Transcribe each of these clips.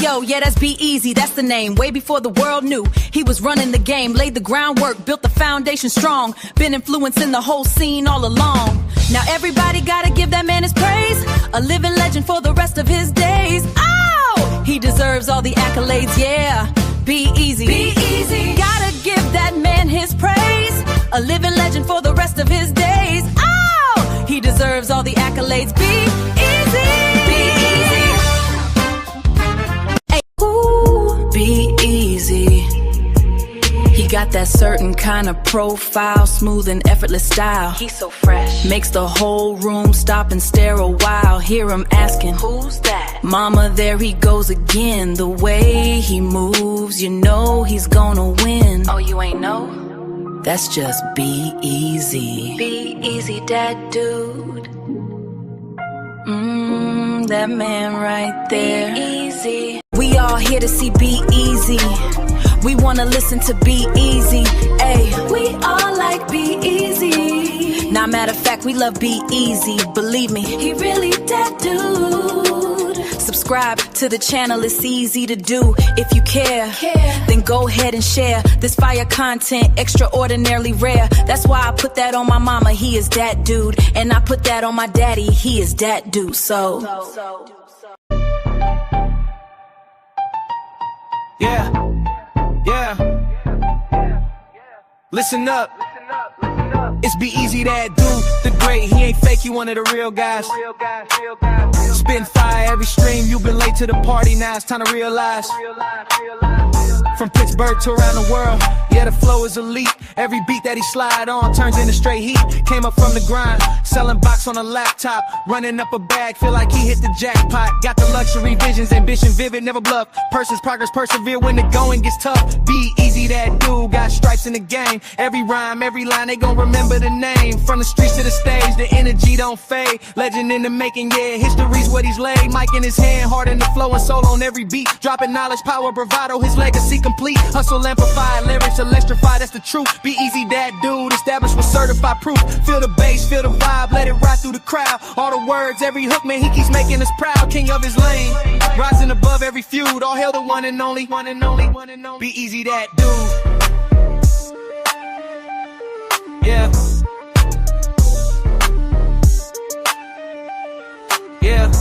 Yo, yeah, that's B-Eazy, that's the name. Way before the world knew he was running the game. Laid the groundwork, built the foundation strong. Been influencing the whole scene all along. Now everybody gotta give that man his praise. A living legend for the rest of his days. Oh, he deserves all the accolades, yeah. B-Eazy, B-Eazy. Gotta give that man his praise. A living legend for the rest of his days. Oh, he deserves all the accolades. B-Eazy. B-Eazy. He got that certain kind of profile, smooth and effortless style. He's so fresh. Makes the whole room stop and stare a while. Hear him asking, who's that? Mama, there he goes again. The way he moves, you know he's gonna win. Oh, you ain't know? That's just B-Eazy. B-Eazy Dat Dude. That man right there. B-Eazy. We all here to see B-Eazy. We wanna listen to B-Eazy. Ayy, we all like B-Eazy. Nah, matter of fact, we love B-Eazy. Believe me, he really that dude. Subscribe to the channel, it's easy to do. If you care, then go ahead and share this fire content, extraordinarily rare. That's why I put that on my mama, he is that dude. And I put that on my daddy, he is that dude. So yeah. Listen up. It's B-Eazy Dat Dude, the great. He ain't fake, he one of the real guys. Spitting fire every stream. You've been late to the party, now it's time to realize. From Pittsburgh to around the world, yeah, the flow is elite. Every beat that he slide on turns into straight heat. Came up from the grind, selling box on a laptop, running up a bag, feel like he hit the jackpot. Got the luxury visions, ambition vivid, never bluff. Person's progress, persevere when the going gets tough. B-Eazy Dat Dude, got stripes in the game. Every rhyme, every line, they gon' remember the name. From the streets to the stage, the energy don't fade. Legend in the making, yeah, history's what he's laid. Mic in his hand, heart in the flow and soul on every beat. Dropping knowledge, power, bravado, his legacy complete. Hustle amplified, lyrics electrified, that's the truth. Be-Eazy Dat Dude, established with certified proof. Feel the bass, feel the vibe, let it ride through the crowd. All the words, every hook, man, he keeps making us proud. King of his lane, rising above every feud. All hail the one and only, Be-Eazy Dat Dude. Yeah. Yeah.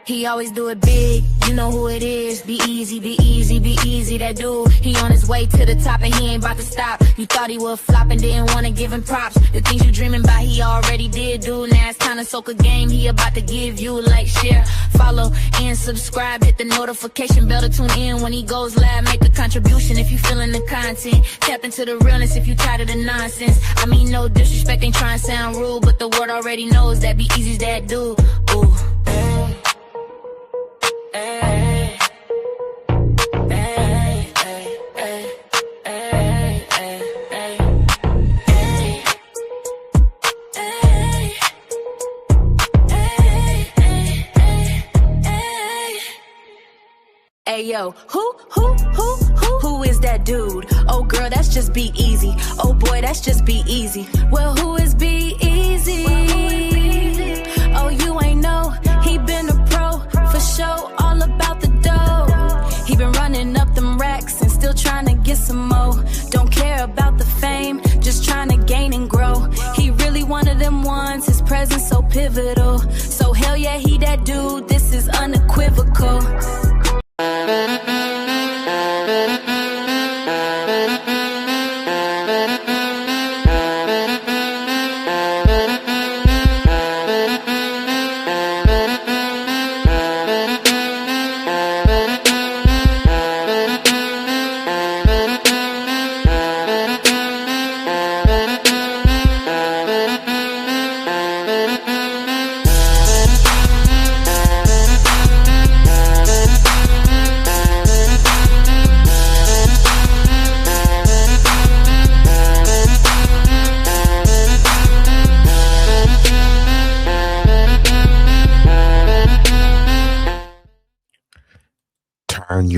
He always do it big, you know who it is. B-Eazy, B-Eazy, B-Eazy that dude. He on his way to the top and he ain't about to stop. You thought he would flop and didn't wanna give him props. The things you dreaming about he already did do. Now it's time to soak a game, he about to give you. Like, share, follow, and subscribe. Hit the notification bell to tune in when he goes live. Make a contribution if you feeling the content. Tap into the realness if you tired of the nonsense. I mean, no disrespect, ain't trying to sound rude, but the world already knows that B-Eazy's that dude. Ooh. Hey yo, who is that dude? Oh girl, that's just B-Eazy. Oh boy, that's just B-Eazy. Well, who is B-Eazy? Oh, you ain't know, he been a pro for show, all about the dough. He been running up them racks and still trying to get some more. Don't care about the fame, just trying to gain and grow. He really one of them ones, his presence so pivotal. So hell yeah, he that dude, this is unequivocal.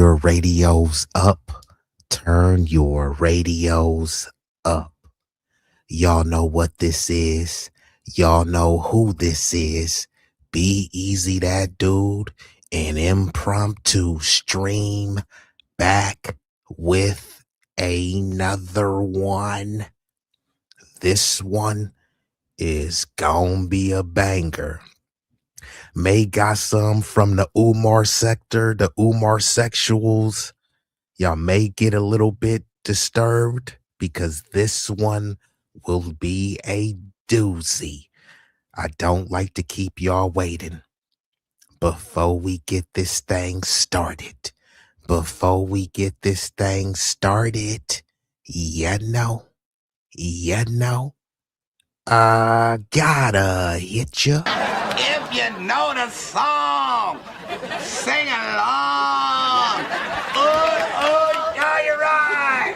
your radios up. Turn your radios up. Y'all know what this is. Y'all know who this is. B-Eazy Dat Dude, an impromptu stream back with another one. This one is gonna be a banger. May got some from the Umar sector, the Umar sexuals. Y'all may get a little bit disturbed because this one will be a doozy. I don't like to keep y'all waiting. Before we get this thing started, I gotta hit ya. If you know the song, sing along. Yeah, you're right.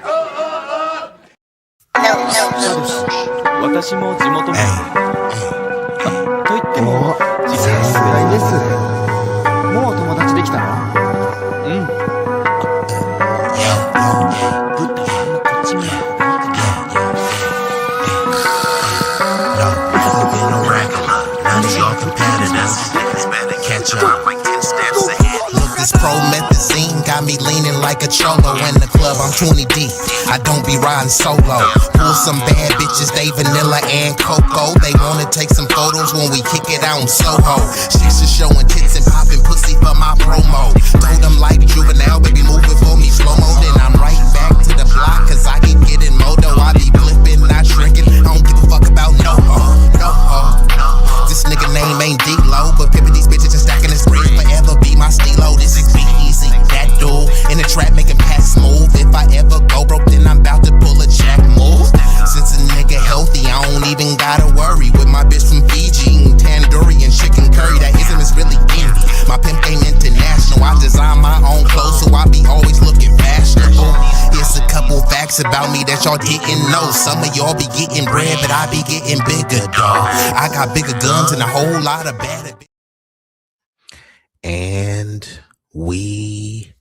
私も地元民。と言っても時差が少ないです。もう友達できたの？うん。グッドファンのこっち見ない方がいいかな。Look, this promethazine got me leaning like a cholo in the club. I'm 20 deep. I don't be riding solo. Pull some bad bitches, they vanilla and cocoa. They wanna take some photos when we kick it out in Soho. Chicks are showing tits and popping pussy for my promo. Told them like juvenile, baby, move it for me slow-mo. Then I'm right back to the block, cause I keep getting modo. I be flipping, not shrinking. I don't give a fuck about This nigga name ain't D-Lo, but pimpin' these bitches and stacking this bread forever be my stilo. This is B-Eazy Dat Dude in the trap making pass smooth. If I ever go broke, then I'm about to pull a jack move. Since a nigga healthy, I don't even gotta worry. With my bitch from Fiji, eating tandoori and chicken curry. That ism is really in me. My pimp game international. I design my own clothes, so I be always looking fashionable. Here's a couple facts about me that y'all didn't know. Some of y'all be getting bread, but I be getting bigger, dawg. I got bigger guns and a whole lot of bad. And we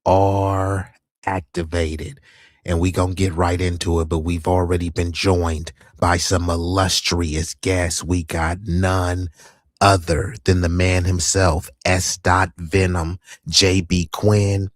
are activated. And we gonna get right into it, but we've already been joined by some illustrious guests. We got none other than the man himself, S. Venom, JB Quinn.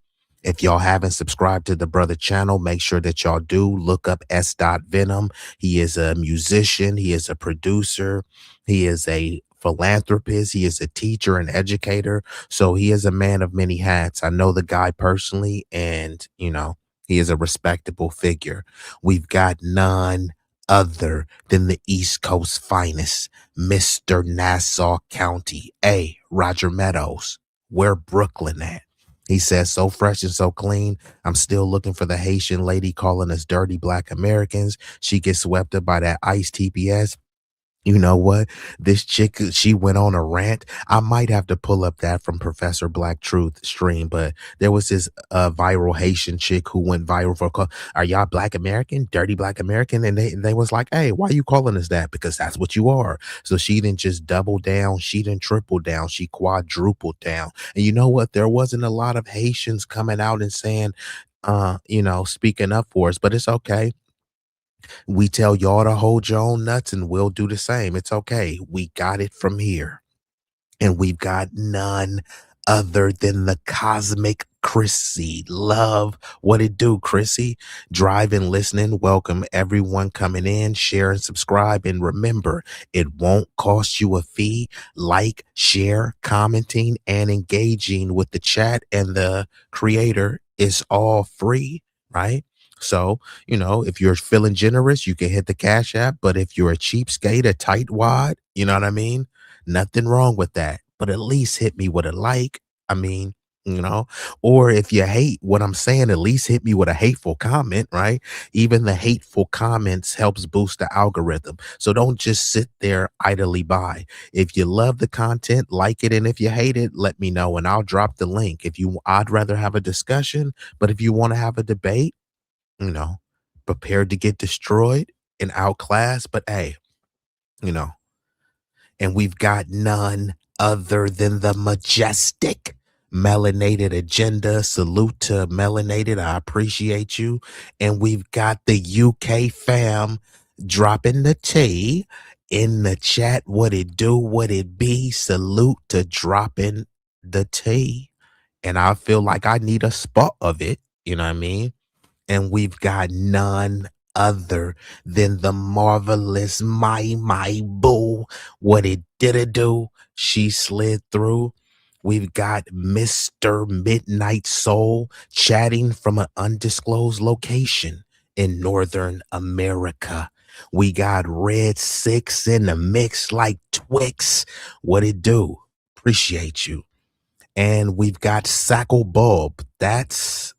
If y'all haven't subscribed to the brother channel, make sure that y'all do. Look up S. Venom. He is a musician. He is a producer. He is a philanthropist. He is a teacher and educator. So he is a man of many hats. I know the guy personally, and, you know, he is a respectable figure. We've got none other than the East Coast finest, Mr. Nassau County. Hey, Roger Meadows, where Brooklyn at? He says, so fresh and so clean. I'm still looking for the Haitian lady calling us dirty black Americans. She gets swept up by that ICE TPS. You know what? This chick, she went on a rant. I might have to pull up that from Professor Black Truth stream, but there was this viral Haitian chick who went viral for, are y'all black American, dirty black American? And they was like, hey, why you calling us that? Because that's what you are. So she didn't just double down. She didn't triple down. She quadrupled down. And you know what? There wasn't a lot of Haitians coming out and saying, you know, speaking up for us, but it's okay. We tell y'all to hold your own nuts and we'll do the same. It's okay. We got it from here. And we've got none other than the cosmic Chrissy. Love what it do, Chrissy. Driving, listening. Welcome everyone coming in. Share and subscribe. And remember, it won't cost you a fee. Like, share, commenting, and engaging with the chat and the creator is all free, right? So, you know, if you're feeling generous, you can hit the Cash App. But if you're a cheapskate, a tightwad, you know what I mean? Nothing wrong with that. But at least hit me with a like. I mean, you know, or if you hate what I'm saying, at least hit me with a hateful comment, right? Even the hateful comments helps boost the algorithm. So don't just sit there idly by. If you love the content, like it. And if you hate it, let me know and I'll drop the link. I'd rather have a discussion, but if you want to have a debate, you know, prepared to get destroyed and outclassed, but hey, you know, and we've got none other than the majestic Melanated Agenda. Salute to Melanated. I appreciate you. And we've got the UK fam dropping the T in the chat. What it do, what it be. Salute to dropping the T. And I feel like I need a spot of it. You know what I mean? And we've got none other than the marvelous my boo. What it did it do? She slid through. We've got Mr. Midnight Soul chatting from an undisclosed location in Northern America. We got Red Six in the mix like Twix. What it do? Appreciate you. And we've got Sackle Bulb. That's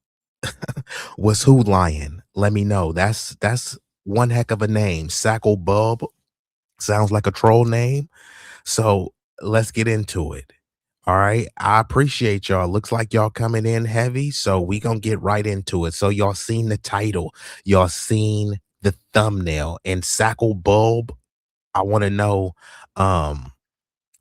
was who lying? Let me know. That's one heck of a name. Sackle Bulb sounds like a troll name. So let's get into it. All right. I appreciate y'all. Looks like y'all coming in heavy. So we gonna get right into it. So y'all seen the title, y'all seen the thumbnail, and Sackle Bulb. I want to know,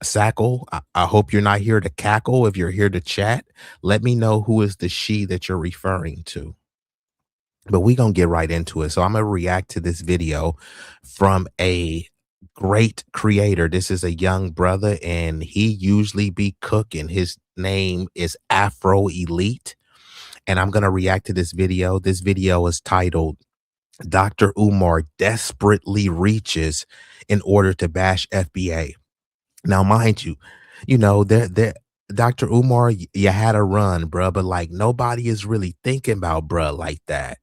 Sackle, I hope you're not here to cackle. If you're here to chat, let me know who is the she that you're referring to. But we gonna get right into it. So I'm gonna react to this video from a great creator. This is a young brother, and he usually be cooking. His name is Afro Elite, and I'm gonna react to this video. This video is titled "Dr. Umar Desperately Reaches in Order to Bash FBA." Now, mind you, there. Dr. Umar, you had a run, bruh, but like nobody is really thinking about bruh like that.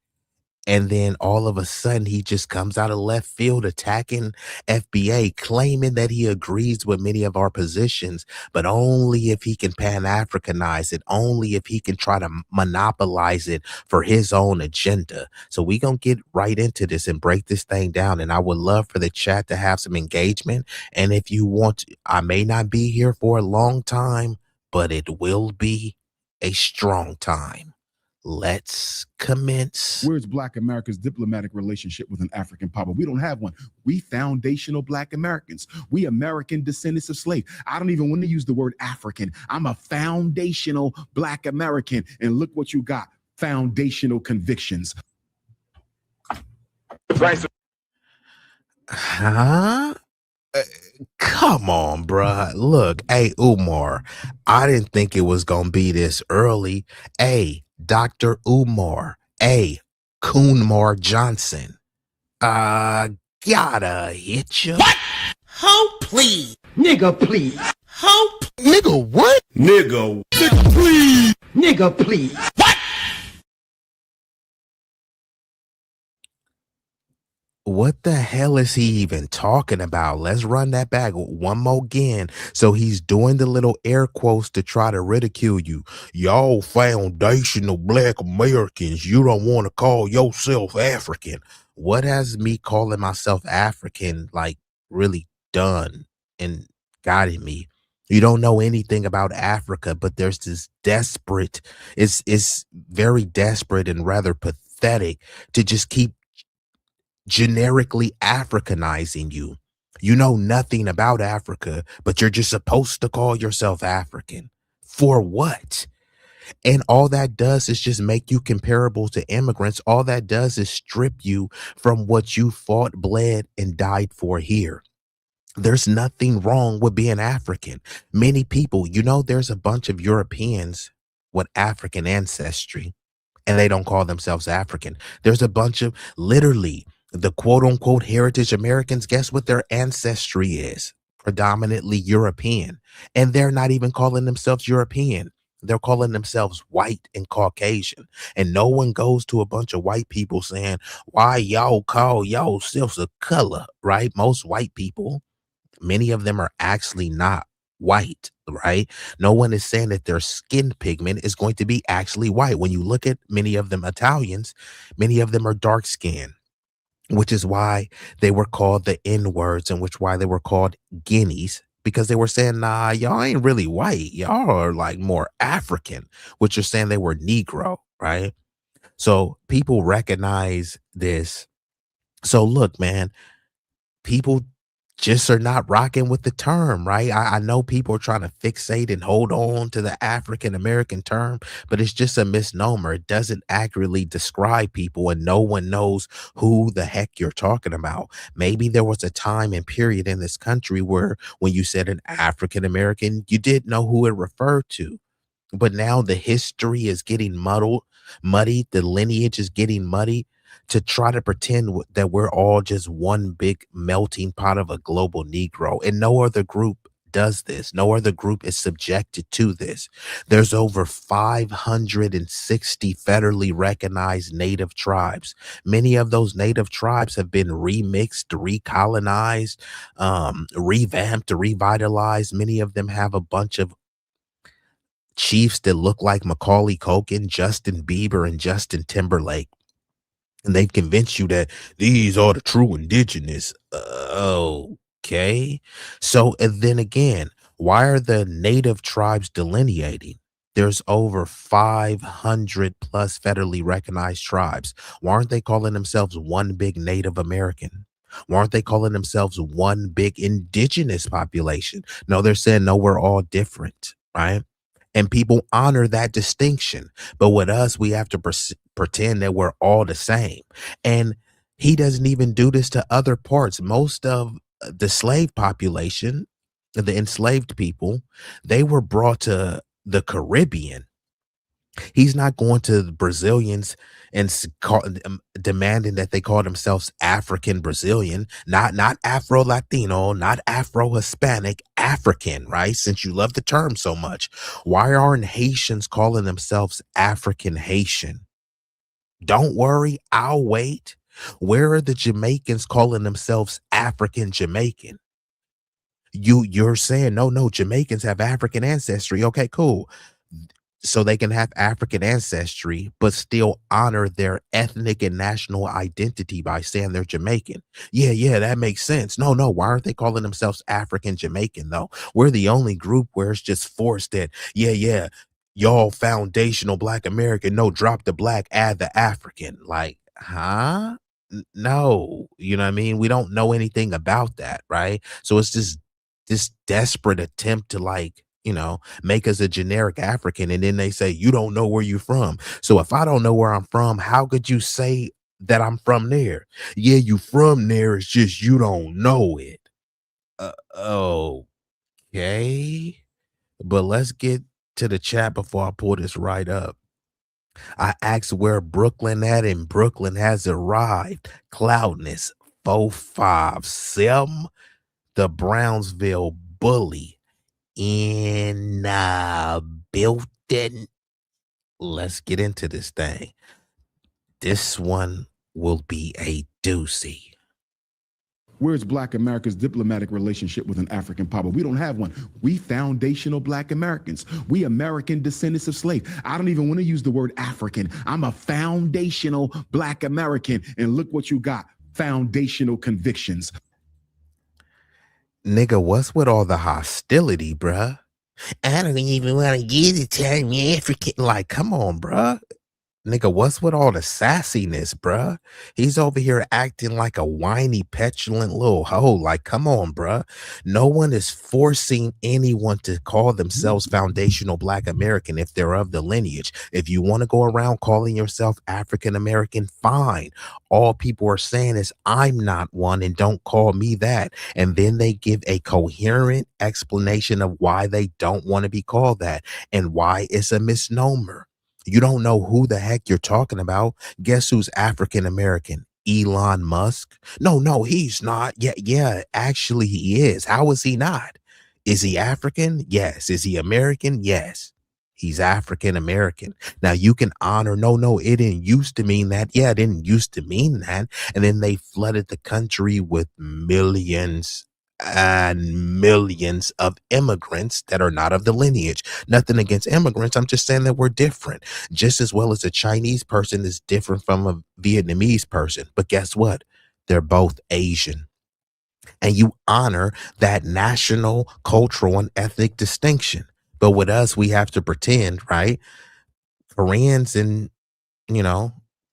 And then all of a sudden, he just comes out of left field attacking FBA, claiming that he agrees with many of our positions, but only if he can Pan-Africanize it, only if he can try to monopolize it for his own agenda. So we going to get right into this and break this thing down. And I would love for the chat to have some engagement. And if you want, I may not be here for a long time, but it will be a strong time. Let's commence. Where's Black America's diplomatic relationship with an African power? We don't have one. We foundational Black Americans. We American descendants of slaves. I don't even want to use the word African. I'm a foundational Black American. And look what you got. Foundational convictions. Huh? Come on, bruh. Look, hey, Umar, I didn't think it was going to be this early. Hey, Dr. Umar. Hey, Umar Johnson. Gotta hit you. What? How please? Nigga, please. How? Nigga, what? Nigga. Nigga, please. Nigga, please. What? What the hell is he even talking about? Let's run that back one more again. So he's doing the little air quotes to try to ridicule you. Y'all foundational Black Americans, you don't want to call yourself African. What has me calling myself African like really done and gotten me? You don't know anything about Africa, but there's this desperate, it's very desperate and rather pathetic to just keep generically Africanizing you. You know nothing about Africa, but you're just supposed to call yourself African. For what? And all that does is just make you comparable to immigrants. All that does is strip you from what you fought, bled, and died for here. There's nothing wrong with being African. Many people, there's a bunch of Europeans with African ancestry, and they don't call themselves African. There's a bunch of literally the quote unquote heritage Americans. Guess what their ancestry is? Predominantly European. And they're not even calling themselves European. They're calling themselves white and Caucasian. And no one goes to a bunch of white people saying, why y'all call yourselves a color, right? Most white people, many of them are actually not white, right? No one is saying that their skin pigment is going to be actually white. When you look at many of them Italians, many of them are dark skinned, which is why they were called the N-words, and why they were called guineas, because they were saying, nah, y'all ain't really white. Y'all are like more African, which are saying they were Negro, right? So people recognize this. So look, man, people just are not rocking with the term, right? I know people are trying to fixate and hold on to the African American term, but it's just a misnomer. It doesn't accurately describe people, and no one knows who the heck you're talking about. Maybe there was a time and period in this country where when you said an African American, you did know who it referred to. But now the history is getting muddied, the lineage is getting muddy to try to pretend that we're all just one big melting pot of a global Negro. And no other group does this. No other group is subjected to this. There's over 560 federally recognized native tribes. Many of those native tribes have been remixed, recolonized, revamped, revitalized. Many of them have a bunch of chiefs that look like Macaulay Culkin, Justin Bieber, and Justin Timberlake. And they've convinced you that these are the true indigenous. Okay. So, and then again, why are the native tribes delineating? There's over 500 plus federally recognized tribes. Why aren't they calling themselves one big Native American? Why aren't they calling themselves one big indigenous population? No, they're saying, no, we're all different, right? And people honor that distinction. But with us, we have to pretend that we're all the same. And he doesn't even do this to other parts. Most of the slave population, the enslaved people, they were brought to the Caribbean. He's not going to the Brazilians and demanding that they call themselves African Brazilian, not Afro Latino, not Afro Hispanic, African, right? Since you love the term so much, why aren't Haitians calling themselves African Haitian? Don't worry, I'll wait. Where are the Jamaicans calling themselves African Jamaican? You're saying no, Jamaicans have African ancestry. Okay, cool. So they can have African ancestry, but still honor their ethnic and national identity by saying they're Jamaican. Yeah, that makes sense. No, why aren't they calling themselves African Jamaican though? We're the only group where it's just forced that, yeah, y'all foundational Black American. No, drop the Black, add the African. Like, huh? No, you know what I mean? We don't know anything about that, right? So it's just this desperate attempt to, like, make us a generic African. And then they say, you don't know where you're from. So if I don't know where I'm from, how could you say that I'm from there? Yeah, you from there. It's just you don't know it. Okay. But let's get to the chat before I pull this right up. I asked where Brooklyn at, and Brooklyn has arrived. Cloudness 457, the Brownsville bully in building. Let's get into this thing. This one will be a doozy. Where's Black America's diplomatic relationship with an African power? We don't have one. We foundational Black Americans. We American descendants of slaves. I don't even want to use the word African. I'm a foundational Black American. And look what you got. Foundational convictions. Nigga, what's with all the hostility, bruh? I don't even want to use the term African. Like, come on, bruh. Nigga, what's with all the sassiness, bruh? He's over here acting like a whiny, petulant little hoe. Like, come on, bruh. No one is forcing anyone to call themselves foundational Black American if they're of the lineage. If you want to go around calling yourself African American, fine. All people are saying is, I'm not one and don't call me that. And then they give a coherent explanation of why they don't want to be called that and why it's a misnomer. You don't know who the heck you're talking about. Guess who's African American? Elon Musk? No, he's not. Yeah, actually he is. How is he not? Is he African? Yes. Is he American? Yes. He's African American. Now you can honor, no, it didn't used to mean that. Yeah, it didn't used to mean that. And then they flooded the country with millions and millions of immigrants that are not of the lineage. Nothing against immigrants. I'm just saying that we're different. Just as well as a Chinese person is different from a Vietnamese person. But guess what? They're both Asian. And you honor that national, cultural, and ethnic distinction. But with us, we have to pretend, right? Koreans and,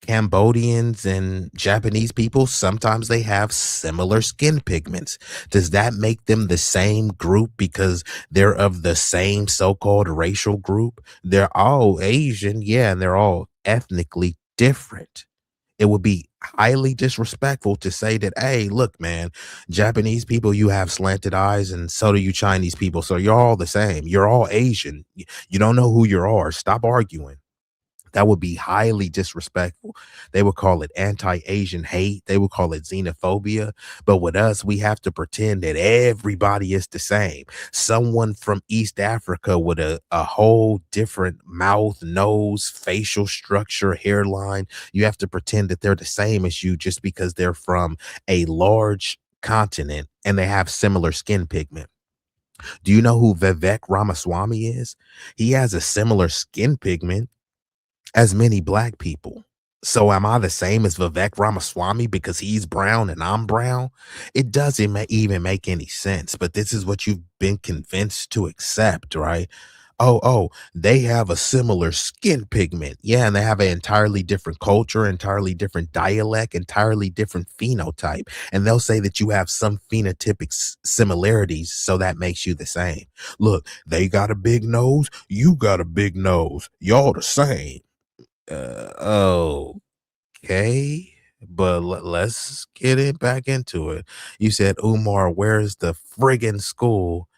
Cambodians and Japanese people, sometimes they have similar skin pigments. Does that make them the same group because they're of the same so-called racial group? They're all Asian, yeah, and they're all ethnically different. It would be highly disrespectful to say that, hey, look, man, Japanese people, you have slanted eyes, and so do you Chinese people. So you're all the same. You're all Asian. You don't know who you are. Stop arguing. That would be highly disrespectful. They would call it anti-Asian hate. They would call it xenophobia. But with us, we have to pretend that everybody is the same. Someone from East Africa with a whole different mouth, nose, facial structure, hairline, you have to pretend that they're the same as you just because they're from a large continent and they have similar skin pigment. Do you know who Vivek Ramaswamy is? He has a similar skin pigment as many black people. So am I the same as Vivek Ramaswamy because he's brown and I'm brown? It doesn't even make any sense, but this is what you've been convinced to accept, right? Oh, they have a similar skin pigment. Yeah, and they have an entirely different culture, entirely different dialect, entirely different phenotype. And they'll say that you have some phenotypic similarities, so that makes you the same. Look, they got a big nose, you got a big nose. Y'all the same. Okay, but let's get it back into it. You said, Umar, where's the friggin' school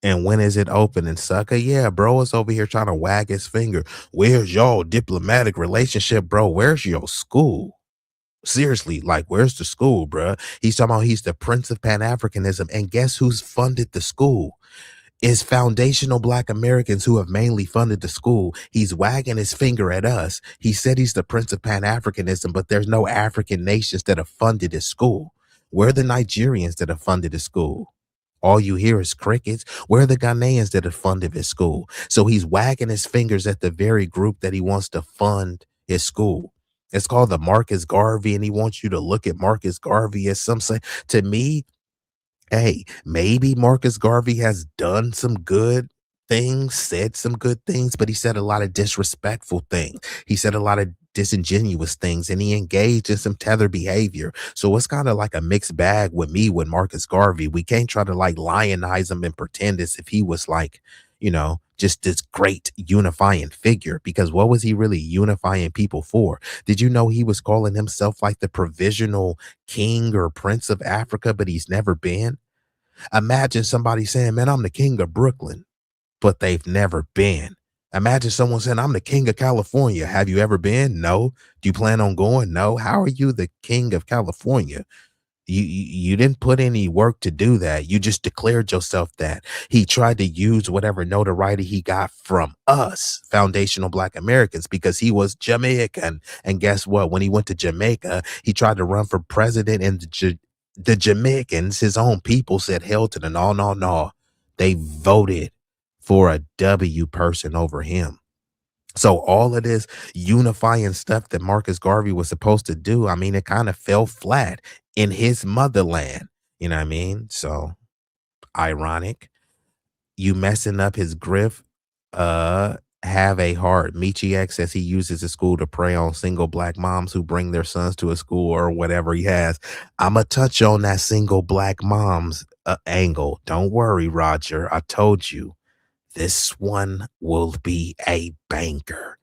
and when is it opening, sucker? Yeah, bro is over here trying to wag his finger. Where's y'all diplomatic relationship, bro? Where's your school? Seriously, like, where's the school, bro? He's talking about he's the Prince of Pan-Africanism, and guess who's funded the school? Is foundational black Americans who have mainly funded the school. He's wagging his finger at us. He said he's the Prince of Pan-Africanism, but there's no African nations that have funded his school. Where are the Nigerians that have funded his school? All you hear is crickets. Where are the Ghanaians that have funded his school? So he's wagging his fingers at the very group that he wants to fund his school. It's called the Marcus Garvey, and he wants you to look at Marcus Garvey as some say. To me, hey, maybe Marcus Garvey has done some good things, said some good things, but he said a lot of disrespectful things. He said a lot of disingenuous things, and he engaged in some tether behavior. So it's kind of like a mixed bag with me with Marcus Garvey. We can't try to like lionize him and pretend as if he was like, just this great unifying figure, because what was he really unifying people for? Did you know he was calling himself like the provisional king or prince of Africa, but he's never been? Imagine somebody saying, man, I'm the king of Brooklyn, but they've never been. Imagine someone saying, I'm the king of California. Have you ever been? No. Do you plan on going? No. How are you the king of California? You didn't put any work to do that. You just declared yourself that. He tried to use whatever notoriety he got from us, foundational black Americans, because he was Jamaican. And guess what? When he went to Jamaica, he tried to run for president, and the Jamaicans, his own people, said hell to the no. They voted for a W person over him. So all of this unifying stuff that Marcus Garvey was supposed to do, I mean, it kind of fell flat in his motherland. You know what I mean? So ironic. You messing up his grift. Have a heart. Michi X says he uses his school to prey on single black moms who bring their sons to a school or whatever he has. I'ma touch on that single black moms angle. Don't worry, Roger. I told you. This one will be a banker.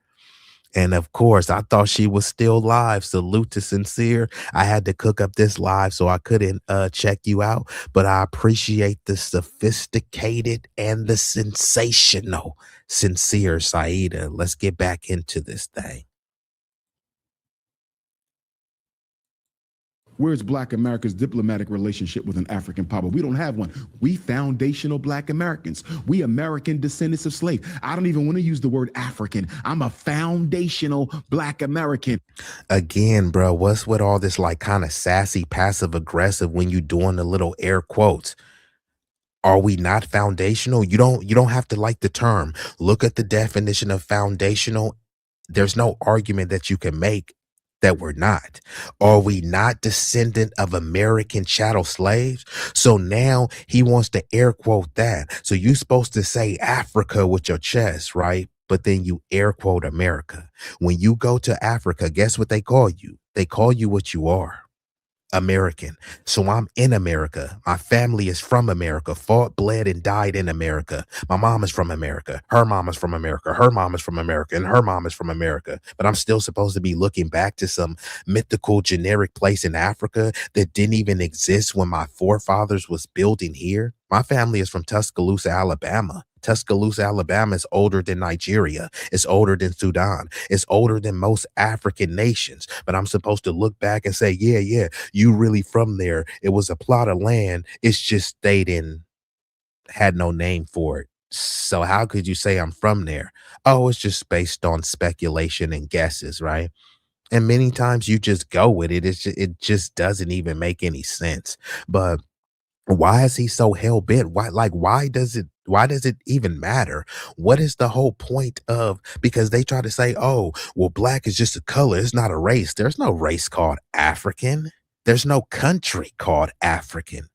And of course, I thought she was still live. Salute to Sincere. I had to cook up this live so I couldn't check you out. But I appreciate the sophisticated and the sensational Sincere Saida. Let's get back into this thing. Where's Black America's diplomatic relationship with an African power? We don't have one. We foundational Black Americans. We American descendants of slaves. I don't even want to use the word African. I'm a foundational Black American. Again, bro, what's with all this like kind of sassy, passive aggressive when you doing the little air quotes? Are we not foundational? You don't have to like the term. Look at the definition of foundational. There's no argument that you can make that we're not. Are we not descendant of American chattel slaves? So now he wants to air quote that. So you're supposed to say Africa with your chest, right? but then you air quote America. When you go to Africa, guess what they call you? They call you what you are. American. So I'm in America. My family is from America, fought, bled, and died in America. My mom is from America. Her mom is from America. Her mom is from America. And her mom is from America. But I'm still supposed to be looking back to some mythical, generic place in Africa that didn't even exist when my forefathers was building here. My family is from Tuscaloosa, Alabama. Tuscaloosa, Alabama is older than Nigeria. It's older than Sudan. It's older than most African nations. But I'm supposed to look back and say, yeah, you really from there. It was a plot of land. It's just they didn't had no name for it. So how could you say I'm from there? Oh, it's just based on speculation and guesses, right? And many times you just go with it. It just doesn't even make any sense. But why is he so hell bent? Why does it even matter? What is the whole point of, because they try to say, oh, well, black is just a color, it's not a race. There's no race called African. There's no country called African.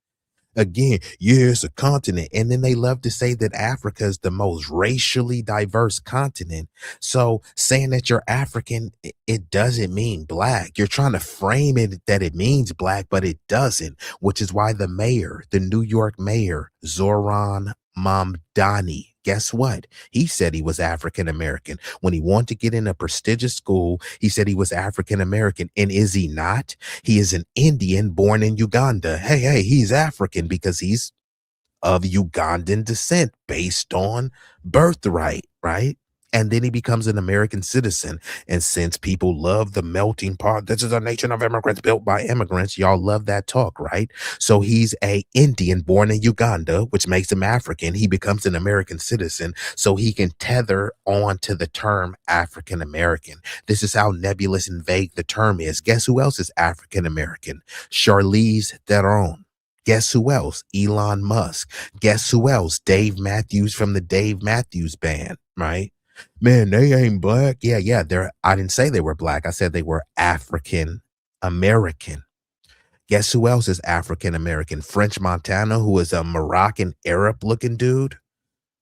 Again, yeah, it's a continent. And then they love to say that Africa is the most racially diverse continent. So saying that you're African, it doesn't mean black. You're trying to frame it that it means black, but it doesn't, which is why the mayor, the New York mayor, Zoran Mamdani, guess what? He said he was African American. When he wanted to get in a prestigious school, he said he was African American. And is he not? He is an Indian born in Uganda. Hey, he's African because he's of Ugandan descent based on birthright, right? And then he becomes an American citizen. And since people love the melting pot, this is a nation of immigrants built by immigrants. Y'all love that talk, right? So he's a Indian born in Uganda, which makes him African. He becomes an American citizen so he can tether on to the term African American. This is how nebulous and vague the term is. Guess who else is African American? Charlize Theron. Guess who else? Elon Musk. Guess who else? Dave Matthews from the Dave Matthews Band, right? Man, they ain't black. Yeah, I didn't say they were black. I said they were African American. Guess who else is African American? French Montana, who is a Moroccan Arab looking dude.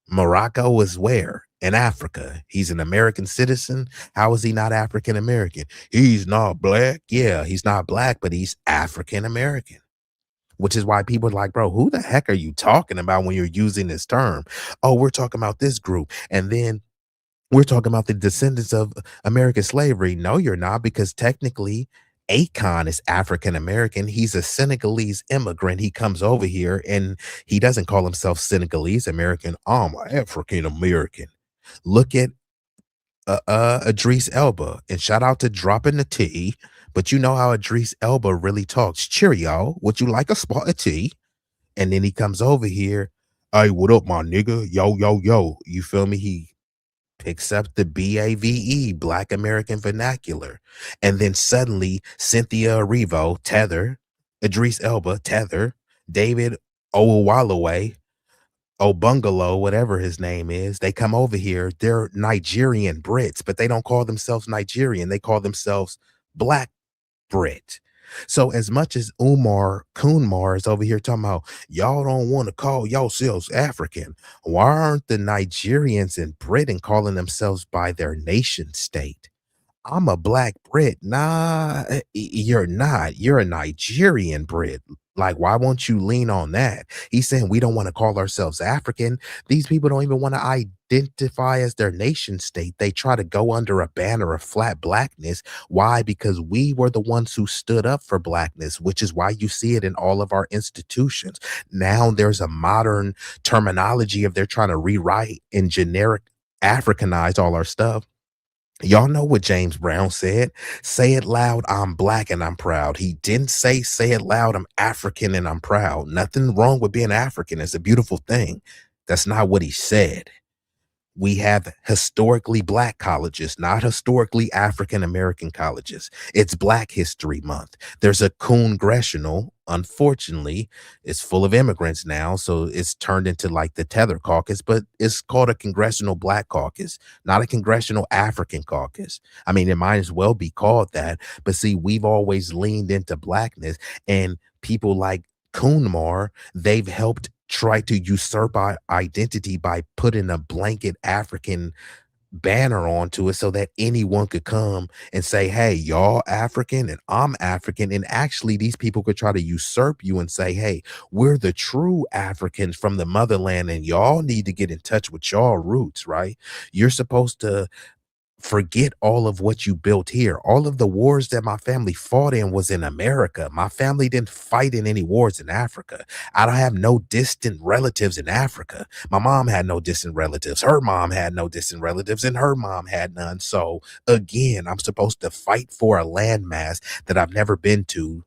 Morocco is where? In Africa. He's an American citizen. How is he not African American? He's not black. Yeah, he's not black, but he's African American. Which is why people are like, bro, who the heck are you talking about when you're using this term? Oh, we're talking about this group. And then we're talking about the descendants of American slavery. No, you're not, because technically Akon is African American. He's a Senegalese immigrant. He comes over here and he doesn't call himself Senegalese American. I'm African American. Look at Idris Elba, and shout out to dropping the T. But you know how Idris Elba really talks. Cheerio, would you like a spot of tea? And then he comes over here. Hey, what up, my nigga? Yo. You feel me? He picks up the BAVE, Black American Vernacular. And then suddenly Cynthia Erivo, Tether, Idris Elba, Tether, David Owawalaway, Bungalow, whatever his name is, they come over here. They're Nigerian Brits, but they don't call themselves Nigerian. They call themselves Black Brit. So as much as Umar Kunmar is over here talking about y'all don't want to call yourselves African, why aren't the Nigerians in Britain calling themselves by their nation state? I'm a Black Brit. Nah, you're not. You're a Nigerian Brit. Like, why won't you lean on that? He's saying we don't want to call ourselves African. These people don't even want to identify as their nation state. They try to go under a banner of flat blackness. Why? Because we were the ones who stood up for blackness, which is why you see it in all of our institutions. Now there's a modern terminology of they're trying to rewrite and generic Africanize all our stuff. Y'all know what James Brown said. Say it loud, I'm black and I'm proud. He didn't say it loud, I'm African and I'm proud. Nothing wrong with being African. It's a beautiful thing. That's not what he said. We have historically Black colleges, not historically African American colleges. It's Black History Month. There's a congressional, unfortunately, it's full of immigrants now, so it's turned into like the Tether Caucus, but it's called a Congressional Black Caucus, not a Congressional African Caucus. I mean, it might as well be called that, but see, we've always leaned into blackness, and people like Kunmar, they've helped try to usurp our identity by putting a blanket African banner onto it so that anyone could come and say, hey, y'all African and I'm African. And actually, these people could try to usurp you and say, hey, we're the true Africans from the motherland, and y'all need to get in touch with y'all roots, right? You're supposed to forget all of what you built here. All of the wars that my family fought in was in America. My family didn't fight in any wars in Africa. I don't have no distant relatives in Africa. My mom had no distant relatives. Her mom had no distant relatives, and her mom had none. So again, I'm supposed to fight for a landmass that I've never been to,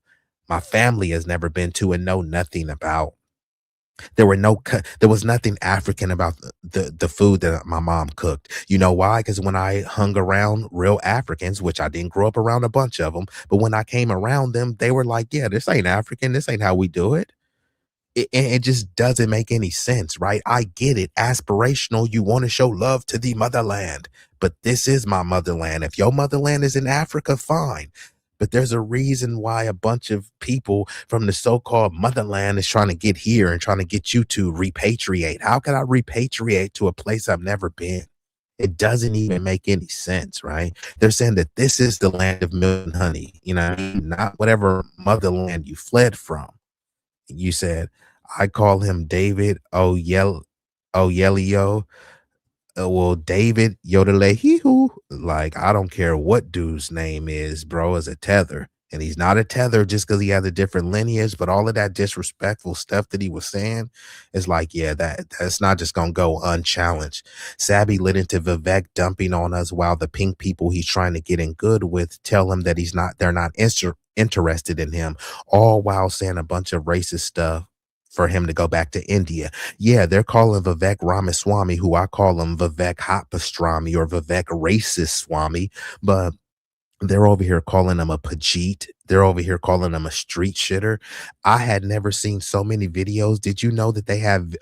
my family has never been to, and know nothing about. There was nothing African about the food that my mom cooked. You know why? Because when I hung around real Africans, which I didn't grow up around a bunch of them, but when I came around them, they were like, yeah, this ain't African. This ain't how we do it. It just doesn't make any sense, right? I get it. Aspirational. You want to show love to the motherland, but this is my motherland. If your motherland is in Africa, fine. But there's a reason why a bunch of people from the so-called motherland is trying to get here and trying to get you to repatriate. How can I repatriate to a place I've never been? It doesn't even make any sense, right? They're saying that this is the land of milk and honey, you know what I mean? Not whatever motherland you fled from. You said, I call him David Oyelio. Well, David Yodelehihu, like, I don't care what dude's name is, bro, is a tether. And he's not a tether just because he has a different lineage, but all of that disrespectful stuff that he was saying is like, yeah, that's not just gonna go unchallenged. Sabby lit into Vivek dumping on us while the pink people he's trying to get in good with tell him that they're not interested in him, all while saying a bunch of racist stuff for him to go back to India. Yeah, they're calling Vivek Ramaswamy, who I call him Vivek Hot Pastrami or Vivek Racist Swami, but they're over here calling him a Pajit. They're over here calling him a street shitter. I had never seen so many videos. Did you know that they have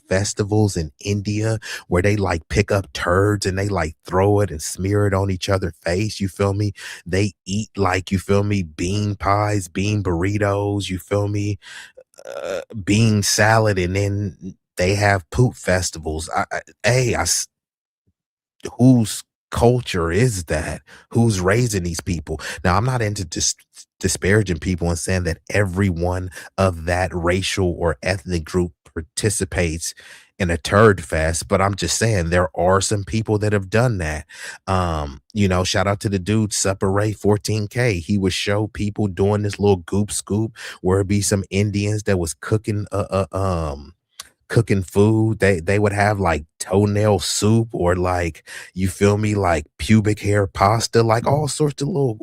festivals in India where they like pick up turds and they like throw it and smear it on each other's face? You feel me? They eat like, you feel me, bean pies, bean burritos, you feel me? Bean salad, and then they have poop festivals. Whose culture is that? Who's raising these people? Now, I'm not into disparaging people and saying that everyone of that racial or ethnic group participates in a turd fest, but I'm just saying there are some people that have done that. Shout out to the dude Supper Ray 14K. He would show people doing this little goop scoop where it'd be some Indians that was cooking food. They would have like toenail soup or, like, you feel me, like pubic hair pasta, like all sorts of little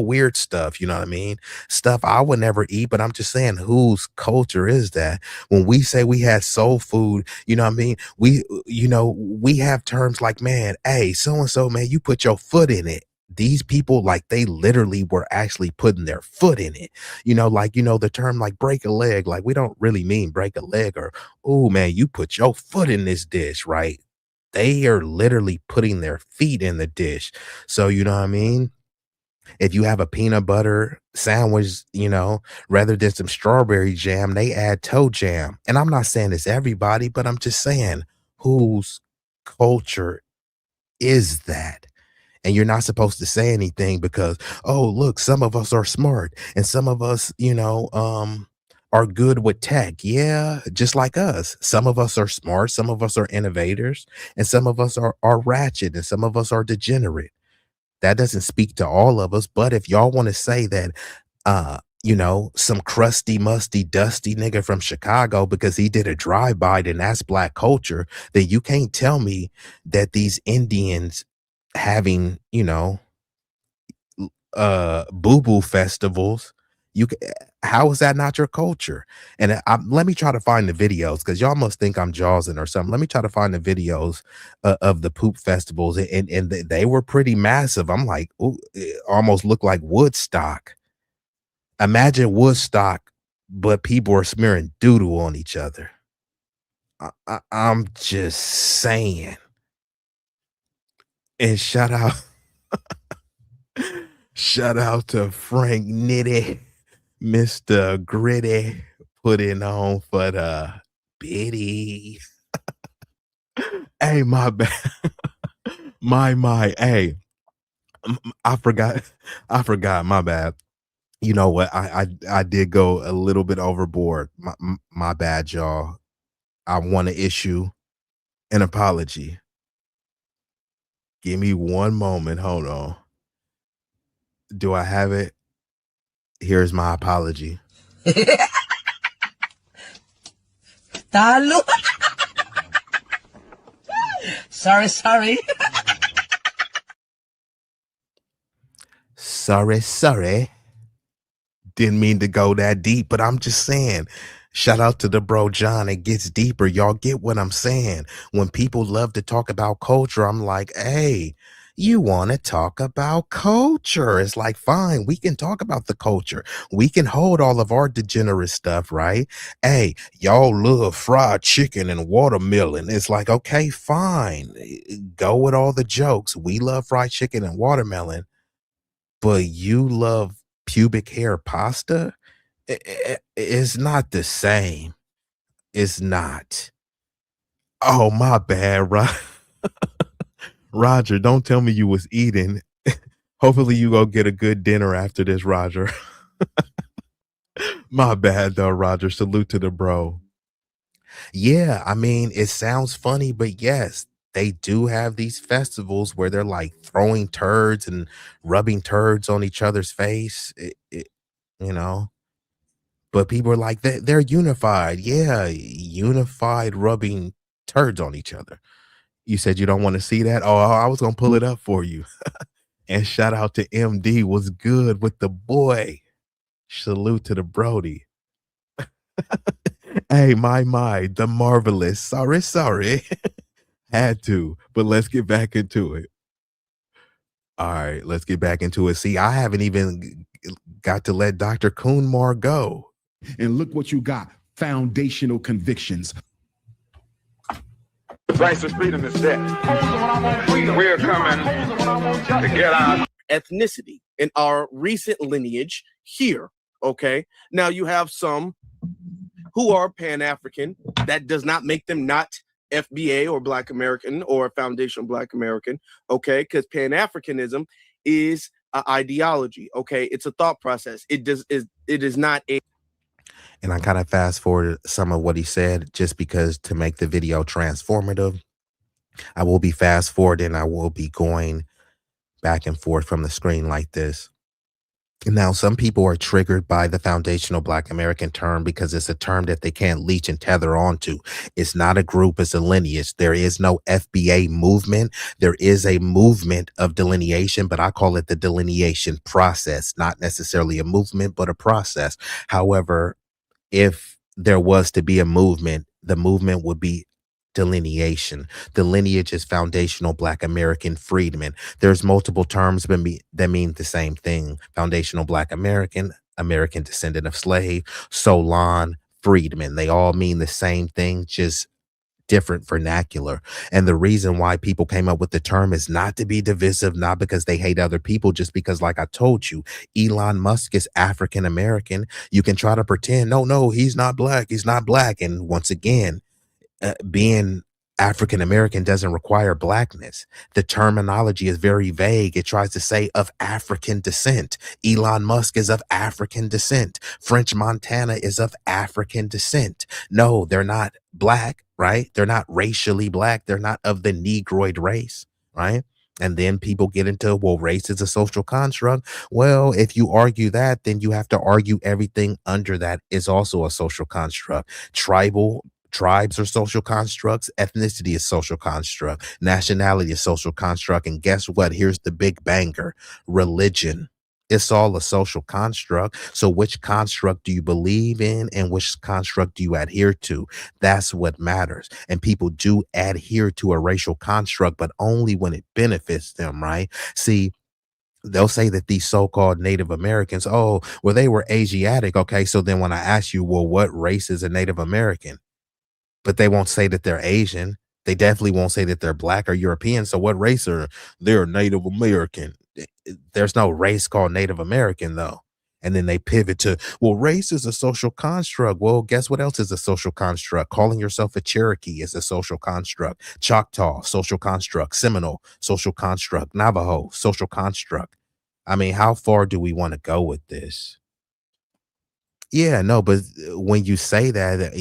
weird stuff, you know what I mean? Stuff I would never eat, but I'm just saying, whose culture is that? When we say we had soul food, you know what I mean? We have terms like, man, hey, so and so, man, you put your foot in it. These people, like, they literally were actually putting their foot in it. The term like break a leg, like, we don't really mean break a leg or, oh man, you put your foot in this dish, right? They are literally putting their feet in the dish. So, you know what I mean? If you have a peanut butter sandwich, rather than some strawberry jam, they add toe jam. And I'm not saying it's everybody, but I'm just saying, whose culture is that? And you're not supposed to say anything because, oh, look, some of us are smart and some of us, are good with tech. Yeah, just like us. Some of us are smart, some of us are innovators, and some of us are ratchet, and some of us are degenerate. That doesn't speak to all of us. But if y'all want to say that, some crusty, musty, dusty nigga from Chicago, because he did a drive-by, then that's black culture, then you can't tell me that these Indians having, boo-boo festivals, how is that not your culture? And let me try to find the videos, because y'all must think I'm jawsing or something. Let me try to find the videos of the poop festivals, and they were pretty massive. I'm like, ooh, it almost looked like Woodstock. Imagine Woodstock, but people are smearing doodle on each other. I'm just saying. And shout out to Frank Nitty, Mr. Gritty, putting on for the biddy. Hey, my bad. Hey, I forgot. I forgot. My bad. You know what? I did go a little bit overboard. My bad, y'all. I want to issue an apology. Give me one moment. Hold on. Do I have it? Here's my apology. Talo. Sorry. Sorry. Didn't mean to go that deep, but I'm just saying. Shout out to the bro John. It gets deeper. Y'all get what I'm saying. When people love to talk about culture, I'm like, hey, you want to talk about culture? It's like, fine, we can talk about the culture. We can hold all of our degenerate stuff, right? Hey, y'all love fried chicken and watermelon. It's like, okay, fine. Go with all the jokes. We love fried chicken and watermelon, but you love pubic hair pasta? It's not the same. It's not. Oh, my bad, Roger. Don't tell me you was eating. Hopefully you go get a good dinner after this, Roger. My bad though, Roger. Salute to the bro. Yeah, I mean, it sounds funny, but yes, they do have these festivals where they're like throwing turds and rubbing turds on each other's face. You know, but people are like they're unified. Yeah, unified rubbing turds on each other. You said you don't want to see that? Oh, I was gonna pull it up for you. And shout out to MD. Was good with the boy. Salute to the Brody. Hey, the marvelous. Sorry. Had to, but let's get back into it. All right, let's get back into it. See, I haven't even got to let Dr. Kunmar go. And look what you got. Foundational convictions. The price of freedom is death. We're coming to get our ethnicity in our recent lineage here. Okay. Now you have some who are Pan-African. That does not make them not FBA or Black American or Foundational Black American. Okay. Because Pan-Africanism is an ideology. Okay. It's a thought process. It is not a. And I kind of fast forwarded some of what he said just because to make the video transformative. I will be fast forwarding. I will be going back and forth from the screen like this. Now, some people are triggered by the foundational Black American term because it's a term that they can't leech and tether onto. It's not a group, it's a lineage. There is no FBA movement. There is a movement of delineation, but I call it the delineation process, not necessarily a movement, but a process. However, if there was to be a movement, the movement would be delineation. The lineage is foundational Black American freedmen. There's multiple terms that mean the same thing. Foundational Black American, American descendant of slave, Solon, freedmen. They all mean the same thing, just different vernacular. And the reason why people came up with the term is not to be divisive, not because they hate other people, just because, like I told you, Elon Musk is African American. You can try to pretend, no, he's not black. He's not black. And once again, being African American doesn't require blackness. The terminology is very vague. It tries to say of African descent. Elon Musk is of African descent. French Montana is of African descent. No, they're not black, right? They're not racially black. They're not of the Negroid race, right? And then people get into, well, race is a social construct. Well, if you argue that, then you have to argue everything under that is also a social construct. Tribes are social constructs. Ethnicity is social construct. Nationality is social construct. And guess what? Here's the big banger. Religion. It's all a social construct. So which construct do you believe in and which construct do you adhere to? That's what matters. And people do adhere to a racial construct, but only when it benefits them, right? See, they'll say that these so-called Native Americans, oh, well, they were Asiatic. Okay, so then when I ask you, well, what race is a Native American? But they won't say that they're Asian. They definitely won't say that they're Black or European. So what race are they're Native American? There's no race called Native American, though. And then they pivot to, well, race is a social construct. Well, guess what else is a social construct? Calling yourself a Cherokee is a social construct. Choctaw, social construct. Seminole, social construct. Navajo, social construct. I mean, how far do we want to go with this? Yeah, no, but when you say that,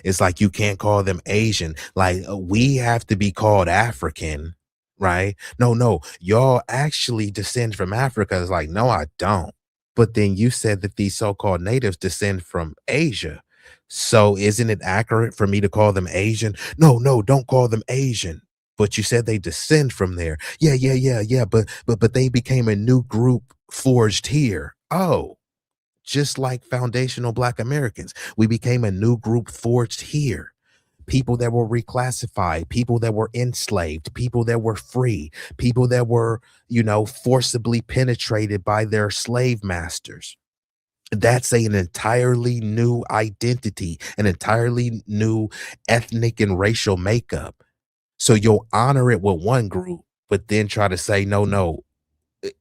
it's like you can't call them Asian. Like we have to be called African, right? No, y'all actually descend from Africa. It's like, no, I don't. But then you said that these so-called natives descend from Asia. So isn't it accurate for me to call them Asian? No, don't call them Asian. But you said they descend from there. Yeah. But they became a new group forged here. Oh, just like foundational Black Americans. We became a new group forged here. People that were reclassified, people that were enslaved, people that were free, people that were, forcibly penetrated by their slave masters. That's an entirely new identity, an entirely new ethnic and racial makeup. So you'll honor it with one group, but then try to say, no,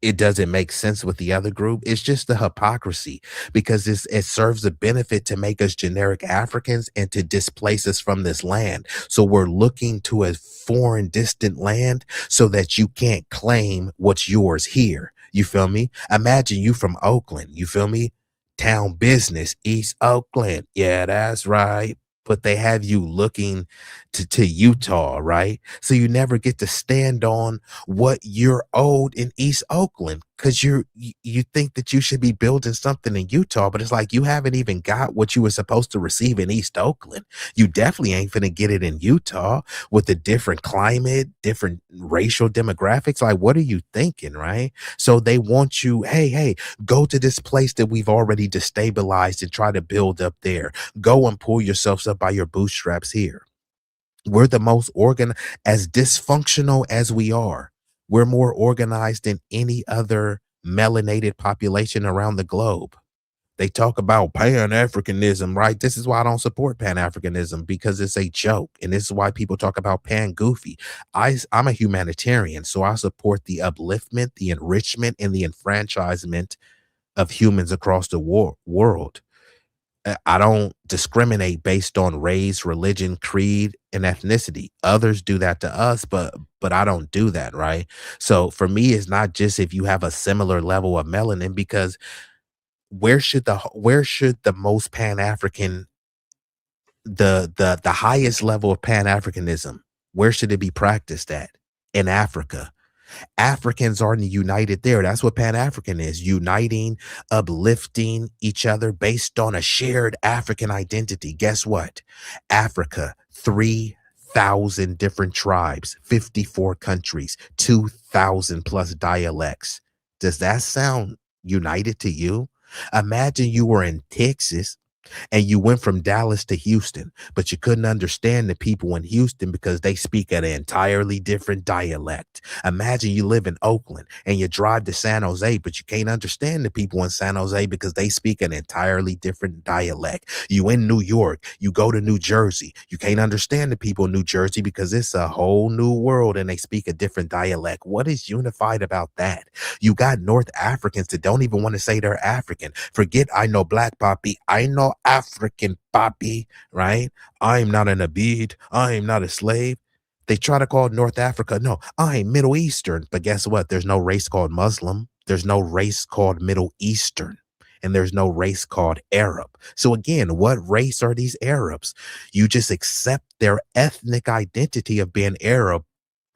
it doesn't make sense with the other group. It's just the hypocrisy because it serves a benefit to make us generic Africans and to displace us from this land. So we're looking to a foreign, distant land so that you can't claim what's yours here. You feel me? Imagine you from Oakland. You feel me? Town business, East Oakland. Yeah, that's right. But they have you looking to Utah, right? So you never get to stand on what you're owed in East Oakland because you think that you should be building something in Utah, but it's like you haven't even got what you were supposed to receive in East Oakland. You definitely ain't finna get it in Utah with a different climate, different racial demographics. Like, what are you thinking, right? So they want you, hey, go to this place that we've already destabilized and try to build up there. Go and pull yourselves up by your bootstraps here. We're the most as dysfunctional as we are. We're more organized than any other melanated population around the globe. They talk about Pan-Africanism, right? This is why I don't support Pan-Africanism because it's a joke. And this is why people talk about Pan-Goofy. I'm a humanitarian, so I support the upliftment, the enrichment, and the enfranchisement of humans across the world. I don't discriminate based on race, religion, creed, and ethnicity. Others do that to us, but I don't do that, right? So for me, it's not just if you have a similar level of melanin, because where should the most Pan-African, the highest level of Pan-Africanism, where should it be practiced at? In Africa. Africans aren't united there. That's what Pan-African is, uniting, uplifting each other based on a shared African identity. Guess what? Africa, 3,000 different tribes, 54 countries, 2,000 plus dialects. Does that sound united to you? Imagine you were in Texas and you went from Dallas to Houston, but you couldn't understand the people in Houston because they speak an entirely different dialect. Imagine you live in Oakland and you drive to San Jose, but you can't understand the people in San Jose because they speak an entirely different dialect. You in New York, you go to New Jersey, you can't understand the people in New Jersey because it's a whole new world and they speak a different dialect. What is unified about that? You got North Africans that don't even want to say they're African. Forget I know black poppy, I know African poppy, right? I am not an Abid. I am not a slave. They try to call North Africa. No, I am Middle Eastern. But guess what? There's no race called Muslim. There's no race called Middle Eastern. And there's no race called Arab. So again, what race are these Arabs? You just accept their ethnic identity of being Arab,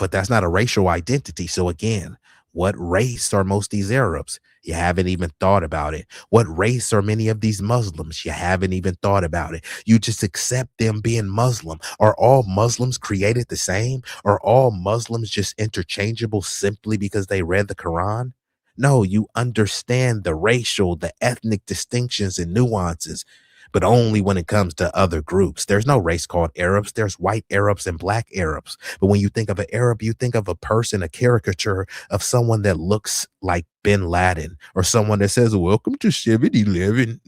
but that's not a racial identity. So again, what race are most of these Arabs? You haven't even thought about it. What race are many of these Muslims? You haven't even thought about it. You just accept them being Muslim. Are all Muslims created the same? Are all Muslims just interchangeable simply because they read the Quran? No, you understand the racial, the ethnic distinctions and nuances, but only when it comes to other groups. There's no race called Arabs. There's white Arabs and black Arabs. But when you think of an Arab, you think of a person, a caricature of someone that looks like Bin Laden or someone that says, welcome to 7-Eleven.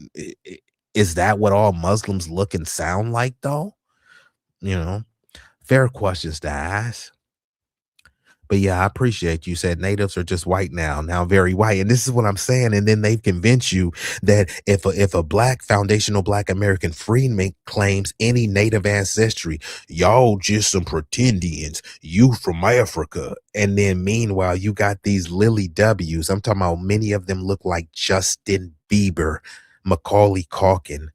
Is that what all Muslims look and sound like, though? Fair questions to ask. But yeah, I appreciate you said natives are just white now very white. And this is what I'm saying. And then they've convinced you that if a black foundational black American freedman claims any native ancestry, y'all just some pretendians, you from Africa. And then meanwhile, you got these Lily W's. I'm talking about many of them look like Justin Bieber, Macaulay Culkin.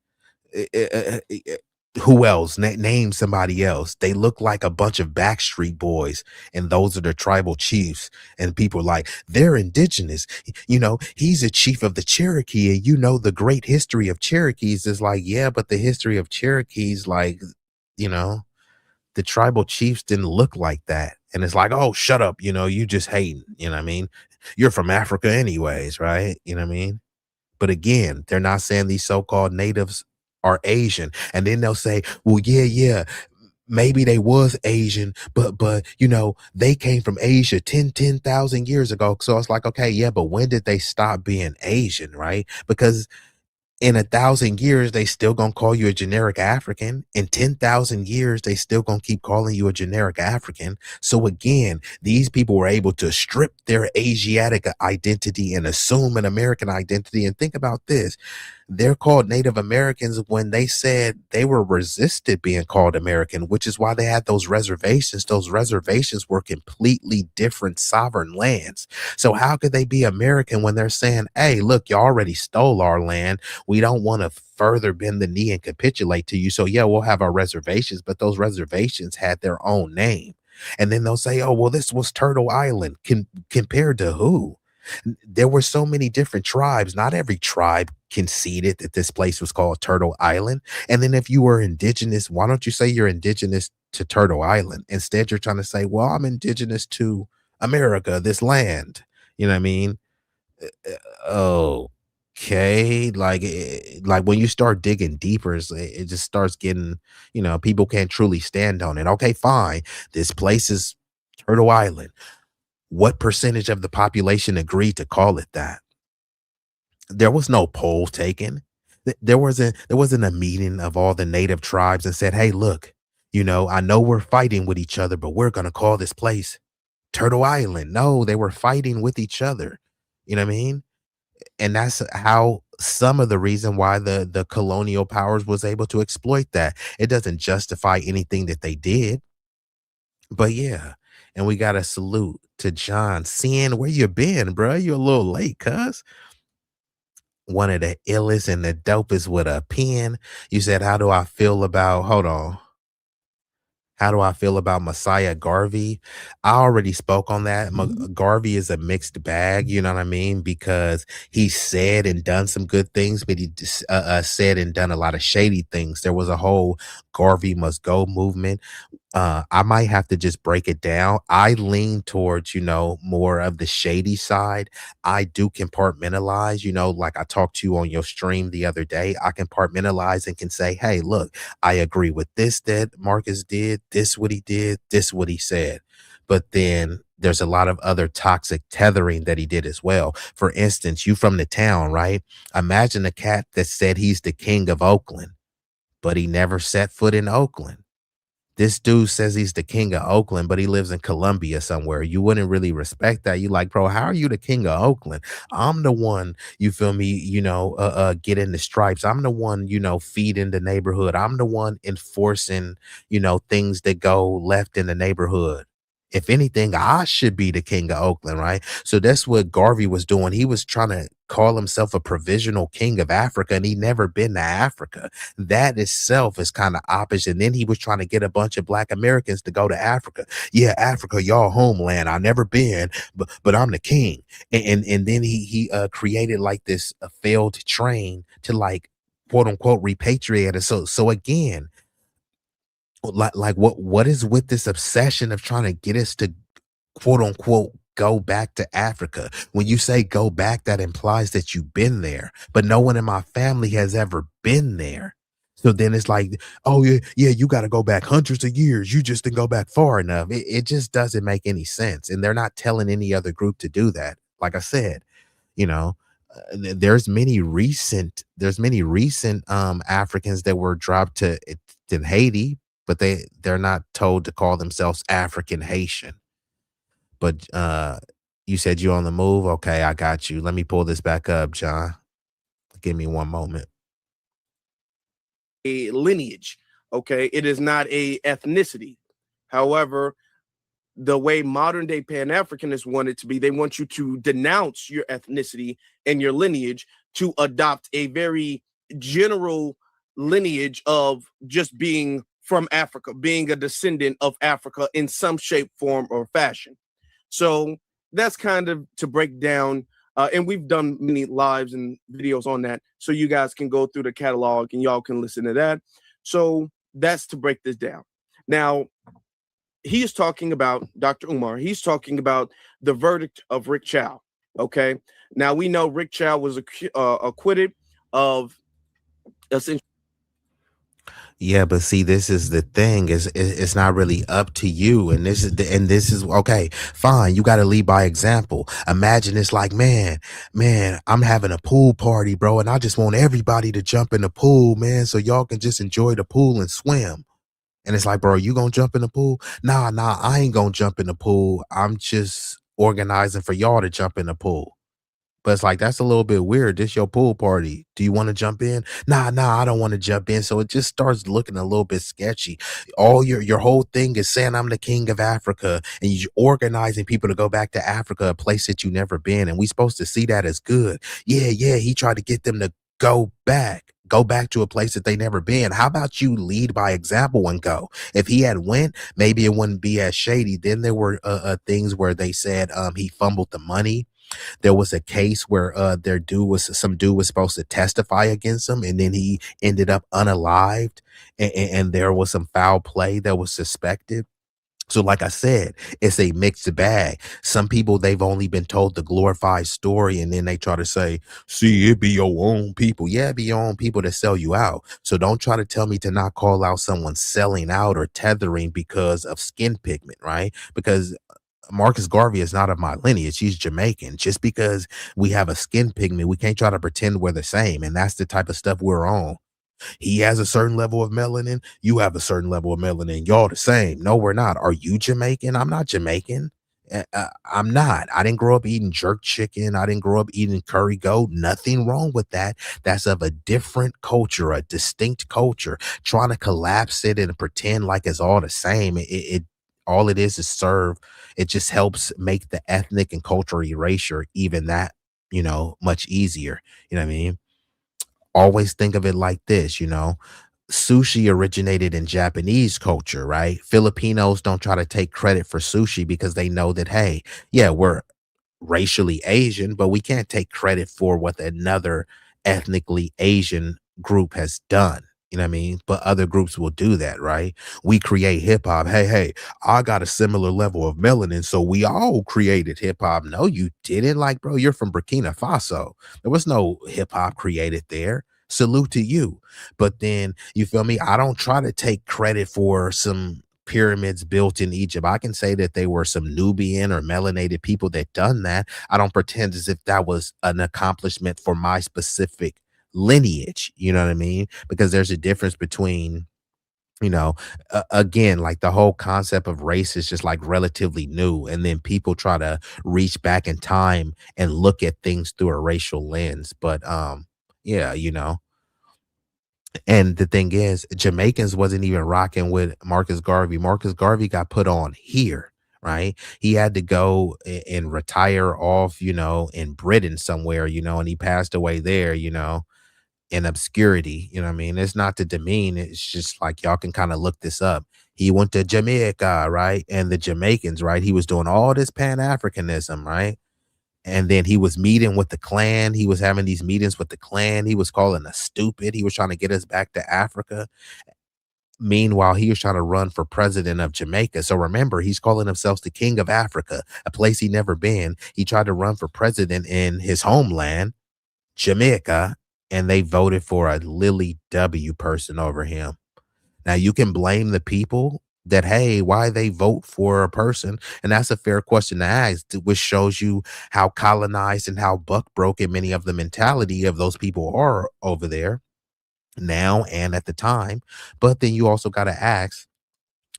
Who else? Name somebody else. They look like a bunch of Backstreet Boys, and those are the tribal chiefs. And people are like, they're indigenous. He's a chief of the Cherokee, and the great history of Cherokees is like, yeah, but the history of Cherokees, like, the tribal chiefs didn't look like that. And it's like, oh, shut up. You just hating. You know what I mean? You're from Africa anyways, right? You know what I mean? But again, they're not saying these so-called natives are Asian. And then they'll say, well, yeah, maybe they was Asian, but they came from Asia 10,000 years ago. So it's like, okay, yeah, but when did they stop being Asian, right? Because in 1,000 years, they still gonna call you a generic African. In 10,000 years, they still gonna keep calling you a generic African. So again, these people were able to strip their Asiatic identity and assume an American identity. And think about this. They're called Native Americans when they said they were resisted being called American, which is why they had those reservations. Those reservations were completely different sovereign lands. So how could they be American when they're saying, hey, look, you already stole our land. We don't want to further bend the knee and capitulate to you. So yeah, we'll have our reservations, but those reservations had their own name. And then they'll say, oh, well, this was Turtle Island. Compared to who? There were so many different tribes. Not every tribe conceded that this place was called Turtle Island. And then if you were indigenous, why don't you say you're indigenous to Turtle Island? Instead, you're trying to say, well, I'm indigenous to America, this land. You know what I mean? Okay. Like when you start digging deeper, it just starts getting, people can't truly stand on it. Okay, fine. This place is Turtle Island. What percentage of the population agreed to call it that? There was no poll taken. There wasn't a meeting of all the native tribes and said, hey, look, I know we're fighting with each other, but we're going to call this place Turtle Island. No, they were fighting with each other. You know what I mean? And that's how some of the reason why the colonial powers was able to exploit that. It doesn't justify anything that they did. But yeah, and we got to salute to John. Seeing where you been, bro? You're a little late, cuz. One of the illest and the dopest with a pen. You said, how do I feel about, hold on. How do I feel about Messiah Garvey? I already spoke on that. Garvey is a mixed bag, you know what I mean? Because he said and done some good things, but he said and done a lot of shady things. There was a whole Garvey must go movement. I might have to just break it down. I lean towards, more of the shady side. I do compartmentalize, like I talked to you on your stream the other day. I compartmentalize and can say, hey, look, I agree with this that Marcus did, this what he did, this what he said. But then there's a lot of other toxic tethering that he did as well. For instance, you from the town, right? Imagine a cat that said he's the king of Oakland, but he never set foot in Oakland. This dude says he's the king of Oakland, but he lives in Columbia somewhere. You wouldn't really respect that. You like, bro, how are you the king of Oakland? I'm the one, you feel me, get in the stripes. I'm the one, feed in the neighborhood. I'm the one enforcing, things that go left in the neighborhood. If anything, I should be the king of Oakland, right? So that's what Garvey was doing. He was trying to call himself a provisional king of Africa, and he never been to Africa. That itself is kind of opposite. And then he was trying to get a bunch of Black Americans to go to Africa. Yeah, Africa, y'all homeland. I never been, but I'm the king. And then he created like this failed train to like quote unquote repatriate it. So again, like what is with this obsession of trying to get us to quote unquote go back to Africa? When you say go back, that implies that you've been there, but no one in my family has ever been there. So then it's like, oh yeah, you got to go back hundreds of years. You just didn't go back far enough. It just doesn't make any sense. And they're not telling any other group to do that. Like I said, there's many recent Africans that were dropped to in Haiti, but they're not told to call themselves African Haitian. but you said you're on the move. Okay, I got you. Let me pull this back up, John. Give me one moment. A lineage, okay? It is not a ethnicity. However, the way modern day Pan-Africanists want it to be, they want you to denounce your ethnicity and your lineage to adopt a very general lineage of just being from Africa, being a descendant of Africa in some shape, form, or fashion. So that's kind of to break down, and we've done many lives and videos on that, so you guys can go through the catalog and y'all can listen to that. So that's to break this down. Now, he is talking about Dr. Umar. He's talking about the verdict of Rick Chow. Okay. Now we know Rick Chow was acquitted of essentially. Yeah, but see, this is the thing. It's not really up to you, and this is okay. Fine, you got to lead by example. Imagine it's like, man, I'm having a pool party, bro, and I just want everybody to jump in the pool, man, so y'all can just enjoy the pool and swim. And it's like, bro, you gonna jump in the pool? Nah, I ain't gonna jump in the pool. I'm just organizing for y'all to jump in the pool. But it's like, that's a little bit weird. This your pool party. Do you want to jump in? Nah, I don't want to jump in. So it just starts looking a little bit sketchy. All your whole thing is saying I'm the king of Africa, and you're organizing people to go back to Africa, a place that you never been. And we supposed to see that as good. Yeah. He tried to get them to go back to a place that they never been. How about you lead by example and go? If he had went, maybe it wouldn't be as shady. Then there were things where they said he fumbled the money. There was a case where some dude was supposed to testify against him, and then he ended up unalived, and there was some foul play that was suspected. So like I said, it's a mixed bag. Some people, they've only been told the glorified story, and then they try to say, see, it be your own people. Yeah, it be your own people that sell you out. So don't try to tell me to not call out someone selling out or tethering because of skin pigment, right? Because Marcus Garvey is not of my lineage. He's Jamaican. Just because we have a skin pigment, we can't try to pretend we're the same. And that's the type of stuff we're on. He has a certain level of melanin. You have a certain level of melanin. Y'all the same. No, we're not. Are you Jamaican? I'm not Jamaican. I'm not. I didn't grow up eating jerk chicken. I didn't grow up eating curry goat. Nothing wrong with that. That's of a different culture, a distinct culture. Trying to collapse it and pretend like it's all the same. It all it is serve. It just helps make the ethnic and cultural erasure even that, much easier. You know what I mean? Always think of it like this, sushi originated in Japanese culture, right? Filipinos don't try to take credit for sushi because they know that, hey, yeah, we're racially Asian, but we can't take credit for what another ethnically Asian group has done. You know what I mean? But other groups will do that, right? We create hip hop. Hey, I got a similar level of melanin, so we all created hip hop. No, you didn't. Like, bro, you're from Burkina Faso. There was no hip hop created there. Salute to you. But then, you feel me? I don't try to take credit for some pyramids built in Egypt. I can say that they were some Nubian or melanated people that done that. I don't pretend as if that was an accomplishment for my specific lineage. You know what I mean? Because there's a difference between, again, like the whole concept of race is just like relatively new. And then people try to reach back in time and look at things through a racial lens. But yeah, and the thing is, Jamaicans wasn't even rocking with Marcus Garvey. Marcus Garvey got put on here, right? He had to go and retire off, in Britain somewhere, and he passed away there, in obscurity. You know what I mean? It's not to demean. It's just like y'all can kind of look this up. He went to Jamaica, right? And the Jamaicans, right? He was doing all this Pan-Africanism, right? And then he was meeting with the Klan. He was having these meetings with the Klan. He was calling us stupid. He was trying to get us back to Africa. Meanwhile, he was trying to run for president of Jamaica. So remember, he's calling himself the king of Africa, a place he never been. He tried to run for president in his homeland, Jamaica, and they voted for a Lily W person over him. Now, you can blame the people that, hey, why they vote for a person? And that's a fair question to ask, which shows you how colonized and how buck broken many of the mentality of those people are over there now and at the time. But then you also got to ask,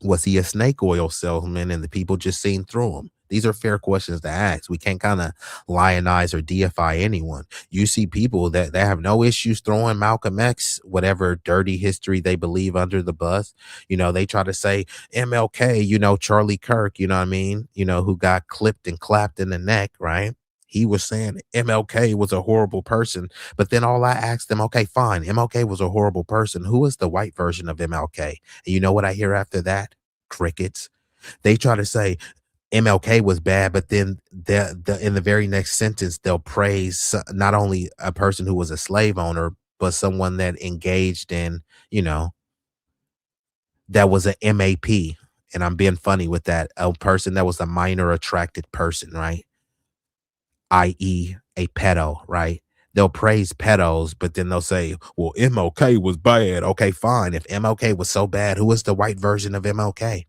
was he a snake oil salesman and the people just seen through him? These are fair questions to ask. We can't kind of lionize or deify anyone. You see people that have no issues throwing Malcolm X, whatever dirty history they believe, under the bus. They try to say MLK, Charlie Kirk, you know what I mean? Who got clipped and clapped in the neck, right? He was saying MLK was a horrible person. But then all I asked them, okay, fine, MLK was a horrible person. Who is the white version of MLK? And you know what I hear after that? Crickets. They try to say MLK was bad, but then in the very next sentence, they'll praise not only a person who was a slave owner, but someone that engaged in, that was a MAP. And I'm being funny with that. A person that was a minor attracted person, right? i.e. a pedo, right? They'll praise pedos, but then they'll say, well, MLK was bad. Okay, fine. If MLK was so bad, who is the white version of MLK?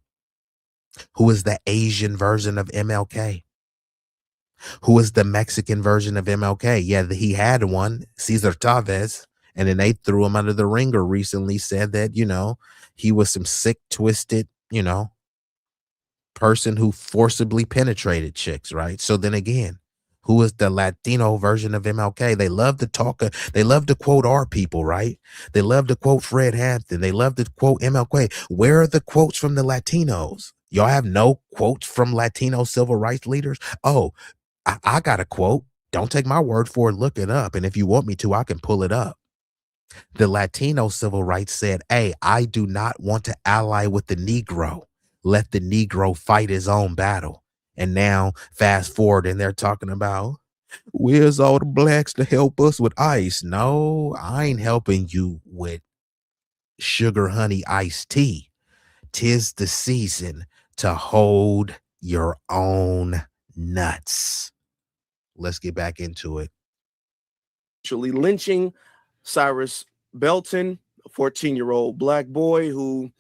Who is the Asian version of MLK? Who is the Mexican version of MLK? Yeah, he had one, Cesar Chavez, and then they threw him under the ringer recently, said that, he was some sick, twisted, person who forcibly penetrated chicks, right? So then again, who is the Latino version of MLK? They love to talk, they love to quote our people, right? They love to quote Fred Hampton. They love to quote MLK. Where are the quotes from the Latinos? Y'all have no quotes from Latino civil rights leaders? Oh, I got a quote. Don't take my word for it. Look it up. And if you want me to, I can pull it up. The Latino civil rights said, hey, I do not want to ally with the Negro. Let the Negro fight his own battle. And now fast forward and they're talking about, where's all the blacks to help us with ice? No, I ain't helping you with sugar honey iced tea. 'Tis the season to hold your own nuts. Let's get back into it. Actually lynching Cyrus Belton, a 14-year-old black boy who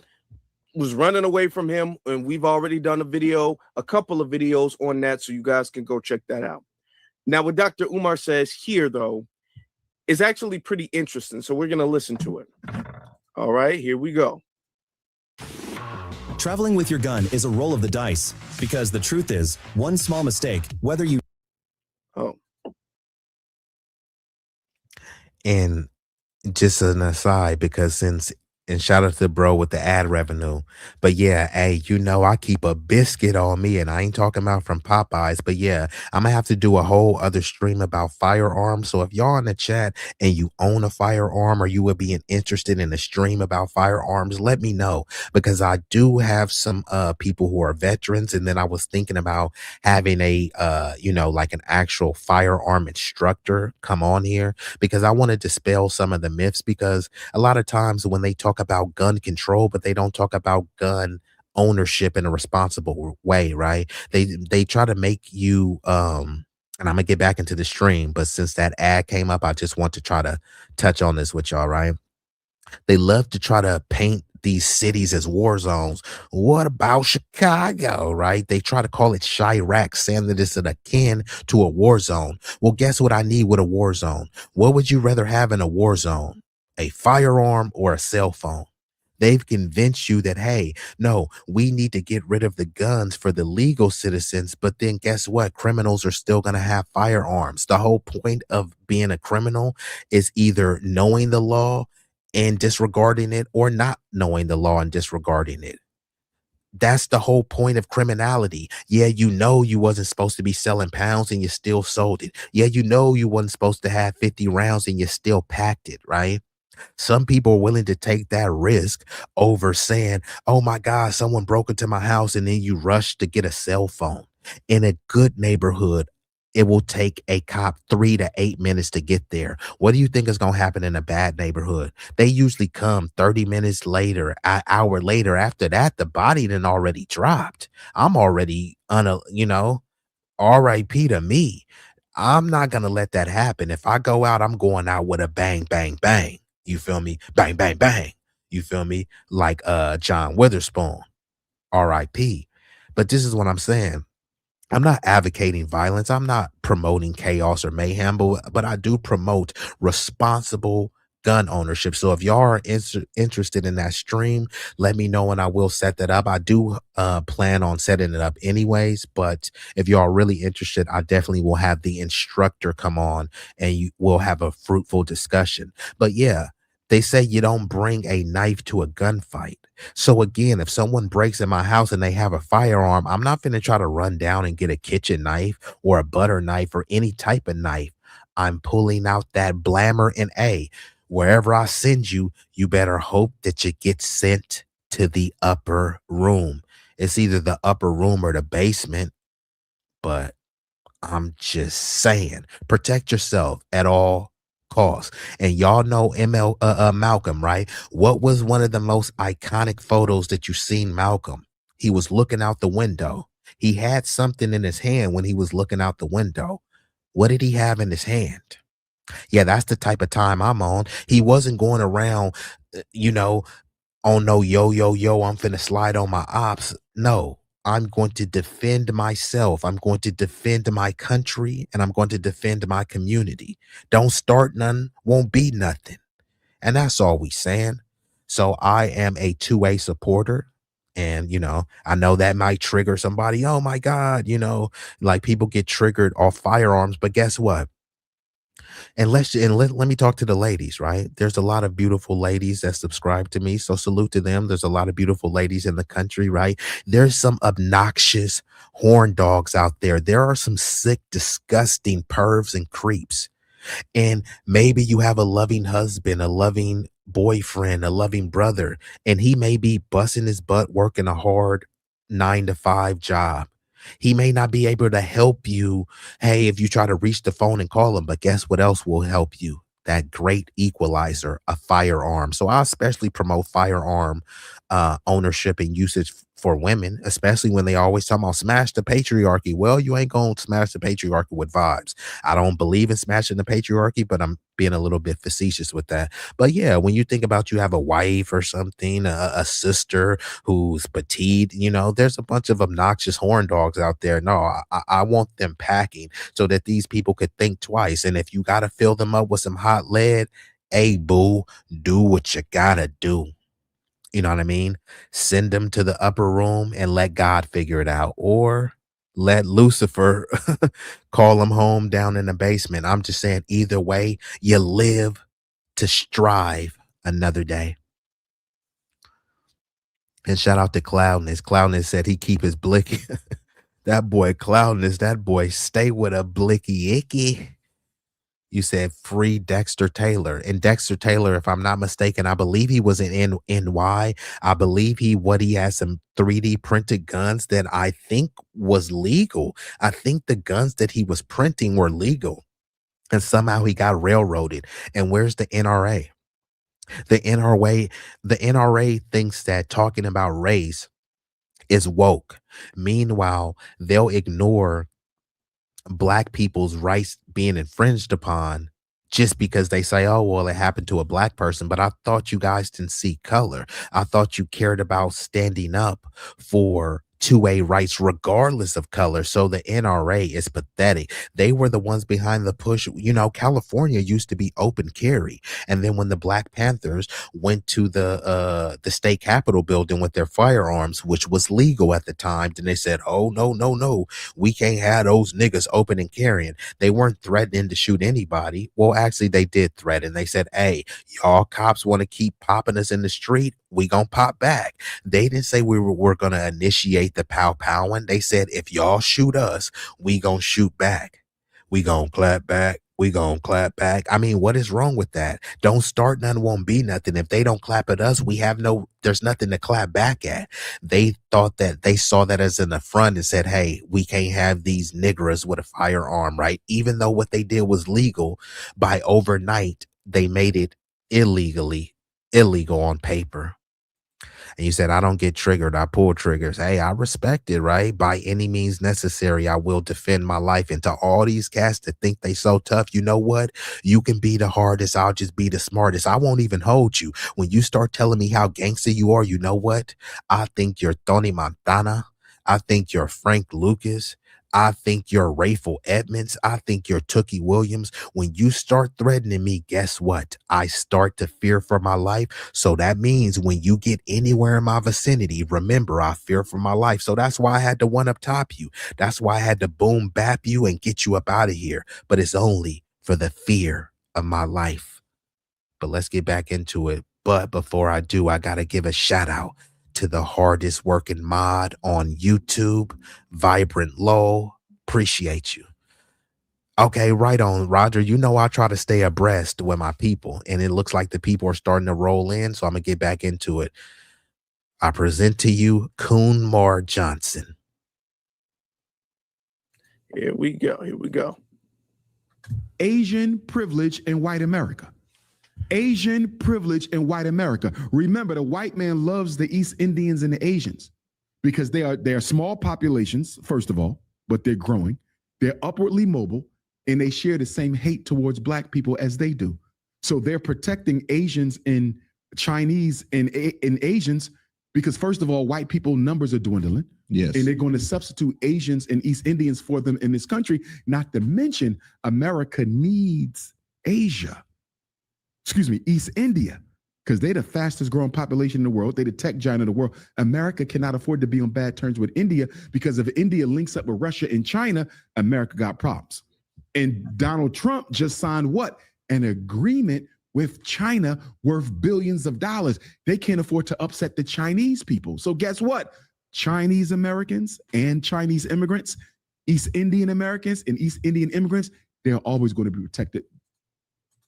was running away from him, and we've already done a couple of videos on that, so you guys can go check that out. Now, what Dr. Umar says here, though, is actually pretty interesting, so we're going to listen to it. All right, here we go. Traveling with your gun is a roll of the dice, because the truth is, one small mistake, whether you... And just an aside, because and shout out to the bro with the ad revenue. But yeah, hey, I keep a biscuit on me, and I ain't talking about from Popeyes. But yeah, I'm gonna have to do a whole other stream about firearms. So if y'all in the chat and you own a firearm, or you would be interested in a stream about firearms, let me know, because I do have some people who are veterans, and then I was thinking about having a like an actual firearm instructor come on here, because I want to dispel some of the myths, because a lot of times when they talk about gun control, but they don't talk about gun ownership in a responsible way, right? They try to make you and I'm gonna get back into the stream, but since that ad came up, I just want to try to touch on this with y'all, right? They love to try to paint these cities as war zones. What about Chicago, right? They try to call it Chirac, saying that it's akin to a war zone. Well, guess what I need with a war zone? What would you rather have in a war zone? A firearm or a cell phone? They've convinced you that, hey, no, we need to get rid of the guns for the legal citizens. But then guess what? Criminals are still going to have firearms. The whole point of being a criminal is either knowing the law and disregarding it, or not knowing the law and disregarding it. That's the whole point of criminality. Yeah, you wasn't supposed to be selling pounds and you still sold it. Yeah, you wasn't supposed to have 50 rounds and you still packed it, right? Some people are willing to take that risk over saying, oh my God, someone broke into my house, and then you rush to get a cell phone. In a good neighborhood, it will take a cop 3 to 8 minutes to get there. What do you think is going to happen in a bad neighborhood? They usually come 30 minutes later, an hour later. After that, the body done already dropped. I'm already RIP to me. I'm not going to let that happen. If I go out, I'm going out with a bang, bang, bang. You feel me? Bang, bang, bang. You feel me? Like John Witherspoon, RIP. But this is what I'm saying. I'm not advocating violence. I'm not promoting chaos or mayhem, but I do promote responsible gun ownership. So if y'all are interested in that stream, let me know and I will set that up. I do plan on setting it up anyways, but if y'all are really interested, I definitely will have the instructor come on and you will have a fruitful discussion. But yeah, they say you don't bring a knife to a gunfight. So again, if someone breaks in my house and they have a firearm, I'm not going to try to run down and get a kitchen knife or a butter knife or any type of knife. I'm pulling out that blammer and wherever I send you, you better hope that you get sent to the upper room. It's either the upper room or the basement, but I'm just saying, protect yourself at all costs. And y'all know Malcolm, right? What was one of the most iconic photos that you seen Malcolm? He was looking out the window. He had something in his hand when he was looking out the window. What did he have in his hand? Yeah, that's the type of time I'm on. He wasn't going around, oh no, yo, I'm finna slide on my ops. No, I'm going to defend myself. I'm going to defend my country and I'm going to defend my community. Don't start none, won't be nothing. And that's all we saying. So I am a 2A supporter. And, I know that might trigger somebody. Oh my God, like people get triggered off firearms. But guess what? And let me talk to the ladies, right? There's a lot of beautiful ladies that subscribe to me. So salute to them. There's a lot of beautiful ladies in the country, right? There's some obnoxious horn dogs out there. There are some sick, disgusting pervs and creeps. And maybe you have a loving husband, a loving boyfriend, a loving brother, and he may be busting his butt working a hard 9-to-5 job. He may not be able to help you. Hey, if you try to reach the phone and call him, but guess what else will help you? That great equalizer, a firearm. So I especially promote firearm ownership and usage for women, especially when they always talk about smash the patriarchy. Well, you ain't gonna smash the patriarchy with vibes. I don't believe in smashing the patriarchy, but I'm being a little bit facetious with that. But yeah, when you think about you have a wife or something, a sister who's petite, there's a bunch of obnoxious horn dogs out there. No, I want them packing so that these people could think twice. And if you got to fill them up with some hot lead, hey, boo, do what you gotta do. You know what I mean? Send them to the upper room and let God figure it out. Or let Lucifer call them home down in the basement. I'm just saying, either way, you live to strive another day. And shout out to Cloudness. Cloudness said he keep his blicky. That boy Cloudness, that boy stay with a blicky icky. You said free Dexter Taylor. And Dexter Taylor, if I'm not mistaken, I believe he was in NY. I believe he had some 3D printed guns that I think was legal. I think the guns that he was printing were legal. And somehow he got railroaded. And where's the NRA? The NRA thinks that talking about race is woke. Meanwhile, they'll ignore Black people's rights being infringed upon just because they say, oh, well, it happened to a Black person. But I thought you guys didn't see color. I thought you cared about standing up for 2A rights regardless of color. So the NRA is pathetic. They were the ones behind the push. California used to be open carry. And then when the Black Panthers went to the state capitol building with their firearms, which was legal at the time, then they said, oh, no, we can't have those niggas open and carrying. They weren't threatening to shoot anybody. Well, actually, they did threaten. They said, hey, y'all cops want to keep popping us in the street, we gonna pop back. They didn't say we're gonna initiate the pow-powing. They said, if y'all shoot us, we gonna shoot back. We gonna clap back. We gonna clap back. I mean, what is wrong with that? Don't start none, won't be nothing. If they don't clap at us, there's nothing to clap back at. They thought that they saw that as an affront and said, hey, we can't have these niggers with a firearm, right? Even though what they did was legal, by overnight, they made it illegal on paper. And you said, I don't get triggered, I pull triggers. Hey, I respect it, right? By any means necessary, I will defend my life. And to all these cats that think they so tough, you know what? You can be the hardest, I'll just be the smartest. I won't even hold you. When you start telling me how gangster you are, you know what? I think you're Tony Montana. I think you're Frank Lucas. I think you're Rayful Edmonds. I think you're Tookie Williams. When you start threatening me, guess what? I start to fear for my life. So that means when you get anywhere in my vicinity, remember, I fear for my life. So that's why I had to one up top you. That's why I had to boom bap you and get you up out of here. But it's only for the fear of my life. But let's get back into it. But before I do, I got to give a shout out to the hardest working mod on YouTube, Vibrant Low. Appreciate you. Okay, right on, Roger. You know I try to stay abreast with my people, and it looks like the people are starting to roll in, so I'm going to get back into it. I present to you Umar Johnson. Here we go. Here we go. Asian privilege in white America. Asian privilege in white America. Remember, the white man loves the East Indians and the Asians because they are small populations, first of all, but they're growing. They're upwardly mobile, and they share the same hate towards black people as they do. So they're protecting Asians and Chinese and Asians because, first of all, white people numbers are dwindling. Yes. And they're going to substitute Asians and East Indians for them in this country, not to mention America needs Asia. Excuse me, East India, because they're the fastest growing population in the world. They're the tech giant of the world. America cannot afford to be on bad terms with India because if India links up with Russia and China, America got problems. And Donald Trump just signed what? An agreement with China worth billions of dollars. They can't afford to upset the Chinese people. So guess what? Chinese Americans and Chinese immigrants, East Indian Americans and East Indian immigrants, they're always going to be protected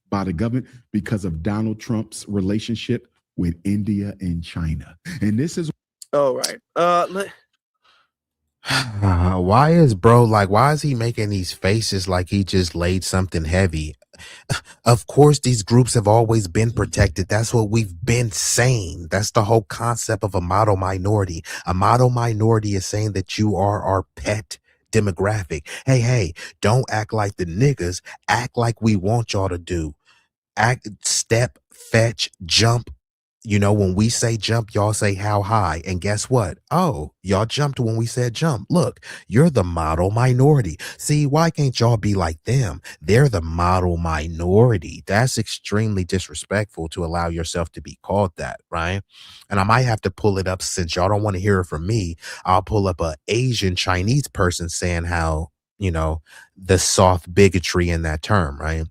by the government because of Donald Trump's relationship with India and China. And this is all right. Why is he making these faces like he just laid something heavy? Of course, these groups have always been protected. That's what we've been saying. That's the whole concept of a model minority. A model minority is saying that you are our pet demographic. Hey, don't act like the niggas. Act like we want y'all to do. Act, step, fetch, jump. You know, when we say jump, y'all say how high. And guess what? Oh, y'all jumped when we said jump. Look, you're the model minority. See, why can't y'all be like them? They're the model minority. That's extremely disrespectful to allow yourself to be called that, right? And I might have to pull it up since y'all don't want to hear it from me. I'll pull up a Asian Chinese person saying how, you know, the soft bigotry in that term, right?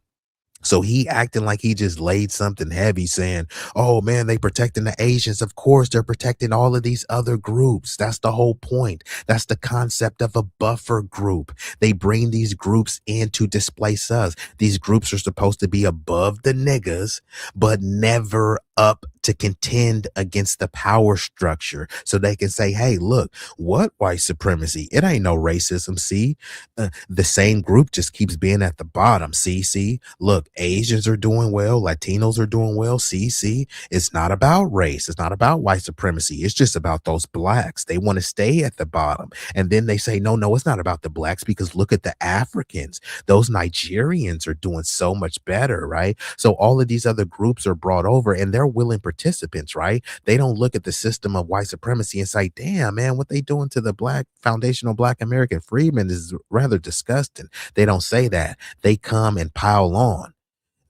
So he acting like he just laid something heavy saying, oh man, they protecting the Asians. Of course, they're protecting all of these other groups. That's the whole point. That's the concept of a buffer group. They bring these groups in to displace us. These groups are supposed to be above the niggas, but never up to contend against the power structure. So they can say, hey, look, what white supremacy? It ain't no racism. See, the same group just keeps being at the bottom. See, look, Asians are doing well. Latinos are doing well. See, it's not about race. It's not about white supremacy. It's just about those blacks. They want to stay at the bottom. And then they say, no, it's not about the blacks because look at the Africans. Those Nigerians are doing so much better, right? So all of these other groups are brought over and they're willing participants, right? They don't look at the system of white supremacy and say, damn, man, what they doing to the black foundational black American freedmen is rather disgusting. They don't say that. They come and pile on.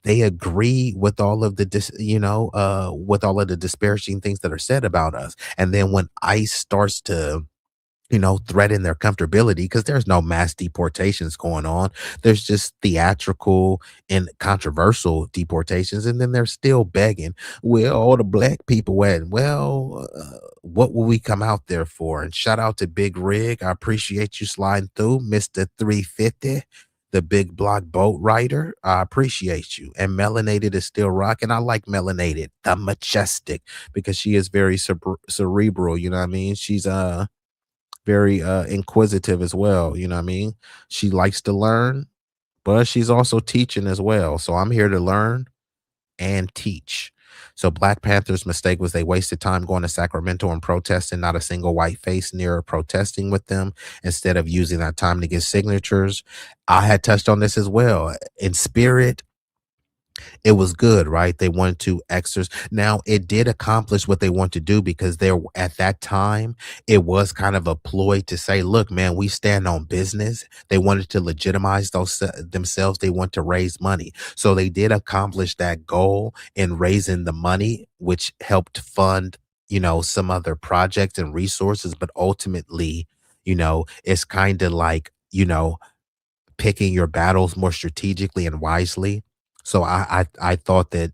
They agree with all of the, with all of the disparaging things that are said about us. And then when ICE starts to, threaten their comfortability, because there's no mass deportations going on. There's just theatrical and controversial deportations. And then they're still begging, well, all the black people went, well, what will we come out there for? And shout out to Big Rig. I appreciate you sliding through, Mr. 350. The big block boat rider, I appreciate you. And Melanated is still rocking. I like Melanated, the majestic, because she is very cerebral. You know what I mean? She's very inquisitive as well. You know what I mean? She likes to learn, but she's also teaching as well. So I'm here to learn and teach. So Black Panther's mistake was they wasted time going to Sacramento and protesting, not a single white face near protesting with them, instead of using that time to get signatures. I had touched on this as well. In spirit, It was good, right? They wanted to exercise. Now, it did accomplish what they want to do because there at that time, it was kind of a ploy to say, look, man, we stand on business. They wanted to legitimize themselves. They want to raise money. So they did accomplish that goal in raising the money, which helped fund, some other projects and resources. But ultimately, it's kind of like, picking your battles more strategically and wisely. So I thought that,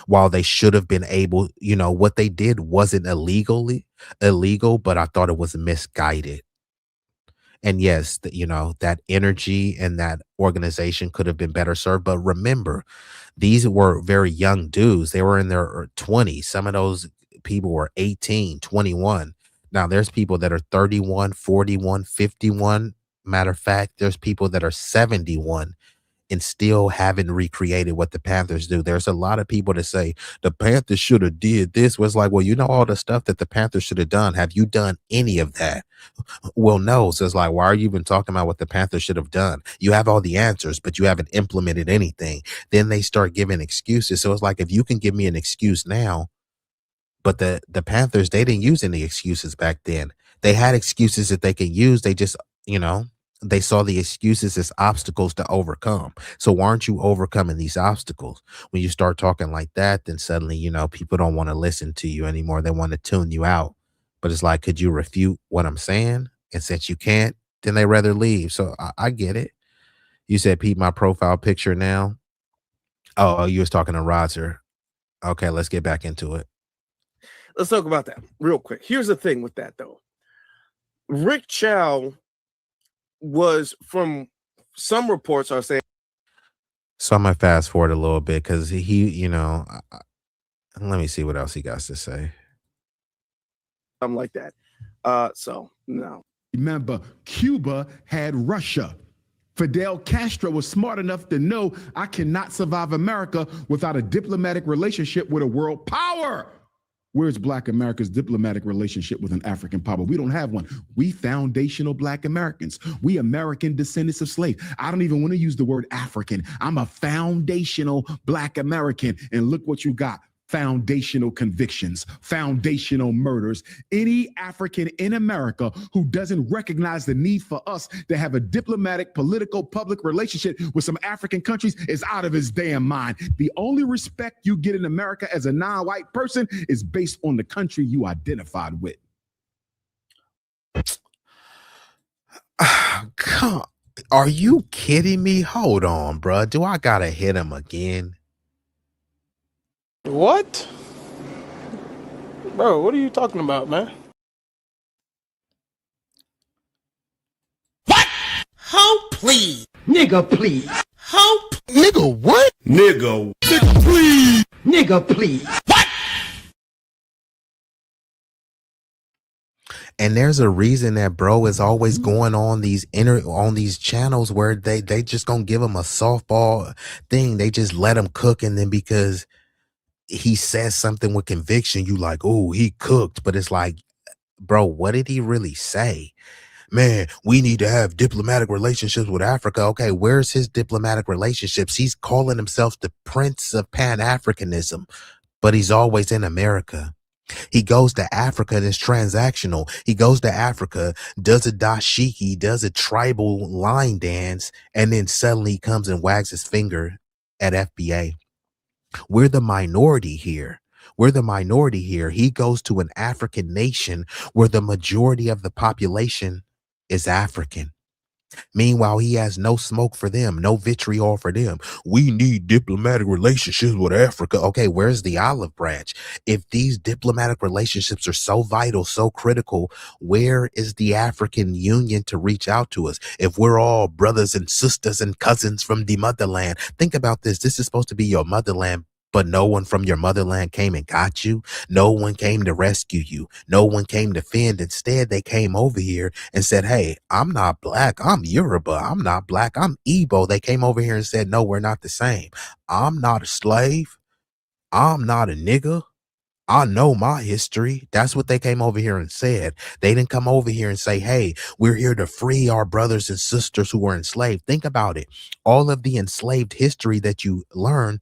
while they should have been able, what they did wasn't illegal, but I thought it was misguided. And yes, that energy and that organization could have been better served. But remember, these were very young dudes. They were in their 20s. Some of those people were 18, 21. Now there's people that are 31, 41, 51. Matter of fact, there's people that are 71 and still haven't recreated what the Panthers do. There's a lot of people that say the Panthers should have did this. Was like, well, all the stuff that the Panthers should have done. Have you done any of that? Well, no. So it's like, why are you even talking about what the Panthers should have done? You have all the answers, but you haven't implemented anything. Then they start giving excuses. So it's like, if you can give me an excuse now, but the Panthers, they didn't use any excuses back then. They had excuses that they could use. They just, they saw the excuses as obstacles to overcome. So why aren't you overcoming these obstacles? When you start talking like that, then suddenly, people don't want to listen to you anymore. They want to tune you out. But it's like, could you refute what I'm saying? And since you can't, then they rather leave. So I get it. You said, Pete, my profile picture now. Oh, you was talking to Roger. Okay, let's get back into it. Let's talk about that real quick. Here's the thing with that, though. Rick Chow was, from some reports are saying. So I'm going to fast forward a little bit because he, let me see what else he got to say. Something like that. So, no. Remember, Cuba had Russia. Fidel Castro was smart enough to know I cannot survive America without a diplomatic relationship with a world power. Where's Black America's diplomatic relationship with an African power? We don't have one. We foundational Black Americans. We American descendants of slaves. I don't even want to use the word African. I'm a foundational Black American. And look what you got. Foundational convictions, foundational murders. Any African in America who doesn't recognize the need for us to have a diplomatic, political, public relationship with some African countries is out of his damn mind. The only respect you get in America as a non-white person is based on the country you identified with. God, are you kidding me? Hold on, bro. Do I gotta hit him again? What? Bro, what are you talking about, man? What? Hope, please. Nigga, please. Hope. Nigga, what? Nigga. Nigga, please. Nigga, please. What? And there's a reason that bro is always going on these channels where they just gonna give him a softball thing. They just let him cook, and then because he says something with conviction, you like, oh, he cooked. But it's like, bro, what did he really say? Man, we need to have diplomatic relationships with Africa. Okay, where's his diplomatic relationships? He's calling himself the Prince of Pan-Africanism, but he's always in America. He goes to Africa and it's transactional. He goes to Africa, does a dashiki, does a tribal line dance, and then suddenly he comes and wags his finger at FBA. We're the minority here. We're the minority here. He goes to an African nation where the majority of the population is African. Meanwhile, he has no smoke for them, no vitriol for them. We need diplomatic relationships with Africa. Okay, where's the olive branch? If these diplomatic relationships are so vital, so critical, where is the African Union to reach out to us? If we're all brothers and sisters and cousins from the motherland, think about this. This is supposed to be your motherland, but no one from your motherland came and got you. No one came to rescue you. No one came to fend. Instead, they came over here and said, hey, I'm not black. I'm Yoruba. I'm not black. I'm Igbo. They came over here and said, no, we're not the same. I'm not a slave. I'm not a nigga. I know my history. That's what they came over here and said. They didn't come over here and say, hey, we're here to free our brothers and sisters who were enslaved. Think about it. All of the enslaved history that you learn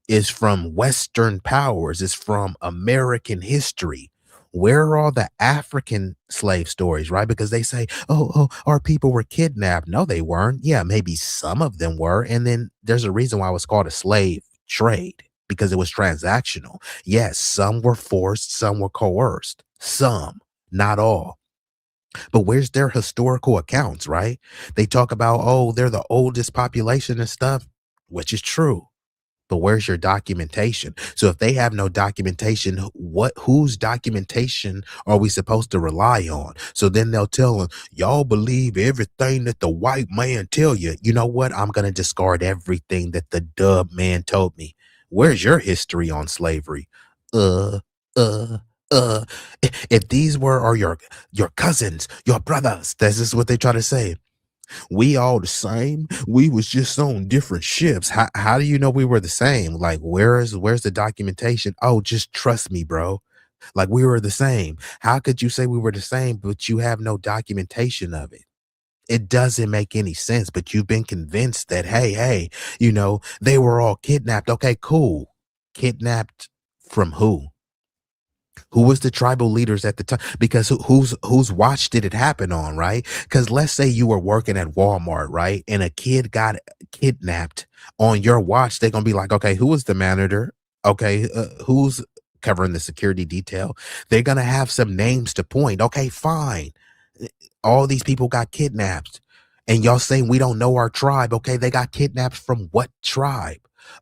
is from Western powers, is from American history. Where are all the African slave stories, right? Because they say, oh, our people were kidnapped. No, they weren't. Yeah, maybe some of them were. And then there's a reason why it was called a slave trade, because it was transactional. Yes, some were forced, some were coerced, some, not all. But where's their historical accounts, right? They talk about, oh, they're the oldest population and stuff, which is true. But where's your documentation? So if they have no documentation, whose documentation are we supposed to rely on? So then they'll tell them, y'all believe everything that the white man tell you. You know what? I'm going to discard everything that the dub man told me. Where's your history on slavery? If these are your cousins, your brothers, this is what they try to say. We all the same. We was just on different ships. How do you know we were the same? Like, where's the documentation? Oh, just trust me, bro. Like, we were the same. How could you say we were the same, but you have no documentation of it? It doesn't make any sense, but you've been convinced that, hey, they were all kidnapped. Okay, cool. Kidnapped from who? Who was the tribal leaders at the time? Because whose watch did it happen on, right? Because let's say you were working at Walmart, right? And a kid got kidnapped on your watch. They're going to be like, okay, who was the manager? Okay, who's covering the security detail? They're going to have some names to point. Okay, fine. All these people got kidnapped. And y'all saying we don't know our tribe. Okay, they got kidnapped from what tribe?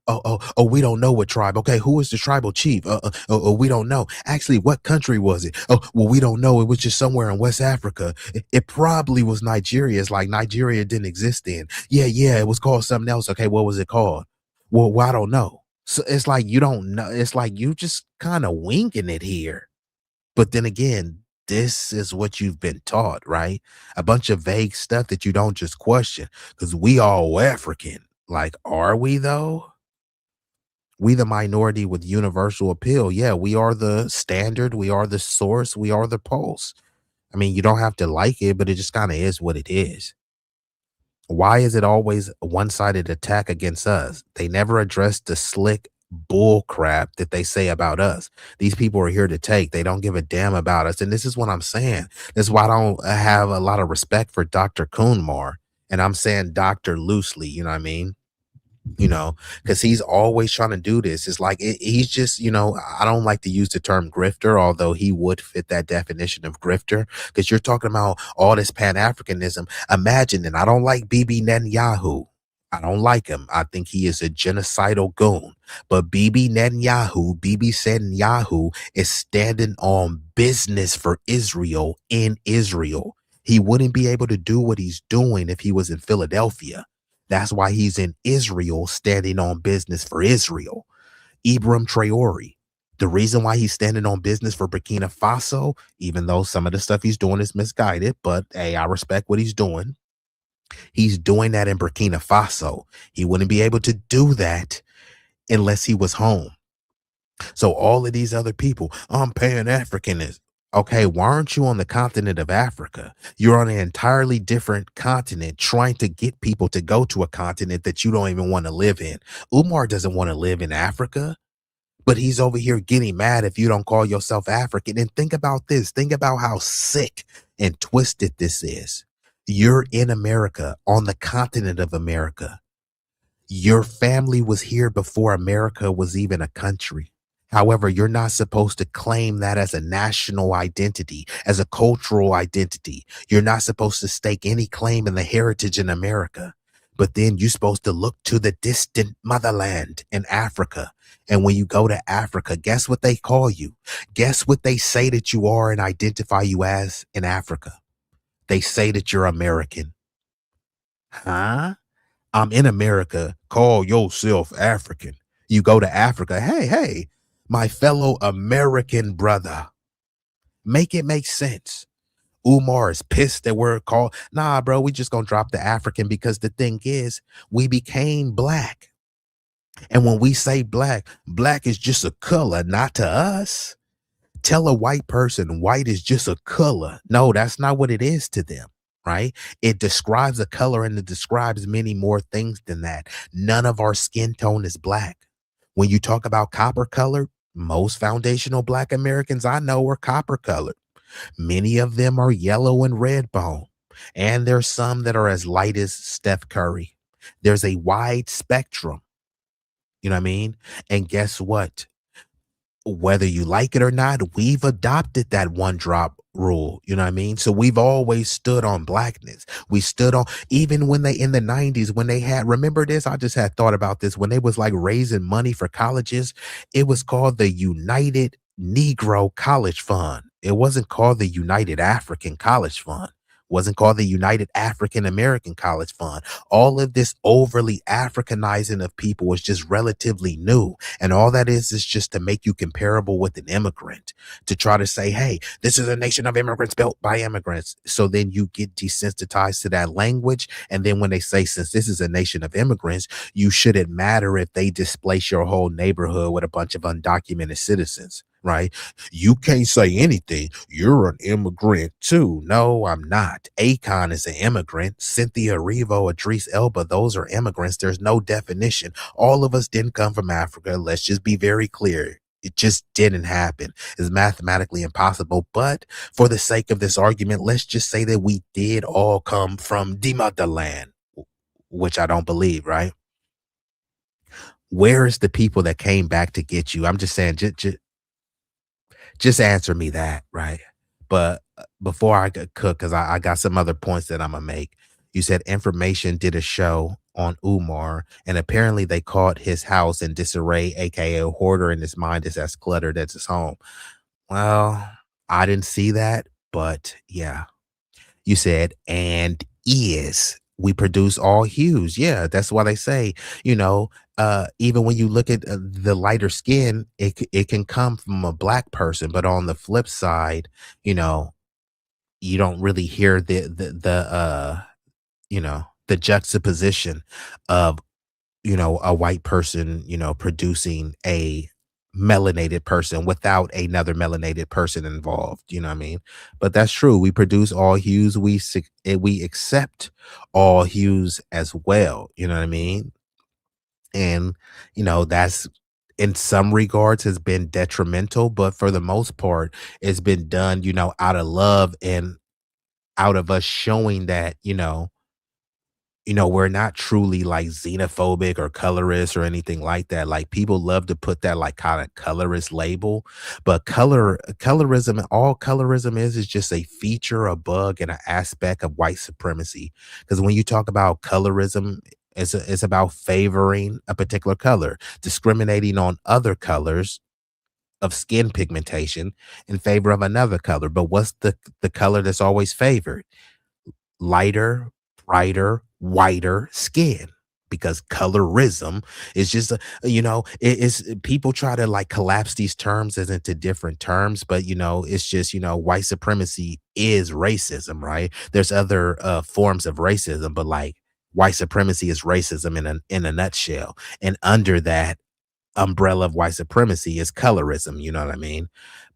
Oh, we don't know what tribe. Okay, who is the tribal chief? We don't know. Actually, what country was it? Oh, well, we don't know. It was just somewhere in West Africa. It probably was Nigeria. It's like Nigeria didn't exist then. Yeah, it was called something else. Okay, what was it called? Well, I don't know. So it's like you don't know. It's like you just kind of winging it here. But then again, this is what you've been taught, right? A bunch of vague stuff that you don't just question, because we all African. Like, are we though? We the minority with universal appeal. Yeah, we are the standard. We are the source. We are the pulse. I mean, you don't have to like it, but it just kind of is what it is. Why is it always a one-sided attack against us? They never address the slick bull crap that they say about us. These people are here to take. They don't give a damn about us. And this is what I'm saying. This is why I don't have a lot of respect for Dr. Kumar. And I'm saying doctor loosely, you know what I mean? Because he's always trying to do this. It's like he's just, I don't like to use the term grifter, although he would fit that definition of grifter, because you're talking about all this Pan-Africanism. Imagine, and I don't like Bibi Netanyahu. I don't like him. I think he is a genocidal goon. But Bibi Netanyahu is standing on business for Israel in Israel. He wouldn't be able to do what he's doing if he was in Philadelphia. That's why he's in Israel standing on business for Israel. Ibrahim Traore, the reason why he's standing on business for Burkina Faso, even though some of the stuff he's doing is misguided, but hey, I respect what he's doing. He's doing that in Burkina Faso. He wouldn't be able to do that unless he was home. So all of these other people, I'm Pan-Africanist. Okay, why aren't you on the continent of Africa? You're on an entirely different continent trying to get people to go to a continent that you don't even want to live in. Umar doesn't want to live in Africa, but he's over here getting mad if you don't call yourself African. And think about this. Think about how sick and twisted this is. You're in America, on the continent of America. Your family was here before America was even a country. However, you're not supposed to claim that as a national identity, as a cultural identity. You're not supposed to stake any claim in the heritage in America. But then you're supposed to look to the distant motherland in Africa. And when you go to Africa, guess what they call you? Guess what they say that you are and identify you as in Africa? They say that you're American. Huh? I'm in America. Call yourself African. You go to Africa. Hey, my fellow American brother. Make it make sense. Umar is pissed that we're called. Nah, bro, we just gonna drop the African, because the thing is, we became black. And when we say black, black is just a color, not to us. Tell a white person white is just a color. No, that's not what it is to them, right? It describes a color and it describes many more things than that. None of our skin tone is black. When you talk about copper color, most foundational black Americans I know are copper colored. Many of them are yellow and red bone. And there's some that are as light as Steph Curry. There's a wide spectrum. You know what I mean? And guess what? Whether you like it or not, we've adopted that one drop rule. You know what I mean? So we've always stood on blackness. We stood on, even when they in the 90s, when they had, remember this? I just had thought about this when they was like raising money for colleges. It was called the United Negro College Fund. It wasn't called the United African College Fund. Wasn't called the United African American College Fund. All of this overly Africanizing of people is just relatively new. And all that is just to make you comparable with an immigrant, to try to say, hey, this is a nation of immigrants built by immigrants. So then you get desensitized to that language. And then when they say, since this is a nation of immigrants, you shouldn't matter if they displace your whole neighborhood with a bunch of undocumented citizens. Right? You can't say anything. You're an immigrant too. No, I'm not. Akon is an immigrant. Cynthia Erivo, Idris Elba, those are immigrants. There's no definition. All of us didn't come from Africa. Let's just be very clear. It just didn't happen. It's mathematically impossible. But for the sake of this argument, let's just say that we did all come from the motherland, which I don't believe, right? Where is the people that came back to get you? I'm just saying, just answer me that, right? But before I cook, because I got some other points that I'm gonna make. You said Information did a show on Umar, and apparently they caught his house in disarray, aka a hoarder, and his mind is as cluttered as his home. Well, I didn't see that, but yeah. You said, and is we produce all hues. Yeah, that's why they say, you know, even when you look at the lighter skin, it can come from a black person, but on the flip side, you know, you don't really hear the juxtaposition of, you know, a white person, you know, producing a melanated person without another melanated person involved. You know what I mean? But that's true. We produce all hues. We accept all hues as well. You know what I mean? And, you know, that's in some regards has been detrimental, but for the most part, it's been done, you know, out of love and out of us showing that, we're not truly like xenophobic or colorist or anything like that. Like people love to put that like kind of colorist label, but colorism, all colorism is just a feature, a bug, and an aspect of white supremacy. Because when you talk about colorism, it's about favoring a particular color, discriminating on other colors of skin pigmentation in favor of another color. But what's the color that's always favored? Lighter, brighter, whiter skin, because colorism is just it is, people try to like collapse these terms as into different terms, but it's just white supremacy is racism, right? There's other forms of racism, but like white supremacy is racism in a nutshell, and under that umbrella of white supremacy is colorism, you know what I mean?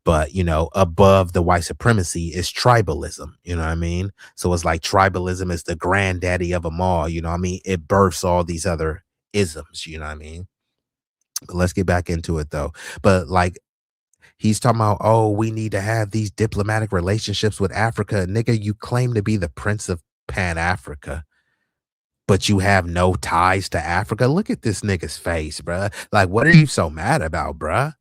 But above the white supremacy is tribalism, you know what I mean? So it's like tribalism is the granddaddy of them all, you know what I mean? It births all these other isms, you know what I mean? But let's get back into it though. But like he's talking about, oh, we need to have these diplomatic relationships with Africa. Nigga, you claim to be the Prince of Pan Africa, but you have no ties to Africa. Look at this nigga's face, bruh. Like, what are you so mad about, bruh?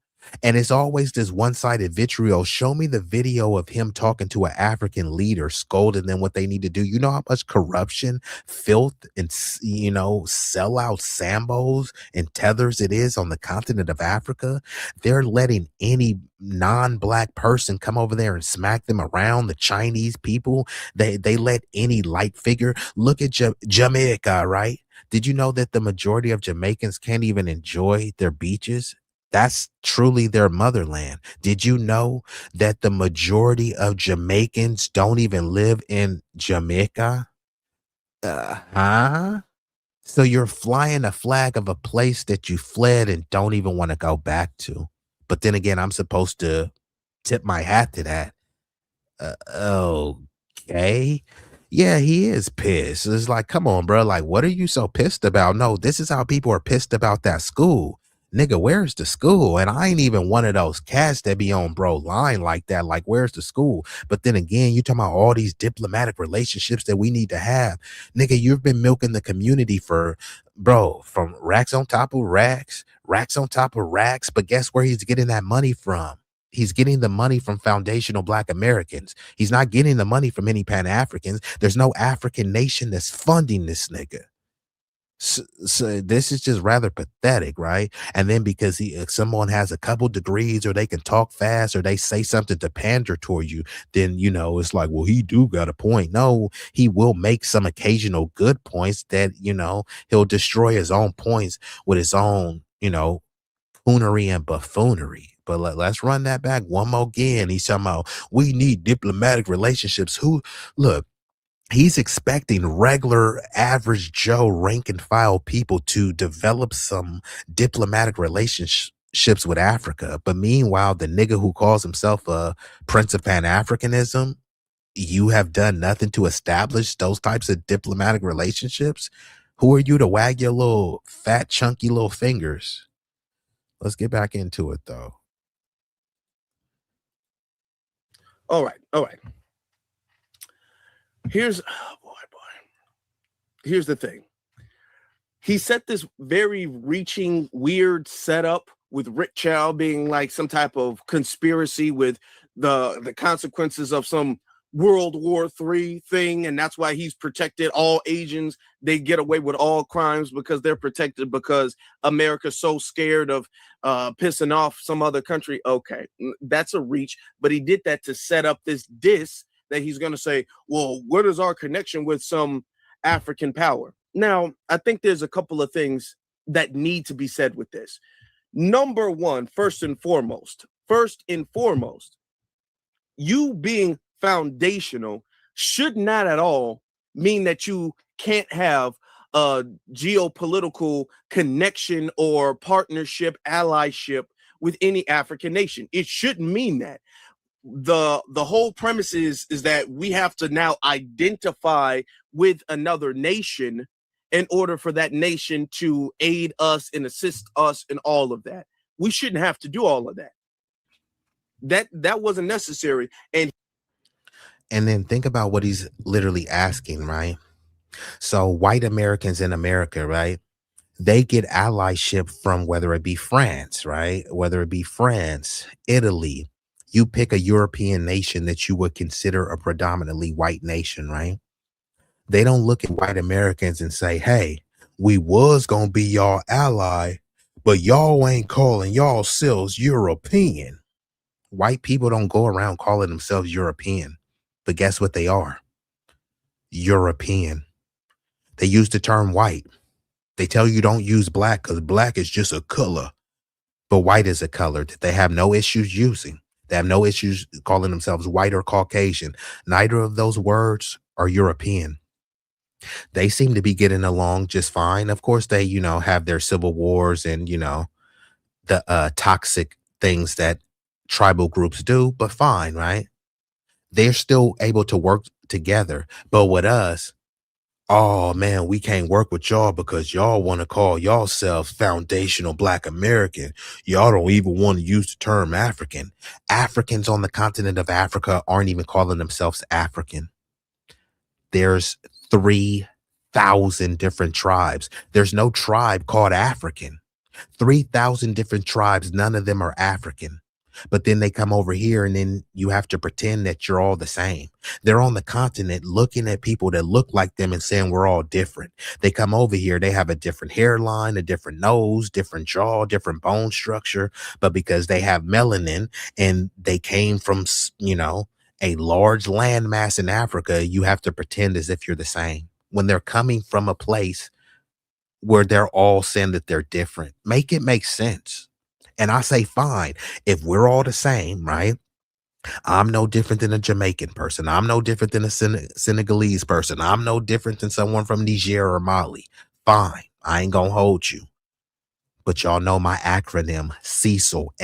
And it's always this one-sided vitriol. Show me the video of him talking to an African leader, scolding them what they need to do. You know how much corruption, filth, and sellout Sambos and tethers it is on the continent of Africa? They're letting any non-black person come over there and smack them around. The Chinese people, they let any light figure. Look at Jamaica, right? Did you know that the majority of Jamaicans can't even enjoy their beaches? That's truly their motherland. Did you know that the majority of Jamaicans don't even live in Jamaica? Huh? So you're flying a flag of a place that you fled and don't even want to go back to. But then again, I'm supposed to tip my hat to that. Okay. Yeah, he is pissed. It's like, come on, bro. Like, what are you so pissed about? No, this is how people are pissed about that school. Nigga, where's the school? And I ain't even one of those cats that be on bro line like that. Like, where's the school? But then again, you talking about all these diplomatic relationships that we need to have. Nigga, you've been milking the community for, bro, from racks on top of racks, racks on top of racks. But guess where he's getting that money from? He's getting the money from foundational Black Americans. He's not getting the money from any Pan-Africans. There's no African nation that's funding this nigga. So this is just rather pathetic, right? And then because someone has a couple degrees, or they can talk fast, or they say something to pander toward you, then, you know, it's like, well, he do got a point. No, he will make some occasional good points that, you know, he'll destroy his own points with his own, you know, coonery and buffoonery. But let's run that back one more again. He's talking about we need diplomatic relationships. Look, he's expecting regular, average Joe, rank and file people to develop some diplomatic relationships with Africa. But meanwhile, the nigga who calls himself a Prince of Pan-Africanism, you have done nothing to establish those types of diplomatic relationships. Who are you to wag your little fat, chunky little fingers? Let's get back into it, though. All right. Here's the thing. He set this very reaching, weird setup with Rick Chow being like some type of conspiracy with the consequences of some World War III thing, and that's why he's protected all Asians. They get away with all crimes because they're protected because America's so scared of pissing off some other country. Okay, that's a reach, but he did that to set up this diss that he's going to say, well, what is our connection with some African power? Now, I think there's a couple of things that need to be said with this. Number one, first and foremost, you being foundational should not at all mean that you can't have a geopolitical connection or partnership, allyship with any African nation. It shouldn't mean that. The whole premise is that we have to now identify with another nation in order for that nation to aid us and assist us in all of that. We shouldn't have to do all of that. That wasn't necessary. And then think about what he's literally asking, right? So white Americans in America, right? They get allyship from whether it be France, right? Whether it be France, Italy, you pick a European nation that you would consider a predominantly white nation, right? They don't look at white Americans and say, hey, we was going to be y'all ally, but y'all ain't calling y'all selves European. White people don't go around calling themselves European. But guess what they are? European. They use the term white. They tell you don't use black because black is just a color. But white is a color that they have no issues using. They have no issues calling themselves white or Caucasian. Neither of those words are European. They seem to be getting along just fine. Of course, they, you know, have their civil wars and, you know, the toxic things that tribal groups do, but fine, right? They're still able to work together. But with us, oh man, we can't work with y'all because y'all want to call yourselves foundational Black American. Y'all don't even want to use the term African. Africans on the continent of Africa aren't even calling themselves African. There's 3,000 different tribes. There's no tribe called African. 3,000 different tribes. None of them are African. But then they come over here and then you have to pretend that you're all the same. They're on the continent looking at people that look like them and saying we're all different. They come over here, they have a different hairline, a different nose, different jaw, different bone structure. But because they have melanin and they came from, you know, a large landmass in Africa, you have to pretend as if you're the same. When they're coming from a place where they're all saying that they're different, make it make sense. And I say, fine, if we're all the same, right? I'm no different than a Jamaican person. I'm no different than a Senegalese person. I'm no different than someone from Niger or Mali. Fine, I ain't gonna hold you. But y'all know my acronym, Cecil,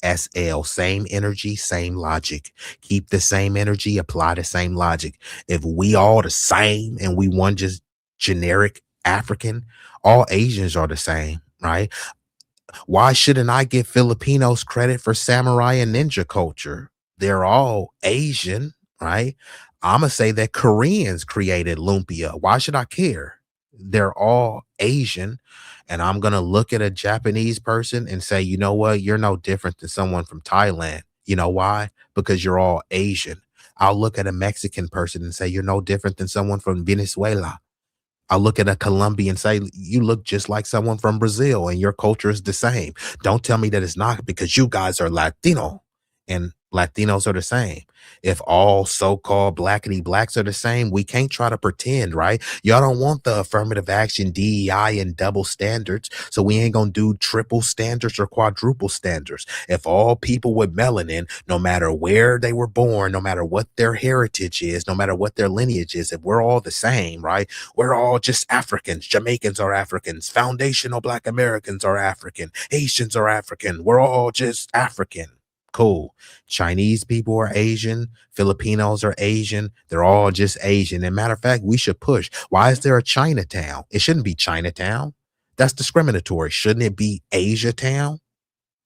SL, same energy, same logic. Keep the same energy, apply the same logic. If we all the same and we one just generic African, all Asians are the same, right? Why shouldn't I give Filipinos credit for samurai and ninja culture? They're all Asian, right? I'm going to say that Koreans created lumpia. Why should I care? They're all Asian. And I'm going to look at a Japanese person and say, you know what? You're no different than someone from Thailand. You know why? Because you're all Asian. I'll look at a Mexican person and say, you're no different than someone from Venezuela. I look at a Colombian and say, you look just like someone from Brazil and your culture is the same. Don't tell me that it's not, because you guys are Latino and Latinos are the same. If all so-called blackity blacks are the same, we can't try to pretend, right? Y'all don't want the affirmative action, DEI, and double standards. So we ain't gonna do triple standards or quadruple standards. If all people with melanin, no matter where they were born, no matter what their heritage is, no matter what their lineage is, if we're all the same, right? We're all just Africans. Jamaicans are Africans. Foundational Black Americans are African. Haitians are African. We're all just African. Cool. Chinese people are Asian. Filipinos are Asian. They're all just Asian. And matter of fact, we should push. Why is there a Chinatown? It shouldn't be Chinatown. That's discriminatory. Shouldn't it be Asia Town?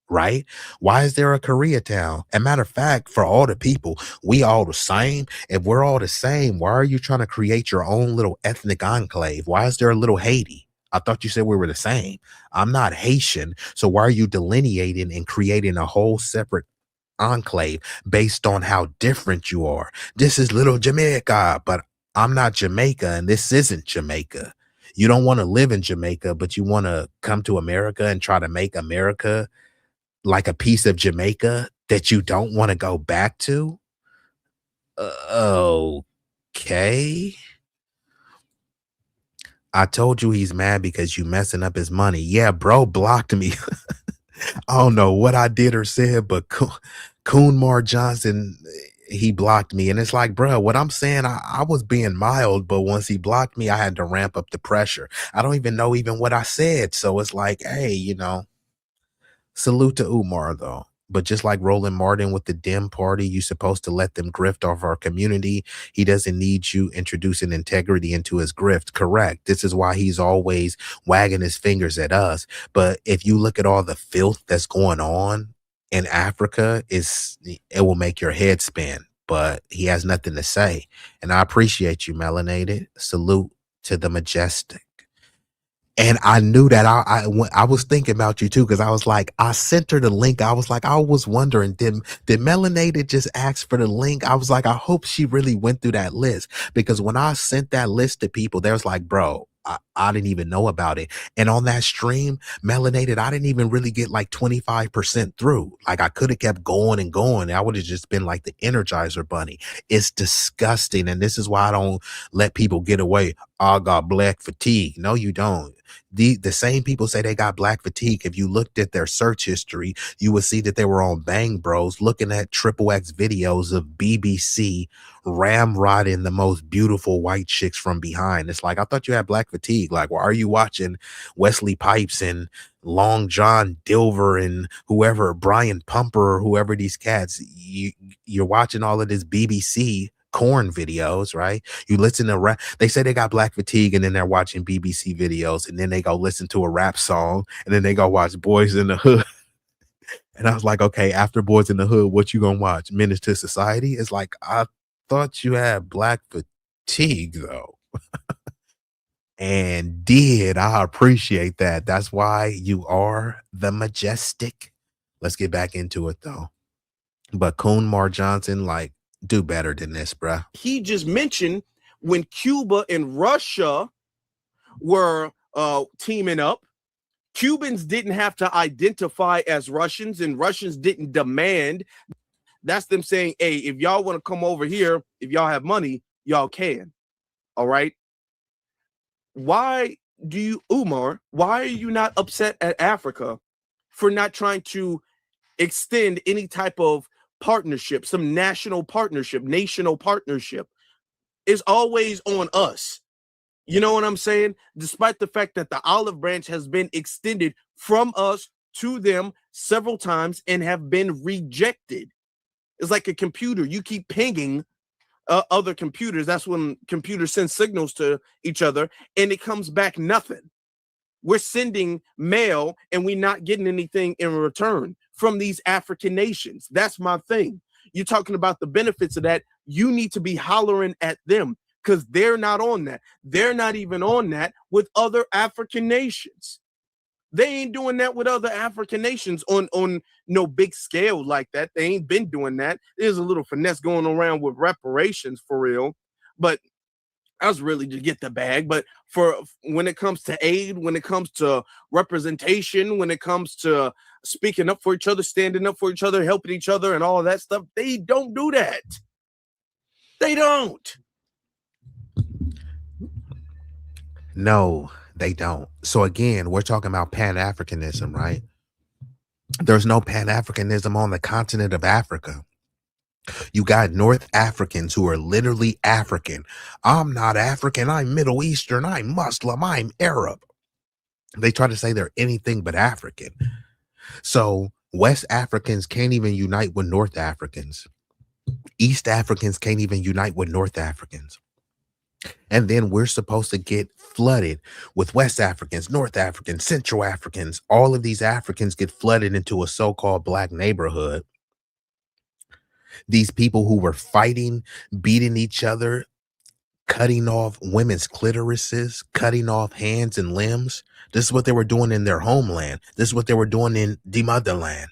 Right? Why is there a Koreatown? And matter of fact, for all the people, we all the same. If we're all the same, why are you trying to create your own little ethnic enclave? Why is there a little Haiti? I thought you said we were the same. I'm not Haitian. So why are you delineating and creating a whole separate enclave based on how different you are? This is little Jamaica, but I'm not Jamaica, and this isn't Jamaica. You don't want to live in Jamaica, but you want to come to America and try to make America like a piece of Jamaica that you don't want to go back to? Okay. I told you he's mad because you messing up his money. Yeah, bro blocked me. I don't know what I did or said, but Umar Johnson, he blocked me. And it's like, bro, what I'm saying, I was being mild, but once he blocked me, I had to ramp up the pressure. I don't even know even what I said. So it's like, hey, salute to Umar, though. But just like Roland Martin with the Dem Party, you're supposed to let them grift off our community. He doesn't need you introducing integrity into his grift. Correct. This is why he's always wagging his fingers at us. But if you look at all the filth that's going on in Africa, it will make your head spin. But he has nothing to say. And I appreciate you, Melanated. Salute to the majestic. And I knew that I was thinking about you too, because I was like, I sent her the link. I was like, I was wondering, did Melanated just ask for the link? I was like, I hope she really went through that list, because when I sent that list to people, they was like, bro, I didn't even know about it. And on that stream, Melanated, I didn't even really get like 25% through. Like I could have kept going and going. I would have just been like the Energizer Bunny. It's disgusting. And this is why I don't let people get away. I got black fatigue. No, you don't. The same people say they got black fatigue. If you looked at their search history, you would see that they were on Bang Bros looking at XXX videos of BBC ramrodding the most beautiful white chicks from behind. It's like, I thought you had black fatigue. Like, why are you watching Wesley Pipes and Long John Dilver and whoever, Brian Pumper, or whoever these cats, you're watching all of this BBC corn videos, right? You listen to rap. They say they got black fatigue, and then they're watching BBC videos, and then they go listen to a rap song, and then they go watch Boys in the Hood. And I was like, okay, after Boys in the Hood, what you gonna watch? Menace to Society? It's like, I thought you had black fatigue though. And I appreciate that. That's why you are the majestic. Let's get back into it though. But Umar Johnson, like, do better than this, bruh. He just mentioned when Cuba and Russia were teaming up, Cubans didn't have to identify as Russians, and Russians didn't demand. That's them saying, hey, if y'all want to come over here, if y'all have money, y'all can. All right. Why are you not upset at Africa for not trying to extend any type of partnership, some national partnership? Is always on us. You know what I'm saying? Despite the fact that the olive branch has been extended from us to them, several times and have been rejected. It's like a computer. You keep pinging other computers. That's when computers send signals to each other and it comes back nothing. We're sending mail and we're not getting anything in return from these African nations. That's my thing. You're talking about the benefits of that. You need to be hollering at them because they're not on that. They're not even on that with other African nations. They ain't doing that with other African nations on no big scale like that. They ain't been doing that. There's a little finesse going around with reparations for real, but I was really to get the bag. But for when it comes to aid, when it comes to representation, when it comes to speaking up for each other, standing up for each other, helping each other, and all of that stuff, they don't do that. They don't. No, they don't. So again, we're talking about Pan-Africanism, right? There's no Pan-Africanism on the continent of Africa. You got North Africans who are literally African. I'm not African. I'm Middle Eastern. I'm Muslim. I'm Arab. They try to say they're anything but African. So West Africans can't even unite with North Africans. East Africans can't even unite with North Africans. And then we're supposed to get flooded with West Africans, North Africans, Central Africans. All of these Africans get flooded into a so-called black neighborhood. These people who were fighting, beating each other, cutting off women's clitorises, cutting off hands and limbs. This is what they were doing in their homeland. This is what they were doing in the motherland.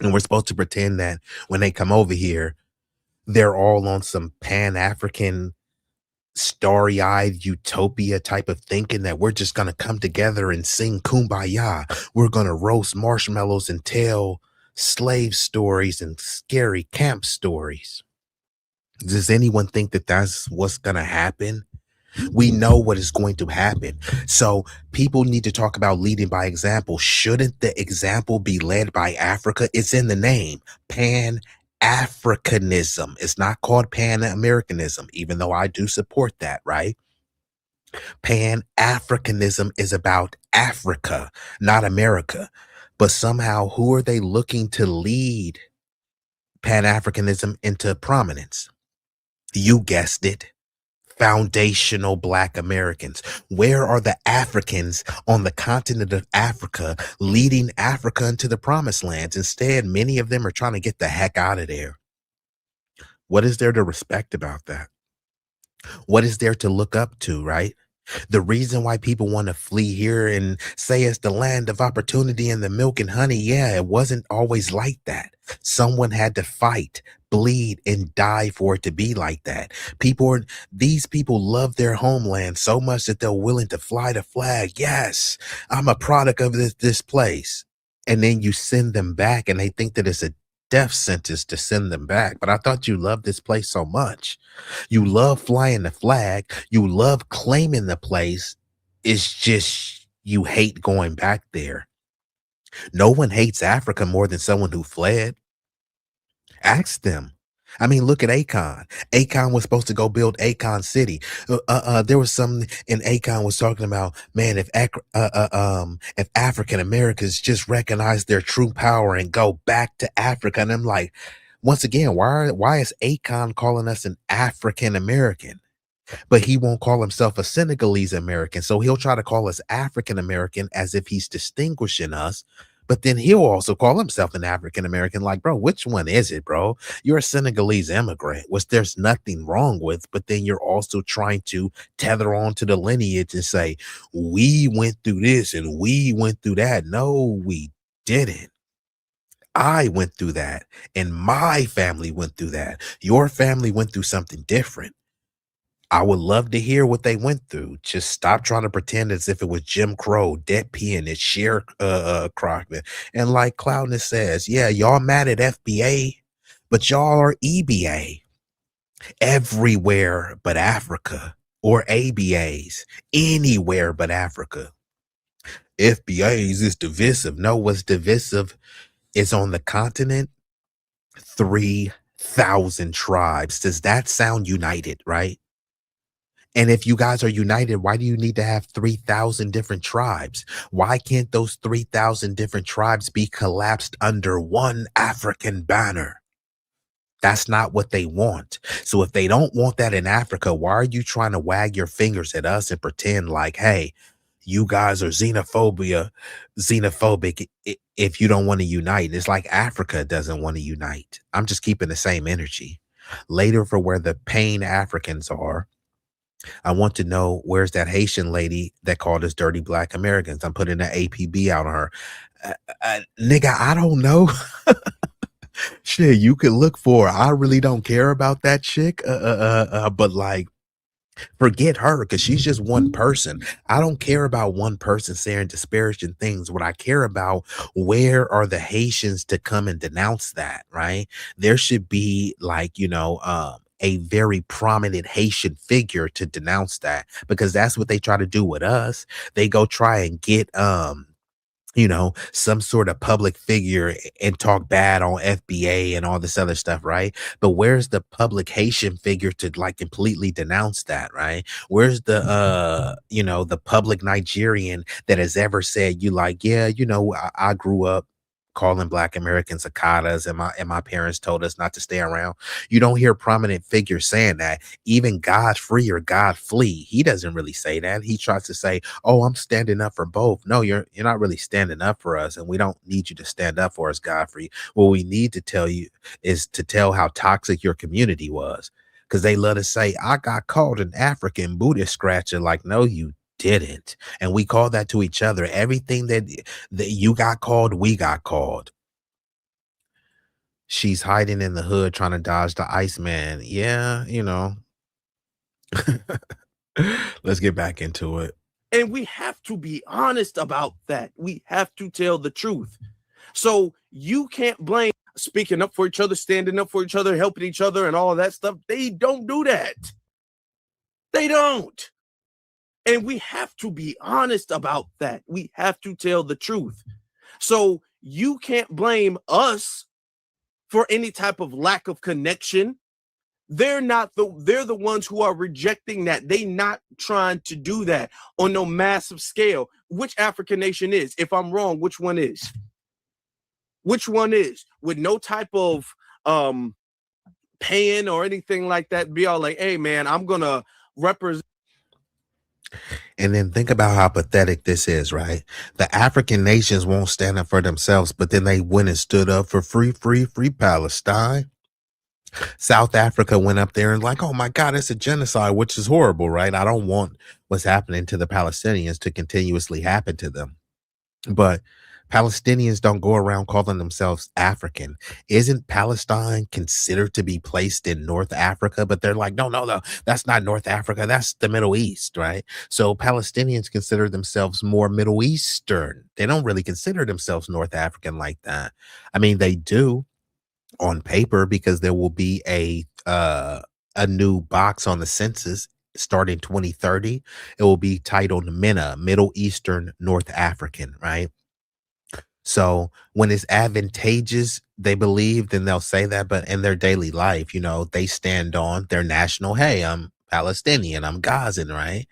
And we're supposed to pretend that when they come over here, they're all on some Pan-African starry-eyed utopia type of thinking that we're just going to come together and sing Kumbaya. We're going to roast marshmallows and tell slave stories and scary camp stories. Does anyone think that that's what's going to happen? We know what is going to happen. So people need to talk about leading by example. Shouldn't the example be led by Africa? It's in the name. Pan-Africanism. It's not called Pan-Americanism, even though I do support that, right? Pan-Africanism is about Africa, not America. But somehow, who are they looking to lead Pan-Africanism into prominence? You guessed it. Foundational Black Americans. Where are the Africans on the continent of Africa leading Africa into the promised lands? Instead, many of them are trying to get the heck out of there. What is there to respect about that? What is there to look up to, right? The reason why people want to flee here and say it's the land of opportunity and the milk and honey, yeah, it wasn't always like that. Someone had to fight, bleed, and die for it to be like that. These people love their homeland so much that they're willing to fly the flag. Yes, I'm a product of this place. And then you send them back and they think that it's a death sentence to send them back. But I thought you loved this place so much. You love flying the flag. You love claiming the place. It's just you hate going back there. No one hates Africa more than someone who fled. Ask them. I mean, look at Akon. Akon was supposed to go build Akon City. There was something in Akon was talking about, man, if African Americans just recognize their true power and go back to Africa. And I'm like, once again, why is Akon calling us an African American? But he won't call himself a Senegalese American. So he'll try to call us African American as if he's distinguishing us. But then he'll also call himself an African American. Like, bro, which one is it, bro? You're a Senegalese immigrant, which there's nothing wrong with. But then you're also trying to tether on to the lineage and say, we went through this and we went through that. No, we didn't. I went through that and my family went through that. Your family went through something different. I would love to hear what they went through. Just stop trying to pretend as if it was Jim Crow, dead pianist, Crockman. And like Cloudness says, yeah, y'all mad at FBA, but y'all are EBA. Everywhere but Africa, or ABAs, anywhere but Africa. FBAs is divisive. No, what's divisive is on the continent, 3,000 tribes. Does that sound united, right? And if you guys are united, why do you need to have 3,000 different tribes? Why can't those 3,000 different tribes be collapsed under one African banner? That's not what they want. So if they don't want that in Africa, why are you trying to wag your fingers at us and pretend like, hey, you guys are xenophobic if you don't want to unite? It's like Africa doesn't want to unite. I'm just keeping the same energy. Later, for where the pain Africans are, I want to know, where's that Haitian lady that called us dirty black Americans? I'm putting an APB out on her. Nigga, I don't know. Shit, you could look for her. I really don't care about that chick. But like, forget her, because she's just one person. I don't care about one person saying disparaging things. What I care about, where are the Haitians to come and denounce that, right? There should be like, a very prominent Haitian figure to denounce that, because that's what they try to do with us. They go try and get some sort of public figure and talk bad on FBA and all this other stuff, right? But where's the public Haitian figure to like completely denounce that, right? Where's the public Nigerian that has ever said, I grew up calling black Americans cicadas, and my parents told us not to stay around. You don't hear prominent figures saying that. Even God free or God flee, he doesn't really say that. He tries to say, oh, I'm standing up for both. No, you're not really standing up for us, and we don't need you to stand up for us, Godfrey. What we need to tell you is to tell how toxic your community was, because they love to say, I got called an African booty scratcher. Like, no, you didn't. And we call that to each other. Everything that you got called, we got called. She's hiding in the hood trying to dodge the Iceman. Yeah, let's get back into it. And we have to be honest about that. We have to tell the truth. So you can't blame speaking up for each other, standing up for each other, helping each other, and all of that stuff. They don't do that. They don't. And we have to be honest about that. We have to tell the truth. So you can't blame us for any type of lack of connection. They're the ones who are rejecting that. They not trying to do that on no massive scale. Which African nation is? If I'm wrong, which one is? Which one is? With no type of paying or anything like that, be all like, hey man, I'm gonna represent. And then think about how pathetic this is, right? The African nations won't stand up for themselves, but then they went and stood up for free Palestine. South Africa went up there and like, oh my God, it's a genocide, which is horrible, right? I don't want what's happening to the Palestinians to continuously happen to them. But Palestinians don't go around calling themselves African. Isn't Palestine considered to be placed in North Africa? But they're like, no, that's not North Africa. That's the Middle East, right? So Palestinians consider themselves more Middle Eastern. They don't really consider themselves North African like that. I mean, they do on paper, because there will be a new box on the census starting 2030. It will be titled MENA, Middle Eastern North African, right? So when it's advantageous, they believe, then they'll say that. But in their daily life, they stand on their national, hey, I'm Palestinian, I'm Gazan, right?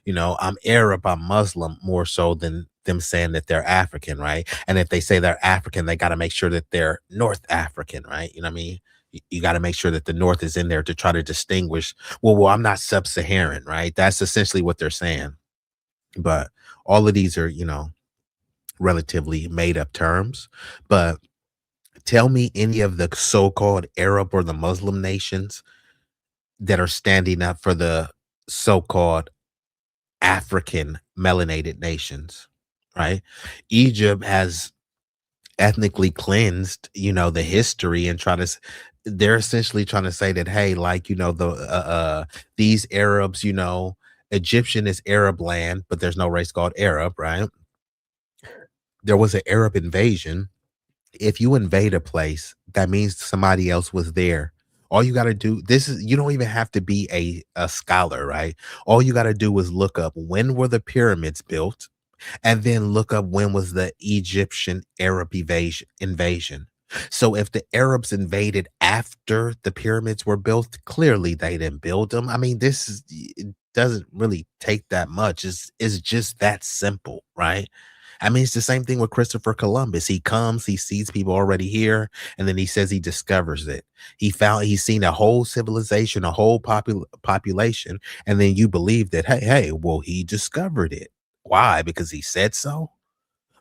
I'm Arab, I'm Muslim, more so than them saying that they're African, right? And if they say they're African, they got to make sure that they're North African, right? You know what I mean? You got to make sure that the North is in there to try to distinguish, well, I'm not sub-Saharan, right? That's essentially what they're saying. But all of these are, relatively made up terms. But tell me any of the so-called Arab or the Muslim nations that are standing up for the so-called African melanated nations, right? Egypt has ethnically cleansed, the history, and they're essentially trying to say that, hey, like, these Arabs, Egyptian is Arab land, but there's no race called Arab, right? There was an Arab invasion. If you invade a place, that means somebody else was there. All you got to do, you don't even have to be a scholar, right? All you got to do is look up, when were the pyramids built? And then look up, when was the Egyptian Arab invasion. So if the Arabs invaded after the pyramids were built, clearly they didn't build them. I mean, doesn't really take that much. It's just that simple, right? I mean, it's the same thing with Christopher Columbus. He comes, he sees people already here, and then he says he discovers it. He's seen a whole civilization, a whole population, and then you believe that, hey, well, he discovered it. Why? Because he said so?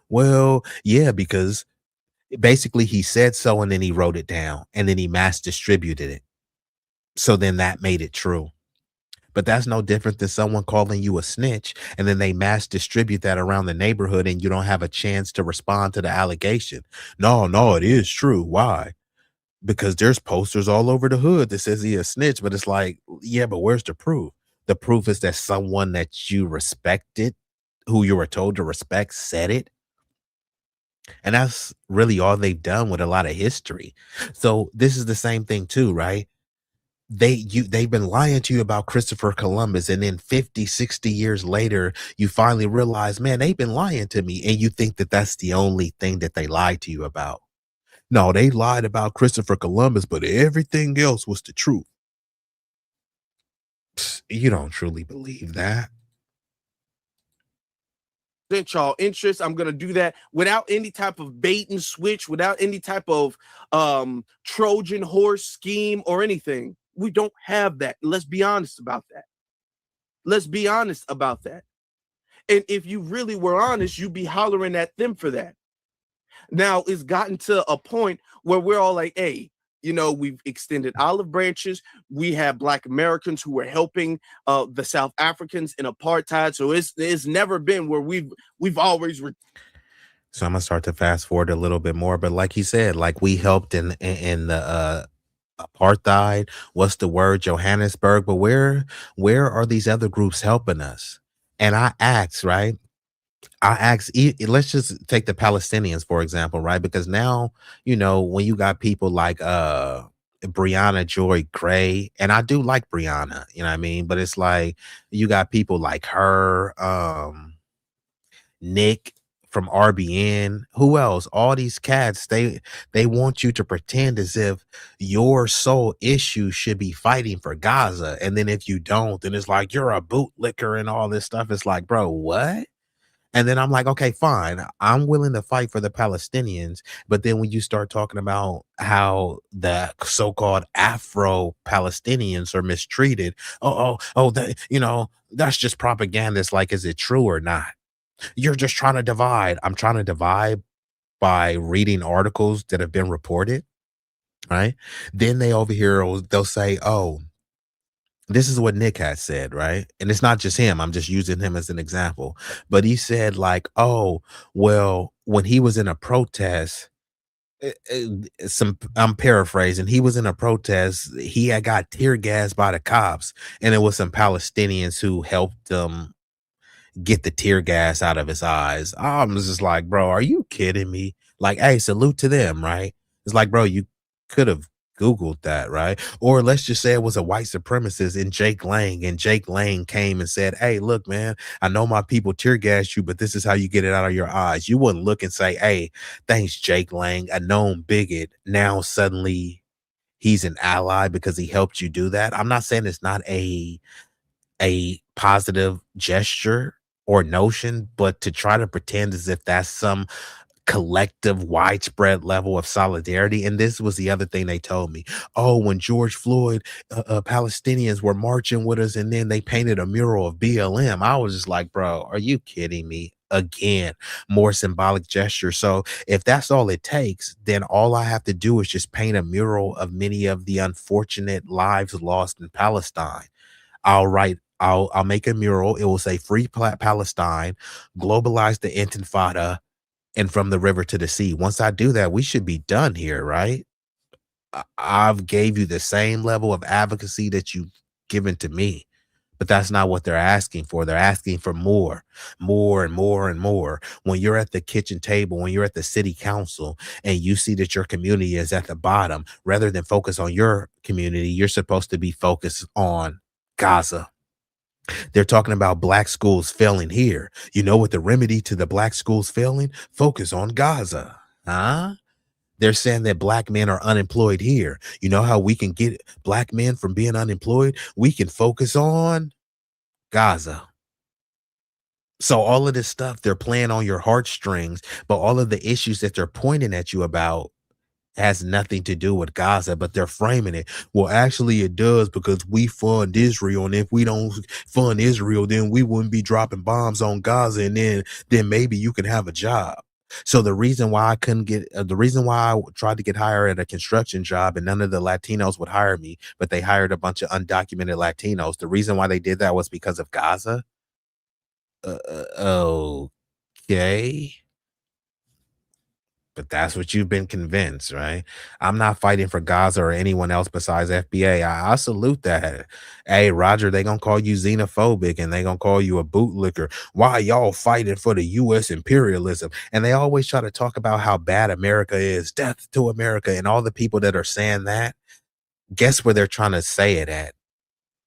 Well, yeah, because basically he said so, and then he wrote it down, and then he mass distributed it. So then that made it true. But that's no different than someone calling you a snitch, and then they mass distribute that around the neighborhood, and you don't have a chance to respond to the allegation. No, it is true. Why? Because there's posters all over the hood that says he a snitch, but it's like, yeah, but where's the proof? The proof is that someone that you respected, who you were told to respect, said it. And that's really all they've done with a lot of history. So this is the same thing too, right? They've been lying to you about Christopher Columbus, and then 50, 60 years later you finally realize, man, they've been lying to me, and you think that that's the only thing that they lied to you about. No, they lied about Christopher Columbus, but everything else was the truth. Psst, you don't truly believe that. Y'all interest. I'm gonna do that without any type of bait and switch, without any type of Trojan horse scheme or anything. We don't have that. Let's be honest about that. Let's be honest about that. And if you really were honest, you'd be hollering at them for that. Now it's gotten to a point where we're all like, hey, you know, we've extended olive branches. We have Black Americans who are helping the South Africans in apartheid. So it's never been where we've always. So I'm gonna start to fast forward a little bit more, but like he said, like we helped in the apartheid. What's the word? Johannesburg. But where are these other groups helping us? And I asked, right? Let's just take the Palestinians, for example, right? Because now, you know, when you got people like Breonna Joy Gray, and I do like Breonna, you know what I mean? But it's like you got people like her, Nick from RBN, who else? All these cats, they want you to pretend as if your sole issue should be fighting for Gaza. And then if you don't, then it's like you're a bootlicker and all this stuff. It's like, bro, what? And then I'm like, okay, fine. I'm willing to fight for the Palestinians. But then when you start talking about how the so-called Afro-Palestinians are mistreated, you know, that's just propaganda. It's like, is it true or not? You're just trying to divide. I'm trying to divide by reading articles that have been reported, right? Then they'll say, oh, this is what Nick has said, right? And it's not just him. I'm just using him as an example. But he said like, oh, well, when he was in a protest, I'm paraphrasing, he was in a protest, he had got tear gassed by the cops, and it was some Palestinians who helped them get the tear gas out of his eyes. I'm just like, bro, are you kidding me? Like, hey, salute to them, right? It's like, bro, you could have Googled that, right? Or let's just say it was a white supremacist in Jake Lang, and Jake Lang came and said, hey, look, man, I know my people tear gassed you, but this is how you get it out of your eyes. You wouldn't look and say, hey, thanks, Jake Lang, a known bigot. Now suddenly he's an ally because he helped you do that. I'm not saying it's not a positive gesture or notion, but to try to pretend as if that's some collective widespread level of solidarity. And this was the other thing they told me. Oh, when George Floyd, Palestinians were marching with us, and then they painted a mural of BLM. I was just like, bro, are you kidding me? Again, more symbolic gesture. So if that's all it takes, then all I have to do is just paint a mural of many of the unfortunate lives lost in Palestine. I'll make a mural. It will say Free Palestine, globalize the Intifada, and from the river to the sea. Once I do that, we should be done here, right? I've gave you the same level of advocacy that you've given to me, but that's not what they're asking for. They're asking for more and more and more. When you're at the kitchen table, when you're at the city council, and you see that your community is at the bottom, rather than focus on your community, you're supposed to be focused on Gaza. They're talking about black schools failing here. You know what the remedy to the black schools failing? Focus on Gaza. Huh? They're saying that black men are unemployed here. You know how we can get black men from being unemployed? We can focus on Gaza. So all of this stuff, they're playing on your heartstrings, but all of the issues that they're pointing at you about has nothing to do with Gaza, but they're framing it. Well, actually it does, because we fund Israel, and if we don't fund Israel, then we wouldn't be dropping bombs on Gaza, and then maybe you can have a job. So the reason why I couldn't get the reason why I tried to get hired at a construction job and none of the Latinos would hire me, but they hired a bunch of undocumented Latinos. The reason why they did that was because of Gaza. Okay. But that's what you've been convinced, right? I'm not fighting for Gaza or anyone else besides FBA. I salute that. Hey, Roger, they gonna call you xenophobic and they gonna call you a bootlicker. Why y'all fighting for the U.S. imperialism? And they always try to talk about how bad America is, death to America, and all the people that are saying that. Guess where they're trying to say it at?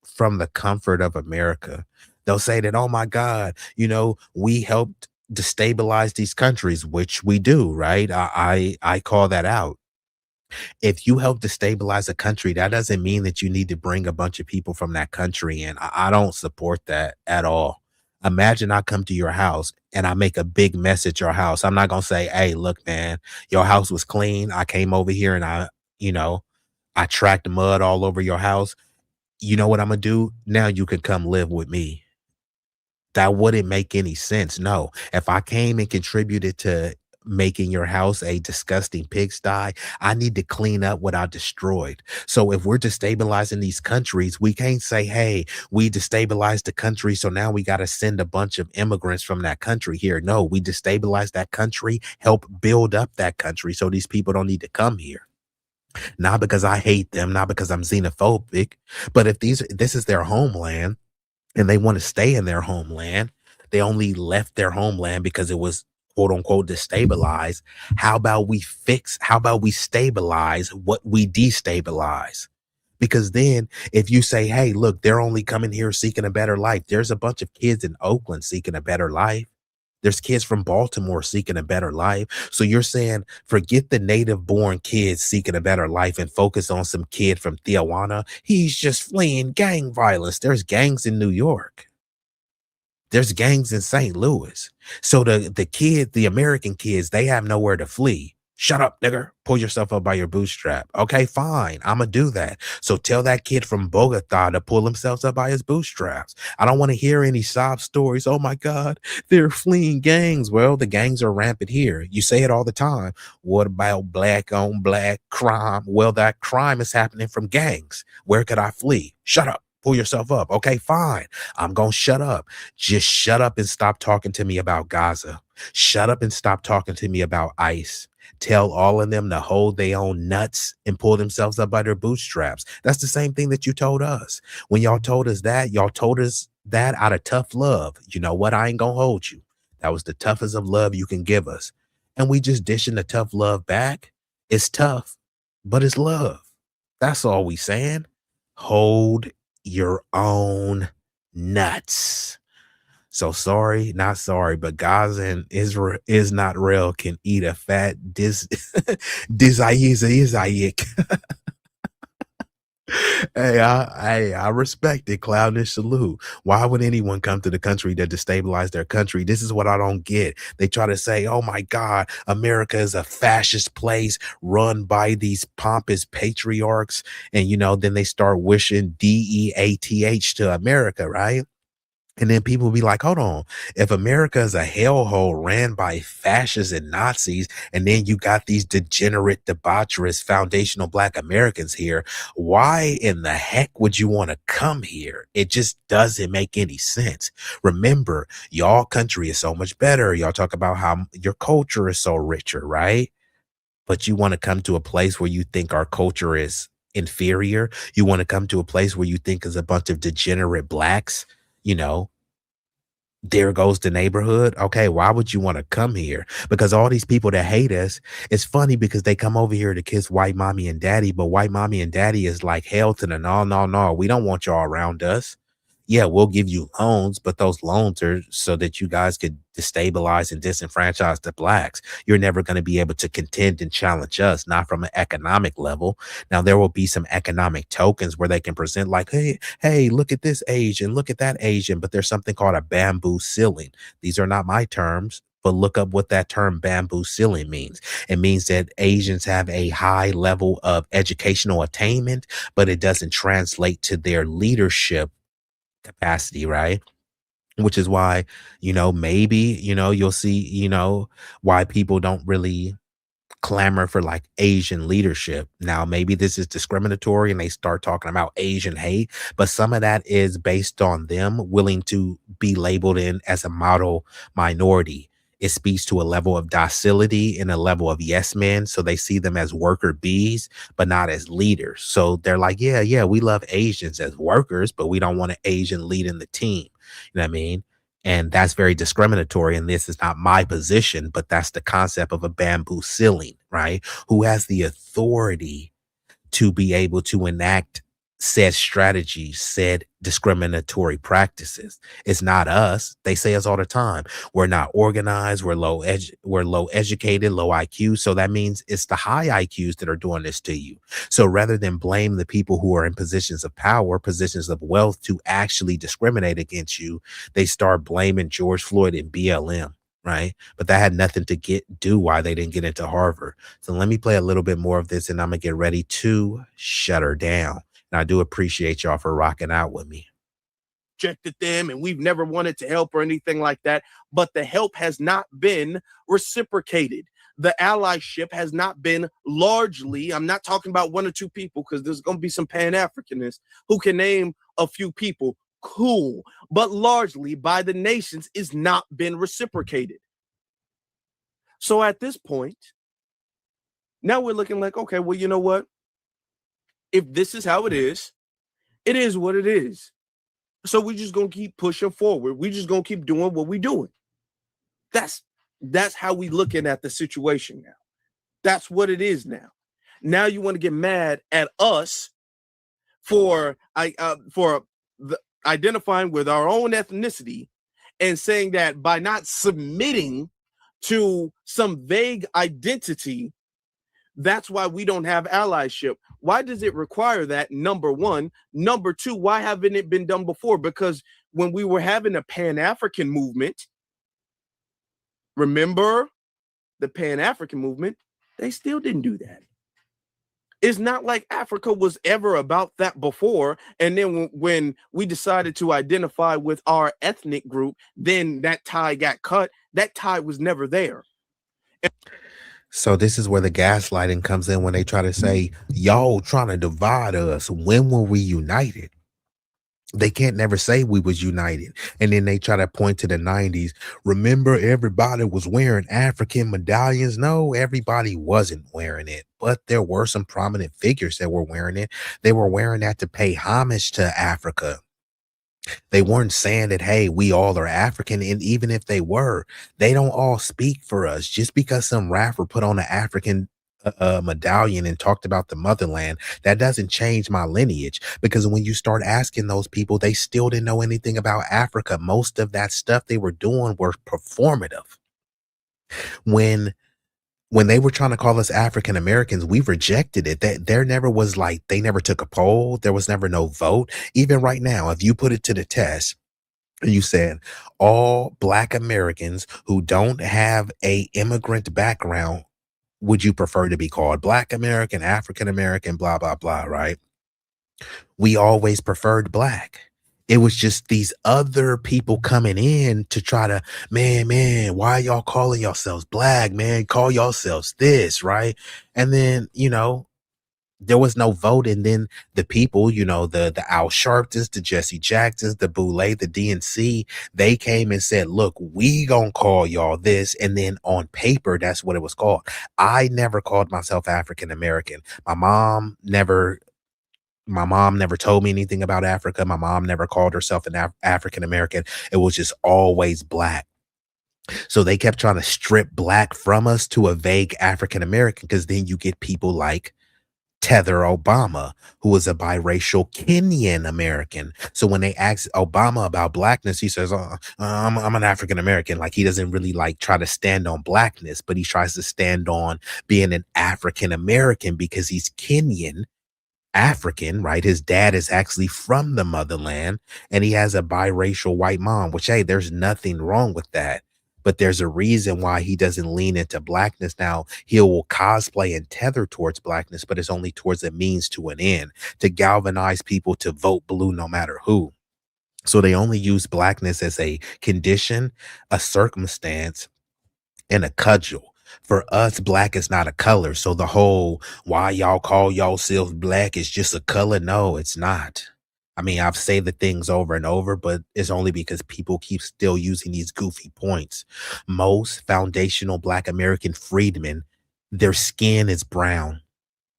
From the comfort of America. They'll say that, oh my God, we helped destabilize these countries, which we do, right? I call that out. If you help destabilize a country, that doesn't mean that you need to bring a bunch of people from that country in. I don't support that at all. Imagine I come to your house and I make a big mess at your house. I'm not gonna say, hey, look, man, your house was clean. I came over here and I tracked mud all over your house. You know what I'm gonna do? Now you can come live with me. That wouldn't make any sense. No, if I came and contributed to making your house a disgusting pigsty, I need to clean up what I destroyed. So if we're destabilizing these countries, we can't say, hey, we destabilized the country, so now we got to send a bunch of immigrants from that country here. No, we destabilized that country, help build up that country so these people don't need to come here. Not because I hate them, not because I'm xenophobic, but if this is their homeland and they want to stay in their homeland, they only left their homeland because it was quote unquote destabilized. How about we stabilize what we destabilize? Because then if you say, hey, look, they're only coming here seeking a better life. There's a bunch of kids in Oakland seeking a better life. There's kids from Baltimore seeking a better life. So you're saying, forget the native born kids seeking a better life and focus on some kid from Tijuana. He's just fleeing gang violence. There's gangs in New York. There's gangs in St. Louis. So the American kids, they have nowhere to flee. Shut up, nigger. Pull yourself up by your bootstrap. Okay, fine. I'm going to do that. So tell that kid from Bogota to pull himself up by his bootstraps. I don't want to hear any sob stories. Oh my God, they're fleeing gangs. Well, the gangs are rampant here. You say it all the time. What about black on black crime? Well, that crime is happening from gangs. Where could I flee? Shut up. Pull yourself up. Okay, fine. I'm going to shut up. Just shut up and stop talking to me about Gaza. Shut up and stop talking to me about ICE. Tell all of them to hold their own nuts and pull themselves up by their bootstraps. That's the same thing that you told us. When y'all told us that out of tough love. You know what? I ain't gonna hold you. That was the toughest of love you can give us. And we just dishing the tough love back. It's tough, but it's love. That's all we saying. Hold your own nuts. So sorry, not sorry, but Gaza and Israel is not real. Can eat a fat Isaac. Hey, I respect it. Clownish salute. Why would anyone come to the country to destabilize their country? This is what I don't get. They try to say, oh my God, America is a fascist place run by these pompous patriarchs. And, then they start wishing DEATH to America, right? And then people will be like, hold on, if America is a hellhole ran by fascists and Nazis, and then you got these degenerate, debaucherous, foundational Black Americans here, why in the heck would you want to come here? It just doesn't make any sense. Remember, y'all country is so much better. Y'all talk about how your culture is so richer, right? But you want to come to a place where you think our culture is inferior. You want to come to a place where you think is a bunch of degenerate Blacks. There goes the neighborhood. Okay, why would you want to come here? Because all these people that hate us, it's funny because they come over here to kiss white mommy and daddy, but white mommy and daddy is like, hell to the no. We don't want y'all around us. yeah, we'll give you loans, but those loans are so that you guys could destabilize and disenfranchise the blacks. You're never going to be able to contend and challenge us, not from an economic level. Now, there will be some economic tokens where they can present like, hey, look at this Asian, look at that Asian, but there's something called a bamboo ceiling. These are not my terms, but look up what that term bamboo ceiling means. It means that Asians have a high level of educational attainment, but it doesn't translate to their leadership capacity, right? Which is why, maybe, you'll see, why people don't really clamor for like Asian leadership. Now, maybe this is discriminatory and they start talking about Asian hate, but some of that is based on them willing to be labeled in as a model minority. It speaks to a level of docility and a level of yes men. So they see them as worker bees, but not as leaders. So they're like, yeah, we love Asians as workers, but we don't want an Asian leading the team. You know what I mean? And that's very discriminatory. And this is not my position, but that's the concept of a bamboo ceiling, right? Who has the authority to be able to enact said strategies, said discriminatory practices? It's not us. They say us all the time. We're not organized. We're low educated, low IQ. So that means it's the high IQs that are doing this to you. So rather than blame the people who are in positions of power, positions of wealth to actually discriminate against you, they start blaming George Floyd and BLM. Right. But that had nothing to do why they didn't get into Harvard. So let me play a little bit more of this and I'm going to get ready to shut her down. And I do appreciate y'all for rocking out with me. Rejected them and we've never wanted to help or anything like that. But the help has not been reciprocated. The allyship has not been largely, I'm not talking about one or two people because there's going to be some Pan-Africanists who can name a few people. Cool, but largely by the nations is not been reciprocated. So at this point, now we're looking like, okay, well, you know what? If this is how it is what it is. So we're just going to keep pushing forward. We're just going to keep doing what we're doing. That's how we looking at the situation now. That's what it is now. Now you want to get mad at us for identifying with our own ethnicity and saying that by not submitting to some vague identity, that's why we don't have allyship. Why does it require that? Number one. Number two, why haven't it been done before? Because when we were having a Pan-African movement, remember the Pan-African movement, they still didn't do that. It's not like Africa was ever about that before. And then when we decided to identify with our ethnic group, then that tie got cut. That tie was never there. So this is where the gaslighting comes in when they try to say, y'all trying to divide us. When were we united? They can't never say we was united. And then they try to point to the 90s. Remember, everybody was wearing African medallions. No, everybody wasn't wearing it. But there were some prominent figures that were wearing it. They were wearing that to pay homage to Africa. They weren't saying that, hey, we all are African. And even if they were, they don't all speak for us. Just because some rapper put on an African medallion and talked about the motherland, that doesn't change my lineage. Because when you start asking those people, they still didn't know anything about Africa. Most of that stuff they were doing were performative. When they were trying to call us African Americans, we rejected it. That there never was like, they never took a poll. There was never no vote. Even right now, if you put it to the test and you said all Black Americans who don't have a immigrant background, would you prefer to be called Black American, African American, blah, blah, blah, right? We always preferred Black. It was just these other people coming in to try to, man, why y'all calling yourselves Black, man? Call yourselves this, right? And then, there was no vote. And then the people, the Al Sharptons, the Jesse Jacksons, the Boulay, the DNC, they came and said, look, we gonna call y'all this. And then on paper, that's what it was called. I never called myself African American. My mom never told me anything about Africa. My mom never called herself an African American. It was just always Black. So they kept trying to strip Black from us to a vague African American, because then you get people like tether Obama, who was a biracial Kenyan American. So when they asked Obama about blackness, he says, I'm an African American. Like, he doesn't really like try to stand on blackness, but he tries to stand on being an African American because he's Kenyan African, right? His dad is actually from the motherland, and he has a biracial white mom, which, hey, there's nothing wrong with that. But there's a reason why he doesn't lean into blackness. Now, he will cosplay and tether towards blackness, but it's only towards a means to an end, to galvanize people to vote blue no matter who. So they only use blackness as a condition, a circumstance, and a cudgel. For us, black is not a color. So the whole why y'all call yourself black is just a color. No, it's not. I mean, I've said the things over and over, but it's only because people keep still using these goofy points. Most foundational Black American freedmen, their skin is brown.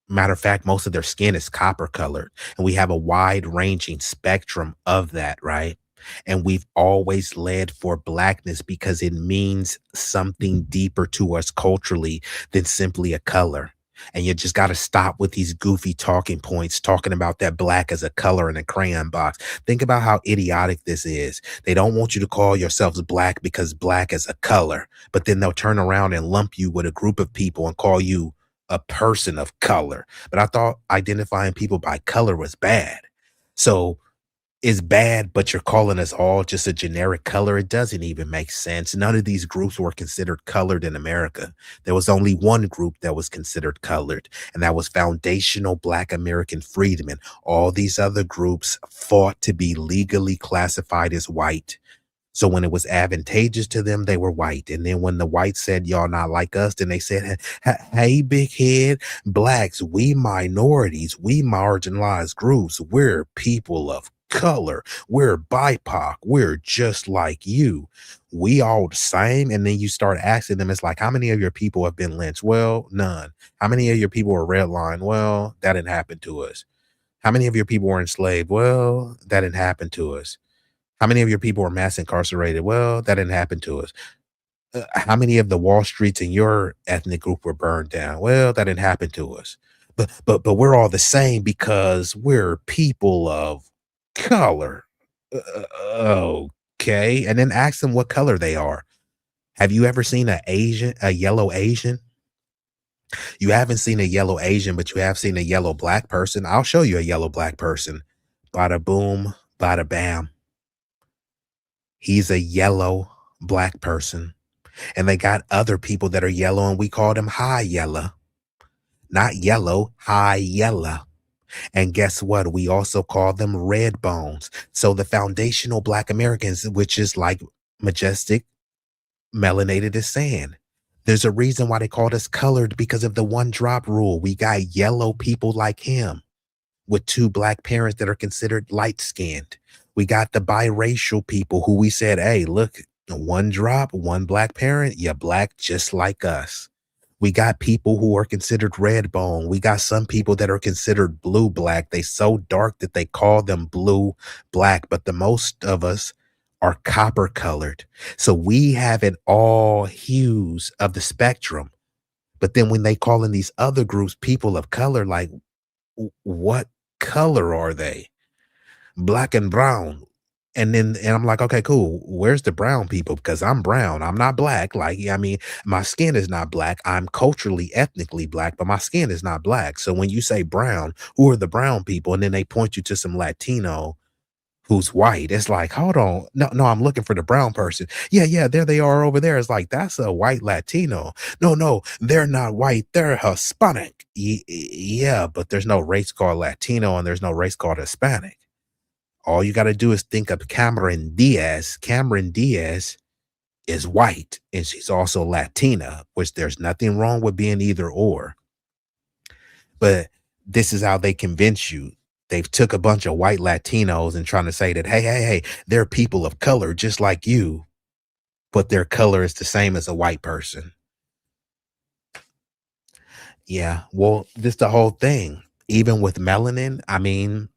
Matter of fact, most of their skin is copper colored, and we have a wide ranging spectrum of that, right? And we've always led for blackness because it means something deeper to us culturally than simply a color. And you just got to stop with these goofy talking points, talking about that black as a color in a crayon box. Think about how idiotic this is. They don't want you to call yourselves black because black is a color, but then they'll turn around and lump you with a group of people and call you a person of color. But I thought identifying people by color was bad. So it's bad, but you're calling us all just a generic color. It doesn't even make sense. None of these groups were considered colored in America. There was only one group that was considered colored, and that was foundational Black American freedmen. All these other groups fought to be legally classified as white. So when it was advantageous to them, they were white. And then when the whites said, y'all not like us, then they said, hey, big head, blacks, we minorities, we marginalized groups, we're people of color, we're BIPOC, we're just like you. We all the same. And then you start asking them, it's like, how many of your people have been lynched? Well, none. How many of your people were redlined? Well, that didn't happen to us. How many of your people were enslaved? Well, that didn't happen to us. How many of your people were mass incarcerated? Well, that didn't happen to us. How many of the Wall Streets in your ethnic group were burned down? Well, that didn't happen to us. But we're all the same because we're people of color. Okay. And then ask them what color they are. Have you ever seen a yellow Asian? You haven't seen a yellow Asian, but you have seen a yellow black person. I'll show you a yellow black person. Bada boom, bada bam. He's a yellow black person. And they got other people that are yellow, and we call them high yellow. Not yellow, high yellow. And guess what? We also call them red bones. So the foundational Black Americans, which is like Majestic, melanated as sand. There's a reason why they called us colored, because of the one drop rule. We got yellow people like him with two black parents that are considered light skinned. We got the biracial people who we said, hey, look, one drop, one black parent, you're black just like us. We got people who are considered red bone. We got some people that are considered blue black. They so dark that they call them blue black, but the most of us are copper colored. So we have it all hues of the spectrum. But then when they call in these other groups people of color, like, what color are they? Black and brown. And I'm like, okay, cool. Where's the brown people? Because I'm brown. I'm not black. Like, I mean, my skin is not black. I'm culturally, ethnically black, but my skin is not black. So when you say brown, who are the brown people? And then they point you to some Latino who's white. It's like, hold on. No, I'm looking for the brown person. Yeah, there they are over there. It's like, that's a white Latino. No, they're not white. They're Hispanic. Yeah, but there's no race called Latino and there's no race called Hispanic. All you got to do is think of Cameron Diaz. Cameron Diaz is white, and she's also Latina, which there's nothing wrong with being either or. But this is how they convince you. They've took a bunch of white Latinos and trying to say that, hey, they're people of color just like you, but their color is the same as a white person. Yeah, well, this the whole thing. Even with melanin, I mean,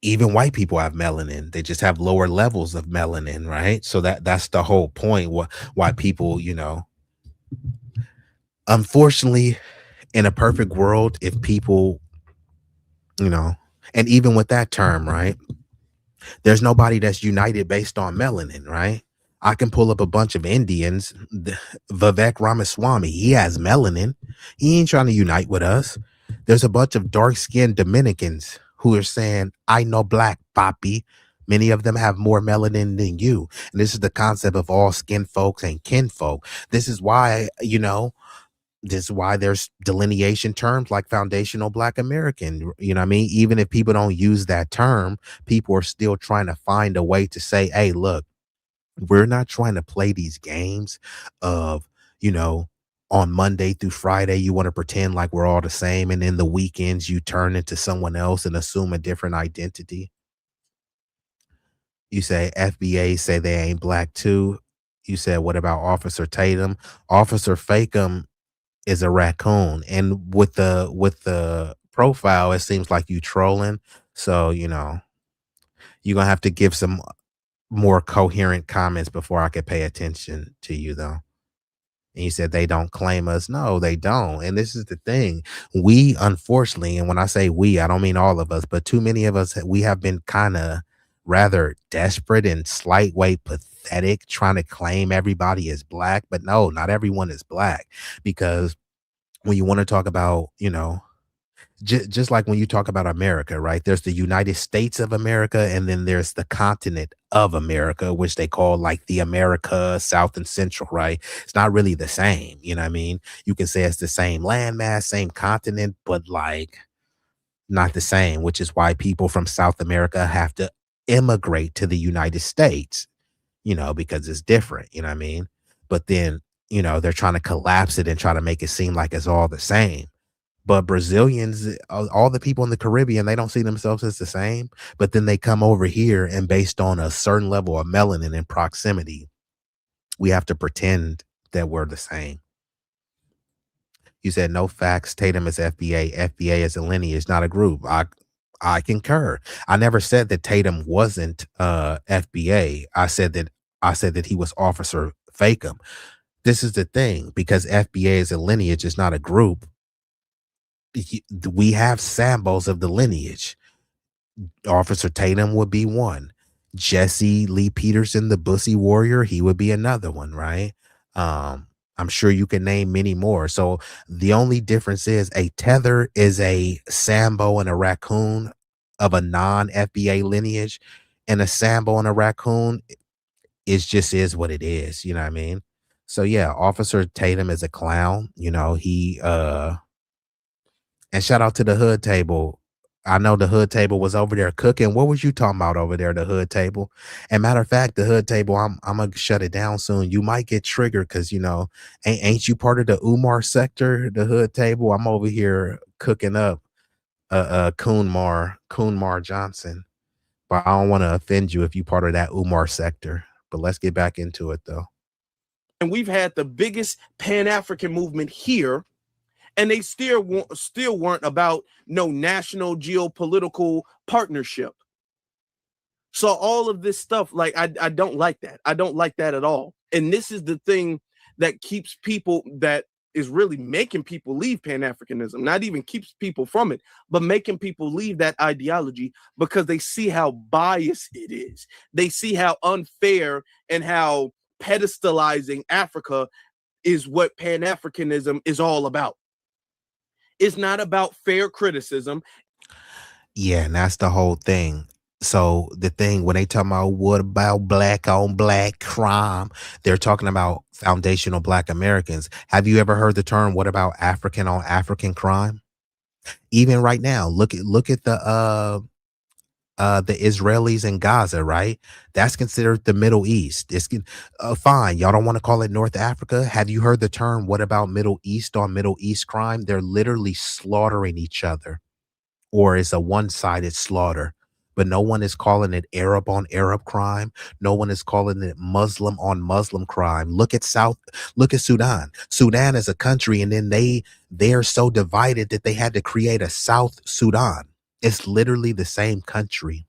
even white people have melanin. They just have lower levels of melanin, right? So that's the whole point. Why people, unfortunately, In a perfect world, if people, you know, and even with that term, right? There's nobody that's united based on melanin, right? I can pull up a bunch of Indians. Vivek Ramaswamy, he has melanin. He ain't trying to unite with us. There's a bunch of dark-skinned Dominicans who are saying, I know black, papi. Many of them have more melanin than you. And this is the concept of all skin folks and kinfolk. This is why, this is why there's delineation terms like foundational Black American. You know what I mean? Even if people don't use that term, people are still trying to find a way to say, hey, look, we're not trying to play these games of, on Monday through Friday, you want to pretend like we're all the same. And then the weekends you turn into someone else and assume a different identity. You say FBA say they ain't black too. You said, what about Officer Tatum? Officer Fakem is a raccoon, and with the profile, it seems like you trolling. So you're gonna have to give some more coherent comments before I could pay attention to you, though. And you said they don't claim us. No, they don't. And this is the thing. We, unfortunately, and when I say we, I don't mean all of us, but too many of us, we have been kind of rather desperate and slight way pathetic trying to claim everybody is black. But no, not everyone is black, because when you want to talk about, just like when you talk about America, right? There's the United States of America, and then there's the continent of America, which they call like the America, South and Central, right? It's not really the same. You know what I mean? You can say it's the same landmass, same continent, but like not the same, which is why people from South America have to immigrate to the United States, because it's different. You know what I mean? But then, they're trying to collapse it and try to make it seem like it's all the same. But Brazilians, all the people in the Caribbean, they don't see themselves as the same. But then they come over here, and based on a certain level of melanin and proximity, we have to pretend that we're the same. You said no facts. Tatum is FBA. FBA is a lineage, not a group. I concur. I never said that Tatum wasn't FBA. I said that he was Officer Fakem. This is the thing, because FBA is a lineage, it's not a group. We have symbols of the lineage. Officer Tatum would be one. Jesse Lee Peterson, the Bussy Warrior, he would be another one, right? I'm sure you can name many more. So the only difference is a tether is a Sambo and a raccoon of a non-FBA lineage, and a Sambo and a raccoon is what it is. You know what I mean? So yeah, Officer Tatum is a clown. He and shout out to the hood table. I know the hood table was over there cooking. What was you talking about over there, the hood table? And matter of fact, the hood table, I'm gonna shut it down soon. You might get triggered because ain't you part of the Umar sector, the hood table? I'm over here cooking up Umar Johnson. But I don't want to offend you if you part of that Umar sector. But let's get back into it though. And we've had the biggest Pan-African movement here, and they still weren't about no national geopolitical partnership. So all of this stuff, like I don't like that. I don't like that at all. And this is the thing that keeps people, that is really making people leave Pan-Africanism, not even keeps people from it, but making people leave that ideology, because they see how biased it is. They see how unfair and how pedestalizing Africa is what Pan-Africanism is all about. It's not about fair criticism. Yeah, and that's the whole thing. So the thing, when they talk about what about black on black crime, they're talking about foundational Black Americans. Have you ever heard the term, what about African on African crime? Even right now, look at the Israelis in Gaza, right? That's considered the Middle East. It's fine. Y'all don't want to call it North Africa. Have you heard the term, what about Middle East on Middle East crime? They're literally slaughtering each other, or it's a one-sided slaughter. But no one is calling it Arab on Arab crime. No one is calling it Muslim on Muslim crime. Look at Sudan. Sudan is a country, and then they're so divided that they had to create a South Sudan. It's literally the same country,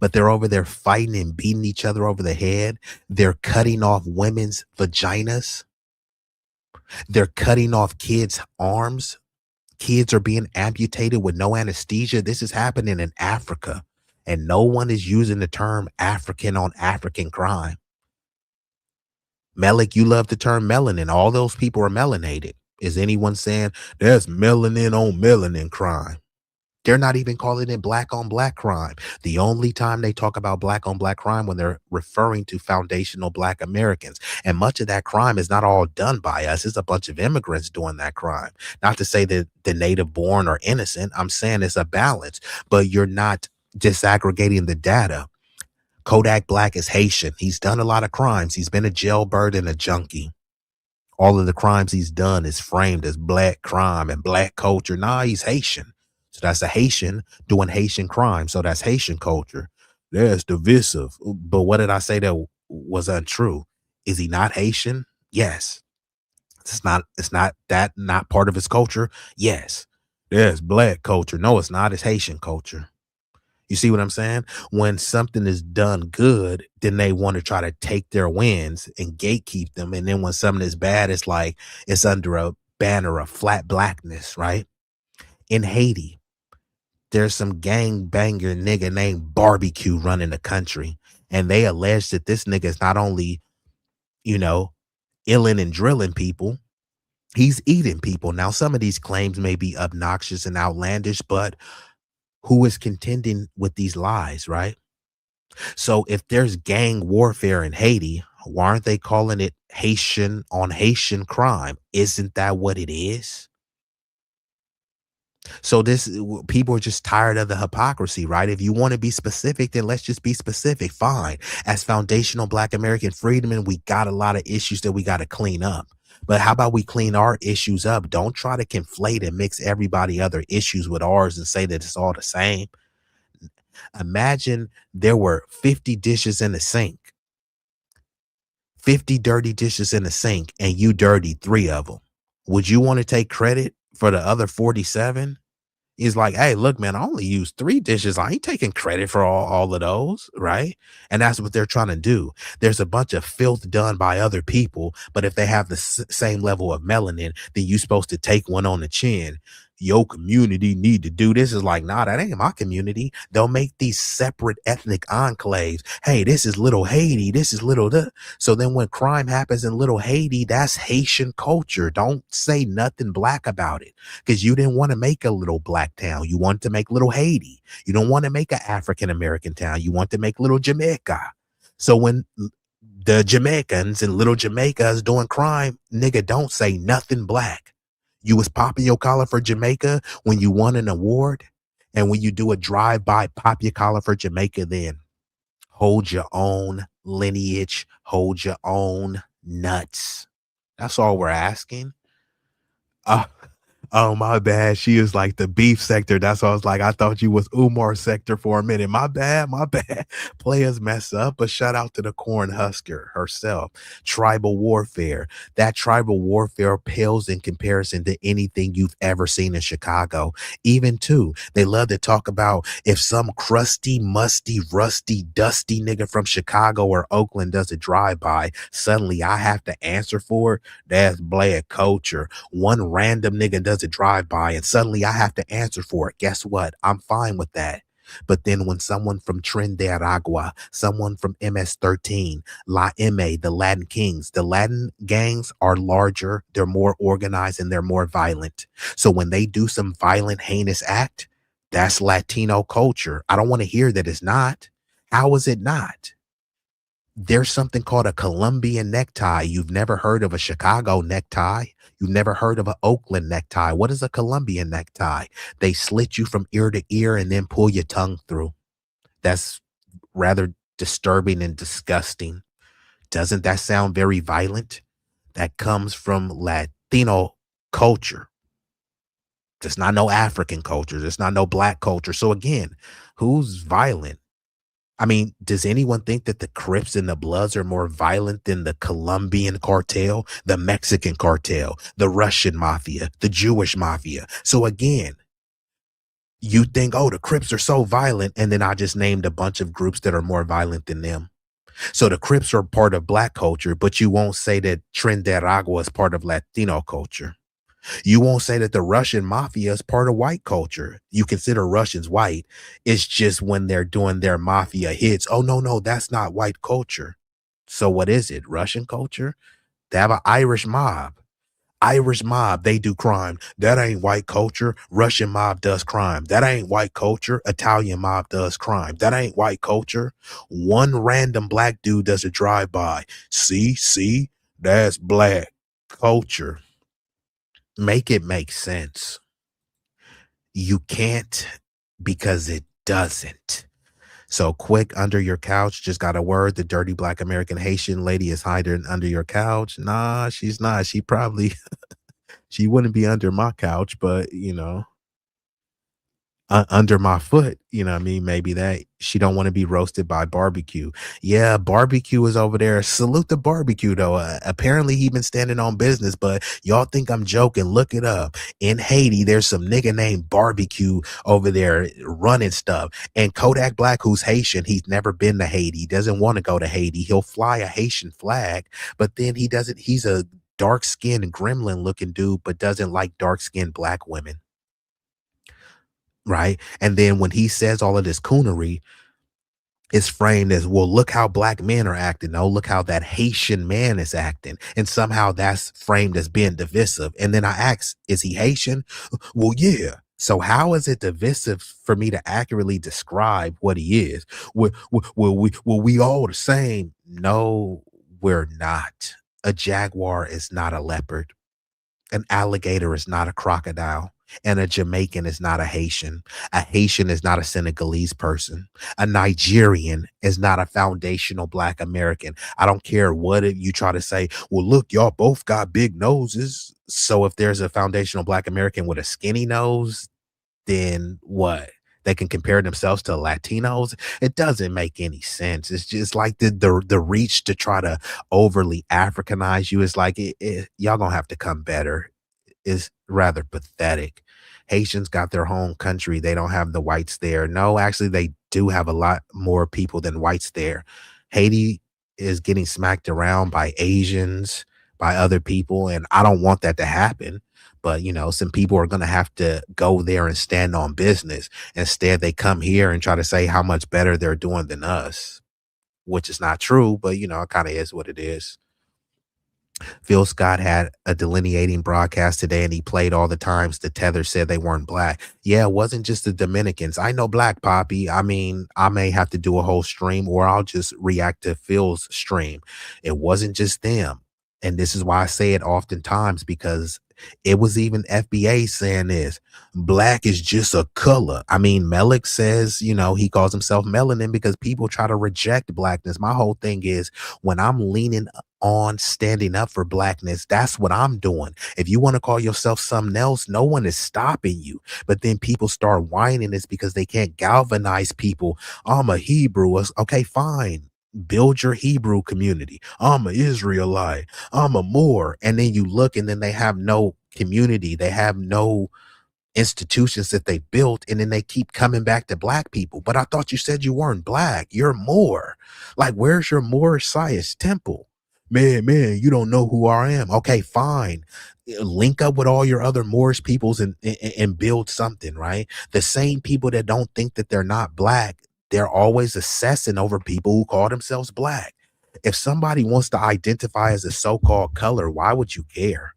but they're over there fighting and beating each other over the head. They're cutting off women's vaginas. They're cutting off kids' arms. Kids are being amputated with no anesthesia. This is happening in Africa, and no one is using the term African on African crime. Melik, you love the term melanin. All those people are melanated. Is anyone saying there's melanin on melanin crime? They're not even calling it black on black crime. The only time they talk about black on black crime when they're referring to foundational black Americans. And much of that crime is not all done by us. It's a bunch of immigrants doing that crime. Not to say that the native born are innocent. I'm saying it's a balance, but you're not disaggregating the data. Kodak Black is Haitian. He's done a lot of crimes. He's been a jailbird and a junkie. All of the crimes he's done is framed as black crime and black culture. Nah, he's Haitian. So that's a Haitian doing Haitian crime. So that's Haitian culture. That's divisive. But what did I say that was untrue? Is he not Haitian? Yes. It's not that not part of his culture? Yes. There's black culture. No, it's not. It's Haitian culture. You see what I'm saying? When something is done good, then they want to try to take their wins and gatekeep them. And then when something is bad, it's like it's under a banner of flat blackness, right? In Haiti, there's some gang banger nigga named Barbecue running the country. And they allege that this nigga is not only, illing and drilling people, he's eating people. Now, some of these claims may be obnoxious and outlandish, but who is contending with these lies, right? So if there's gang warfare in Haiti, why aren't they calling it Haitian on Haitian crime? Isn't that what it is? So people are just tired of the hypocrisy, right? If you want to be specific, then let's just be specific. Fine. As foundational Black American freedmen, we got a lot of issues that we got to clean up. But how about we clean our issues up? Don't try to conflate and mix everybody other issues with ours and say that it's all the same. Imagine there were 50 dishes in the sink, 50 dirty dishes in the sink, and you dirtied 3 of them. Would you want to take credit for the other 47? He's like, hey, look, man, I only used 3 dishes. I ain't taking credit for all of those, right? And that's what they're trying to do. There's a bunch of filth done by other people, but if they have the same level of melanin, then you're supposed to take one on the chin. Your community need to do this. Is like, nah, that ain't my community. They'll make these separate ethnic enclaves. Hey, this is little Haiti. This is little. So then when crime happens in little Haiti, that's Haitian culture. Don't say nothing black about it, because you didn't want to make a little black town. You wanted to make little Haiti. You don't want to make an African-American town. You want to make little Jamaica. So when the Jamaicans and little Jamaica is doing crime, nigga, don't say nothing black. You was popping your collar for Jamaica when you won an award. And when you do a drive-by, pop your collar for Jamaica, then hold your own lineage, hold your own nuts. That's all we're asking. Oh, my bad. She is like the beef sector. That's why I was like, I thought you was Umar sector for a minute. My bad. Players mess up, but shout out to the corn husker herself. Tribal warfare. That tribal warfare pales in comparison to anything you've ever seen in Chicago. Even too, they love to talk about if some crusty, musty, rusty, dusty nigga from Chicago or Oakland does a drive-by, suddenly I have to answer for it. That's black culture. One random nigga does a drive-by and suddenly I have to answer for it. Guess what? I'm fine with that. But then when someone from Trinidad Agua, someone from MS-13, La M, the Latin Kings, the Latin gangs are larger, they're more organized, and they're more violent. So when they do some violent, heinous act, that's Latino culture. I don't want to hear that it's not. How is it not? There's something called a Colombian necktie. You've never heard of a Chicago necktie. You've never heard of an Oakland necktie. What is a Colombian necktie? They slit you from ear to ear and then pull your tongue through. That's rather disturbing and disgusting. Doesn't that sound very violent? That comes from Latino culture. There's not no African culture. There's not no black culture. So again, who's violent? I mean, does anyone think that the Crips and the Bloods are more violent than the Colombian cartel, the Mexican cartel, the Russian mafia, the Jewish mafia? So again, you think, oh, the Crips are so violent, and then I just named a bunch of groups that are more violent than them. So the Crips are part of black culture, but you won't say that Trinidad is part of Latino culture. You won't say that the Russian mafia is part of white culture. You consider Russians white. It's just when they're doing their mafia hits. Oh, no, that's not white culture. So what is it? Russian culture? They have an Irish mob. Irish mob, they do crime. That ain't white culture. Russian mob does crime. That ain't white culture. Italian mob does crime. That ain't white culture. One random black dude does a drive-by. See, that's black culture. Make it make sense. You can't, because it doesn't. So quick, under your couch, just got a word. The dirty black American Haitian lady is hiding under your couch. Nah, she's not. She probably, she wouldn't be under my couch, but you know, under my foot, you know what I mean? Maybe that she don't want to be roasted by barbecue. Yeah, barbecue is over there. Salute the barbecue though. Apparently he been standing on business, but y'all think I'm joking. Look it up. In Haiti, there's some nigga named Barbecue over there running stuff. And Kodak Black, who's Haitian, he's never been to Haiti. He doesn't want to go to Haiti. He'll fly a Haitian flag, but then he doesn't. He's a dark-skinned gremlin looking dude, but doesn't like dark-skinned black women. Right. And then when he says all of this coonery, it's framed as, well, look how black men are acting. No, look how that Haitian man is acting. And somehow that's framed as being divisive. And then I ask, is he Haitian? Well, yeah. So how is it divisive for me to accurately describe what he is? We all the same? No, we're not. A jaguar is not a leopard. An alligator is not a crocodile. And a Jamaican is not a Haitian. A Haitian is not a Senegalese person. A Nigerian is not a foundational black American. I don't care what you try to say. Well, look, y'all both got big noses. So if there's a foundational black American with a skinny nose, then what? They can compare themselves to Latinos. It doesn't make any sense. It's just like the reach to try to overly Africanize you is like, y'all gonna have to come better. Is rather pathetic. Haitians got their home country. They don't have the whites there. No, actually, they do have a lot more people than whites there. Haiti is getting smacked around by Asians, by other people, and I don't want that to happen. But, you know, some people are going to have to go there and stand on business. Instead, they come here and try to say how much better they're doing than us, which is not true, but, you know, it kind of is what it is. Phil Scott had a delineating broadcast today, and he played all the times the tether said they weren't black. Yeah, it wasn't just the Dominicans. I know Black Poppy. I mean, I may have to do a whole stream, or I'll just react to Phil's stream. It wasn't just them. And this is why I say it oftentimes, because it was even FBA saying this. Black is just a color. I mean, Melik says, you know, he calls himself melanin because people try to reject blackness. My whole thing is, when I'm leaning on standing up for blackness, that's what I'm doing. If you want to call yourself something else, no one is stopping you. But then people start whining. It's because they can't galvanize people. I'm a Hebrew. Okay, fine. Build your Hebrew community. I'm an Israelite. I'm a Moor. And then you look, and then they have no community. They have no institutions that they built, and then they keep coming back to black people. But I thought you said you weren't black. You're Moor. Like, where's your Moorish Science temple? Man, you don't know who I am. Okay, fine. Link up with all your other Moorish peoples and build something, right? The same people that don't think that they're not black, they're always assessing over people who call themselves black. If somebody wants to identify as a so-called color, why would you care?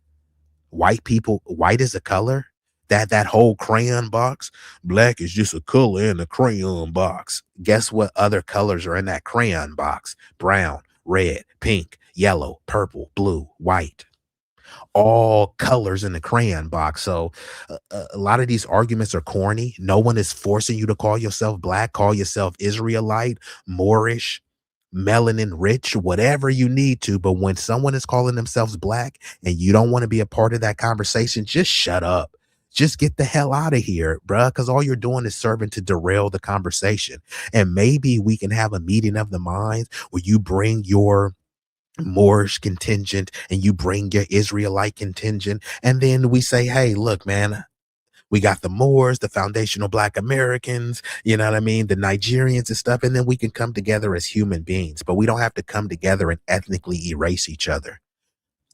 White people, white is a color? That whole crayon box, black is just a color in a crayon box. Guess what other colors are in that crayon box? Brown, red, pink, yellow, purple, blue, white. All colors in the crayon box. So a lot of these arguments are corny. No one is forcing you to call yourself black, call yourself Israelite, Moorish, melanin rich, whatever you need to. But when someone is calling themselves black and you don't want to be a part of that conversation, just shut up. Just get the hell out of here, bruh, because all you're doing is serving to derail the conversation. And maybe we can have a meeting of the minds where you bring your Moorish contingent and you bring your Israelite contingent, and then we say, hey, look, man, We got the Moors, the foundational Black Americans, you know what I mean? The Nigerians and stuff. And then we can come together as human beings, but we don't have to come together and ethnically erase each other.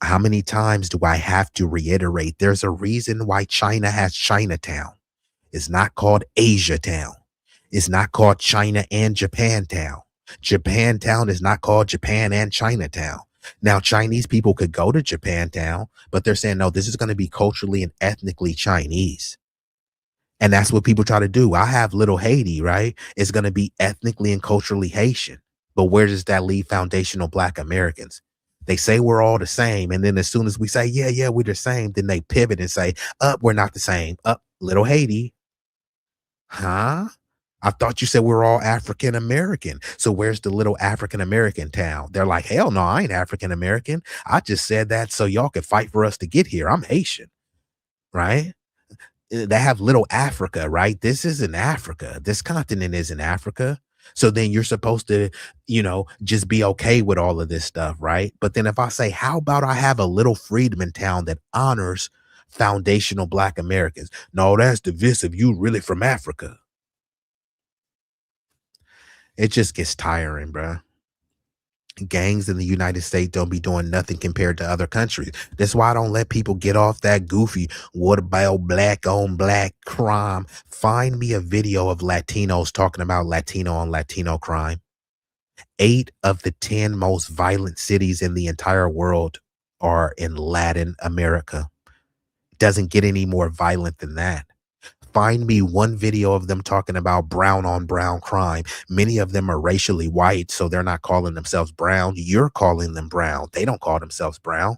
How many times do I have to reiterate? There's a reason why China has Chinatown. It's not called Asiatown. It's not called China and Japantown. Japantown is not called Japan and Chinatown. Now, Chinese people could go to Japantown, but they're saying, no, this is going to be culturally and ethnically Chinese. And that's what people try to do. I have Little Haiti, right? It's going to be ethnically and culturally Haitian. But where does that leave foundational Black Americans? They say we're all the same. And then as soon as we say, yeah, we're the same, then they pivot and say, we're not the same. Little Haiti. Huh? I thought you said we're all African American. So where's the little African American town? They're like, hell no, I ain't African American. I just said that so y'all could fight for us to get here. I'm Haitian, right? They have little Africa, right? This isn't Africa. This continent isn't Africa. So then you're supposed to, just be okay with all of this stuff, right? But then if I say, how about I have a little Freedman town that honors foundational Black Americans? No, that's divisive. You really from Africa. It just gets tiring, bro. Gangs in the United States don't be doing nothing compared to other countries. That's why I don't let people get off that goofy, what about black on black crime? Find me a video of Latinos talking about Latino on Latino crime. 8 of the 10 most violent cities in the entire world are in Latin America. Doesn't get any more violent than that. Find me one video of them talking about brown on brown crime. Many of them are racially white, so they're not calling themselves brown. You're calling them brown. They don't call themselves brown.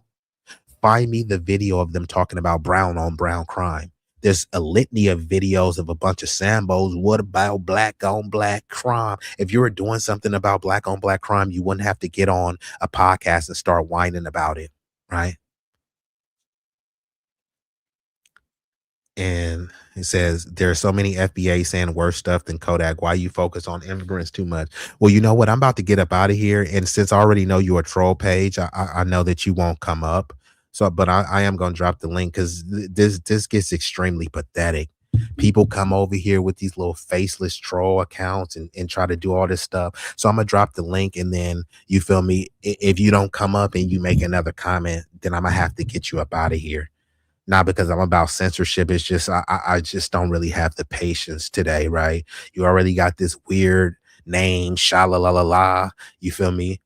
Find me the video of them talking about brown on brown crime. There's a litany of videos of a bunch of Sambos. What about black on black crime? If you were doing something about black on black crime, you wouldn't have to get on a podcast and start whining about it, right? And it says, there are so many FBA saying worse stuff than Kodak. Why you focus on immigrants too much? Well, you know what? I'm about to get up out of here. And since I already know you're a troll page, I know that you won't come up. So, but I am going to drop the link because this gets extremely pathetic. People come over here with these little faceless troll accounts and try to do all this stuff. So I'm going to drop the link, and then, you feel me? If you don't come up and you make another comment, then I'm going to have to get you up out of here. Not because I'm about censorship. It's just, I just don't really have the patience today, right? You already got this weird name, sha-la-la-la-la, you feel me?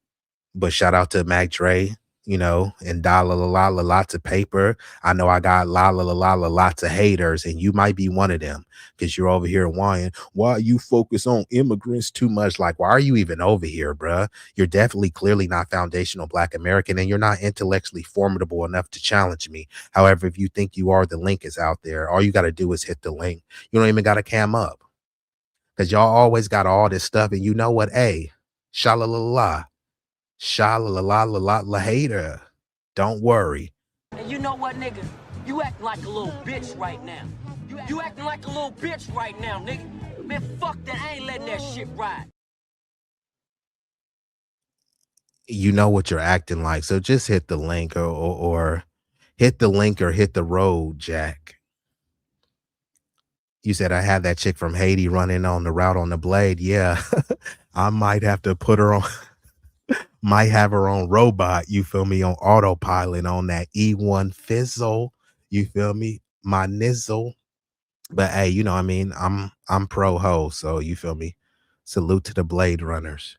But shout out to Mac Dre, and da-la-la-la, lots of paper. I know I got la-la-la-la, lots of haters, and you might be one of them because you're over here whining, why you focus on immigrants too much? Like, why are you even over here, bruh? You're definitely clearly not foundational Black American, and you're not intellectually formidable enough to challenge me. However, if you think you are, the link is out there. All you got to do is hit the link. You don't even got to cam up because y'all always got all this stuff. And you know what? Hey, sha-la-la-la. Sha-la-la-la-la-la hater. Don't worry. And you know what, nigga? You acting like a little bitch right now. You acting like a little bitch right now, nigga. Man, fuck that. I ain't letting that shit ride. You know what you're acting like. So just hit the link or hit the link or hit the road, Jack. You said I had that chick from Haiti running on the route on the blade. Yeah, I might have to put her on. Might have her own robot, you feel me, on autopilot on that E1 fizzle, you feel me, my nizzle. But hey, you know what I mean, I'm pro ho, so you feel me. Salute to the Blade Runners.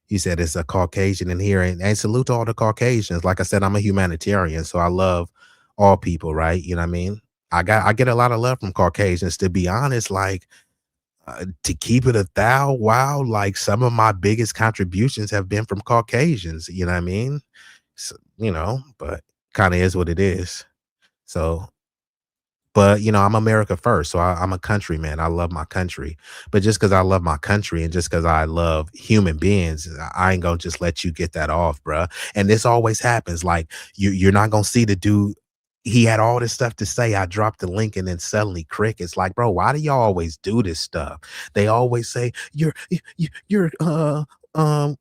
You said it's a Caucasian in here, and salute to all the Caucasians. Like I said, I'm a humanitarian, so I love all people, right? You know what I mean? I get a lot of love from Caucasians. To be honest, like, to keep it wow, like some of my biggest contributions have been from Caucasians, you know what I mean? So, but kind of is what it is. So, but I'm America first, so I'm a countryman. I love my country. But just because I love my country and just because I love human beings, I ain't gonna just let you get that off, bruh. And this always happens. Like, you're not gonna see the dude. He had all this stuff to say. I dropped the link and then suddenly crickets. Like, bro, why do y'all always do this stuff? They always say you're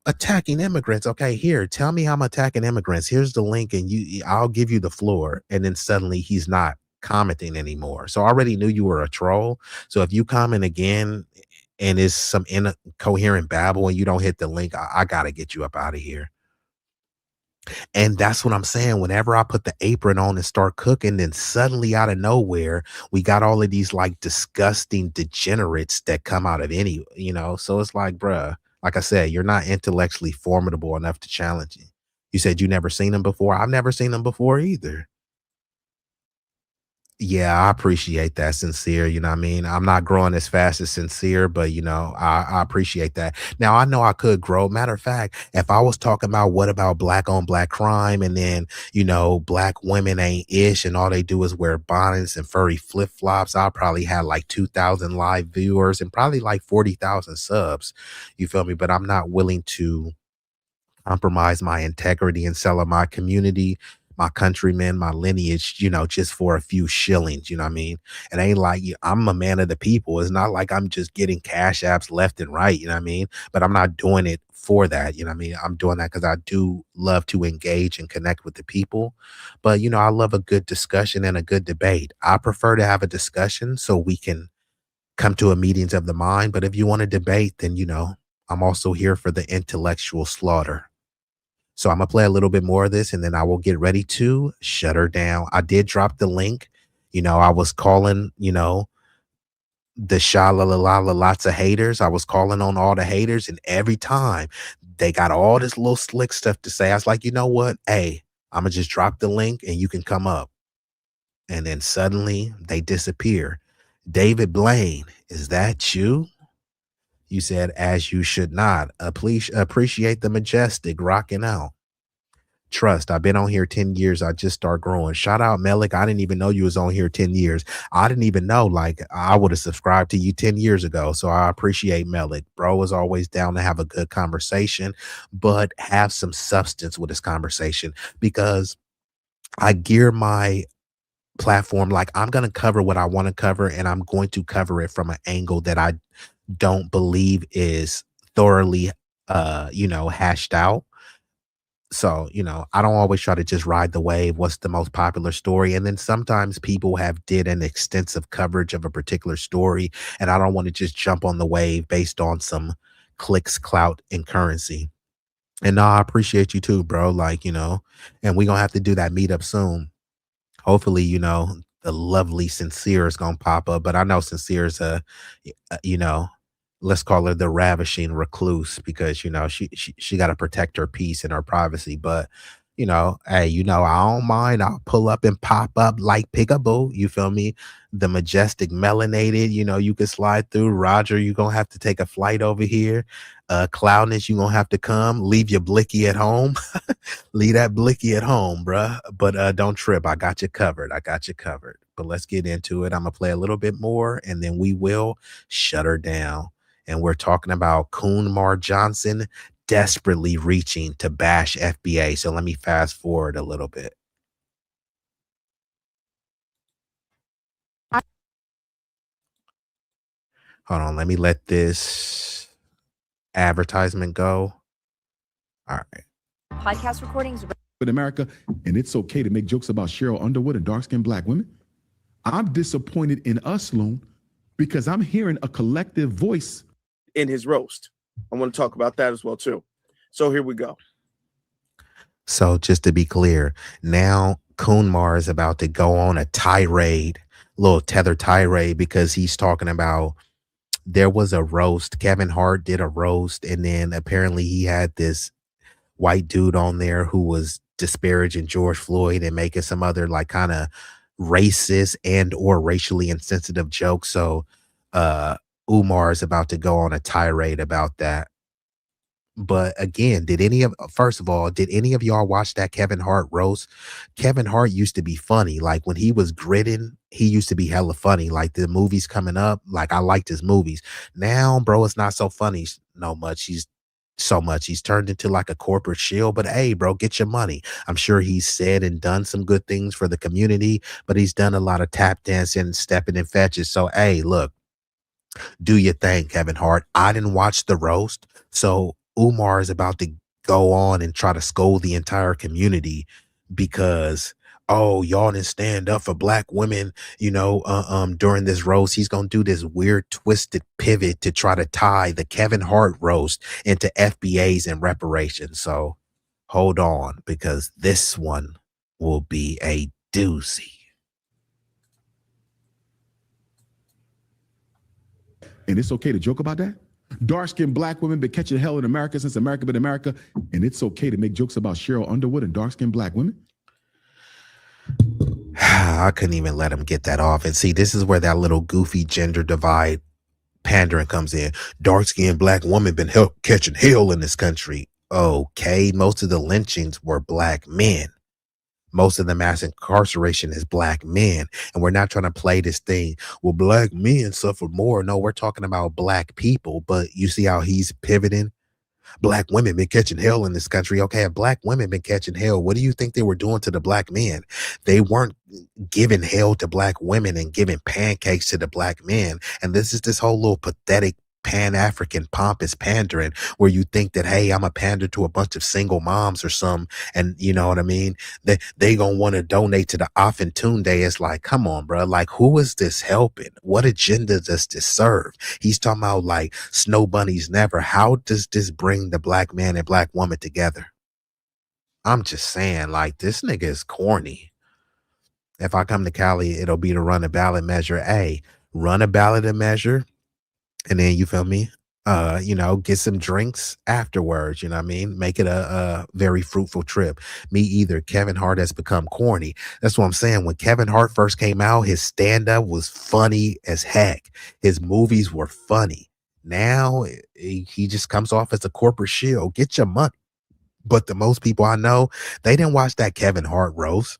attacking immigrants. Okay, here, tell me how I'm attacking immigrants. Here's the link, and I'll give you the floor. And then suddenly he's not commenting anymore. So I already knew you were a troll. So if you comment again and it's some incoherent babble and you don't hit the link, I gotta get you up out of here. And that's what I'm saying. Whenever I put the apron on and start cooking, then suddenly out of nowhere, we got all of these like disgusting degenerates that come out of any, so it's like, bruh, like I said, you're not intellectually formidable enough to challenge you. You said you never seen them before. I've never seen them before either. Yeah, I appreciate that, Sincere. You know what I mean? I'm not growing as fast as Sincere, but I appreciate that. Now I know I could grow. Matter of fact, if I was talking about what about black on black crime and then, black women ain't ish and all they do is wear bonnets and furry flip-flops, I'll probably have like 2,000 live viewers and probably like 40,000 subs. You feel me? But I'm not willing to compromise my integrity and sell my community, my countrymen, my lineage, just for a few shillings. You know what I mean? It ain't like I'm a man of the people. It's not like I'm just getting cash apps left and right. You know what I mean? But I'm not doing it for that. You know what I mean? I'm doing that because I do love to engage and connect with the people. But, I love a good discussion and a good debate. I prefer to have a discussion so we can come to a meetings of the mind. But if you want to debate, then, I'm also here for the intellectual slaughter. So I'm gonna play a little bit more of this and then I will get ready to shut her down. I did drop the link. I was calling, the sha la la la la lots of haters. I was calling on all the haters, and every time they got all this little slick stuff to say, I was like, you know what? Hey, I'm gonna just drop the link and you can come up. And then suddenly they disappear. David Blaine, is that you? You said, as you should not. Please appreciate the majestic rocking out. Trust, I've been on here 10 years. I just start growing. Shout out Melik. I didn't even know you was on here 10 years. I didn't even know, like, I would have subscribed to you 10 years ago. So I appreciate Melik. Bro is always down to have a good conversation, but have some substance with this conversation, because I gear my platform like I'm going to cover what I want to cover, and I'm going to cover it from an angle that I don't believe is thoroughly hashed out. So, I don't always try to just ride the wave. What's the most popular story? And then sometimes people have did an extensive coverage of a particular story, and I don't want to just jump on the wave based on some clicks, clout, and currency. And no, I appreciate you too, bro. Like, and we're gonna have to do that meetup soon. Hopefully, the lovely Sincere is gonna pop up, but I know Sincere's you know, let's call her the ravishing recluse, because she got to protect her peace and her privacy. But hey, I don't mind. I'll pull up and pop up like Peekaboo. You feel me? The majestic melanated. You can slide through. Roger, you gonna have to take a flight over here. Cloudness, you gonna have to come. Leave your blicky at home. Leave that blicky at home, bruh. But don't trip. I got you covered. I got you covered. But let's get into it. I'm gonna play a little bit more, and then we will shut her down. And we're talking about Umar Johnson desperately reaching to bash FBA. So let me fast forward a little bit. Hold on, let me let this advertisement go. All right. Podcast recordings in America, and it's okay to make jokes about Cheryl Underwood and dark-skinned black women. I'm disappointed in us, Loon, because I'm hearing a collective voice in his roast. I want to talk about that as well too. So here we go. So just to be clear, now Umar is about to go on a tirade, little tether tirade, because he's talking about there was a roast. Kevin Hart did a roast, and then apparently he had this white dude on there who was disparaging George Floyd and making some other like kind of racist and or racially insensitive jokes. So Umar is about to go on a tirade about that. But again, first of all, did any of y'all watch that Kevin Hart roast? Kevin Hart used to be funny. Like when he was gritting, he used to be hella funny. Like the movies coming up, like I liked his movies. Now, bro, it's not so funny He's turned into like a corporate shield. But hey, bro, get your money. I'm sure he's said and done some good things for the community, but he's done a lot of tap dancing, stepping and fetches. So hey, look, do your thing, Kevin Hart. I didn't watch the roast, so Umar is about to go on and try to scold the entire community because oh, y'all didn't stand up for black women, during this roast. He's gonna do this weird twisted pivot to try to tie the Kevin Hart roast into FBAs and reparations. So hold on, because this one will be a doozy. And it's okay to joke about that? Dark-skinned black women been catching hell in America since America been America, and it's okay to make jokes about Cheryl Underwood and dark-skinned black women? I couldn't even let him get that off. And see, this is where that little goofy gender divide pandering comes in. Dark-skinned black women been catching hell in this country. Okay, most of the lynchings were black men. Most of the mass incarceration is black men. And we're not trying to play this thing, well, black men suffer more. No, we're talking about black people. But you see how he's pivoting? Black women been catching hell in this country. Okay, if black women been catching hell, what do you think they were doing to the black men? They weren't giving hell to black women and giving pancakes to the black men. And this is this whole little pathetic Pan-African pompous pandering where you think that, hey, I'm a pander to a bunch of single moms or some, and you know what I mean? They gonna want to donate to the Afentunde. It's like, come on, bro. Like, who is this helping? What agenda does this serve? He's talking about like snow bunnies never. How does this bring the black man and black woman together? I'm just saying, like, this nigga is corny. If I come to Cali, it'll be to run a ballot measure. Hey, run a ballot measure. And then, you feel me? Get some drinks afterwards. You know what I mean? Make it a very fruitful trip. Me either. Kevin Hart has become corny. That's what I'm saying. When Kevin Hart first came out, his stand-up was funny as heck. His movies were funny. Now he just comes off as a corporate shill. Get your money. But the most people I know, they didn't watch that Kevin Hart roast.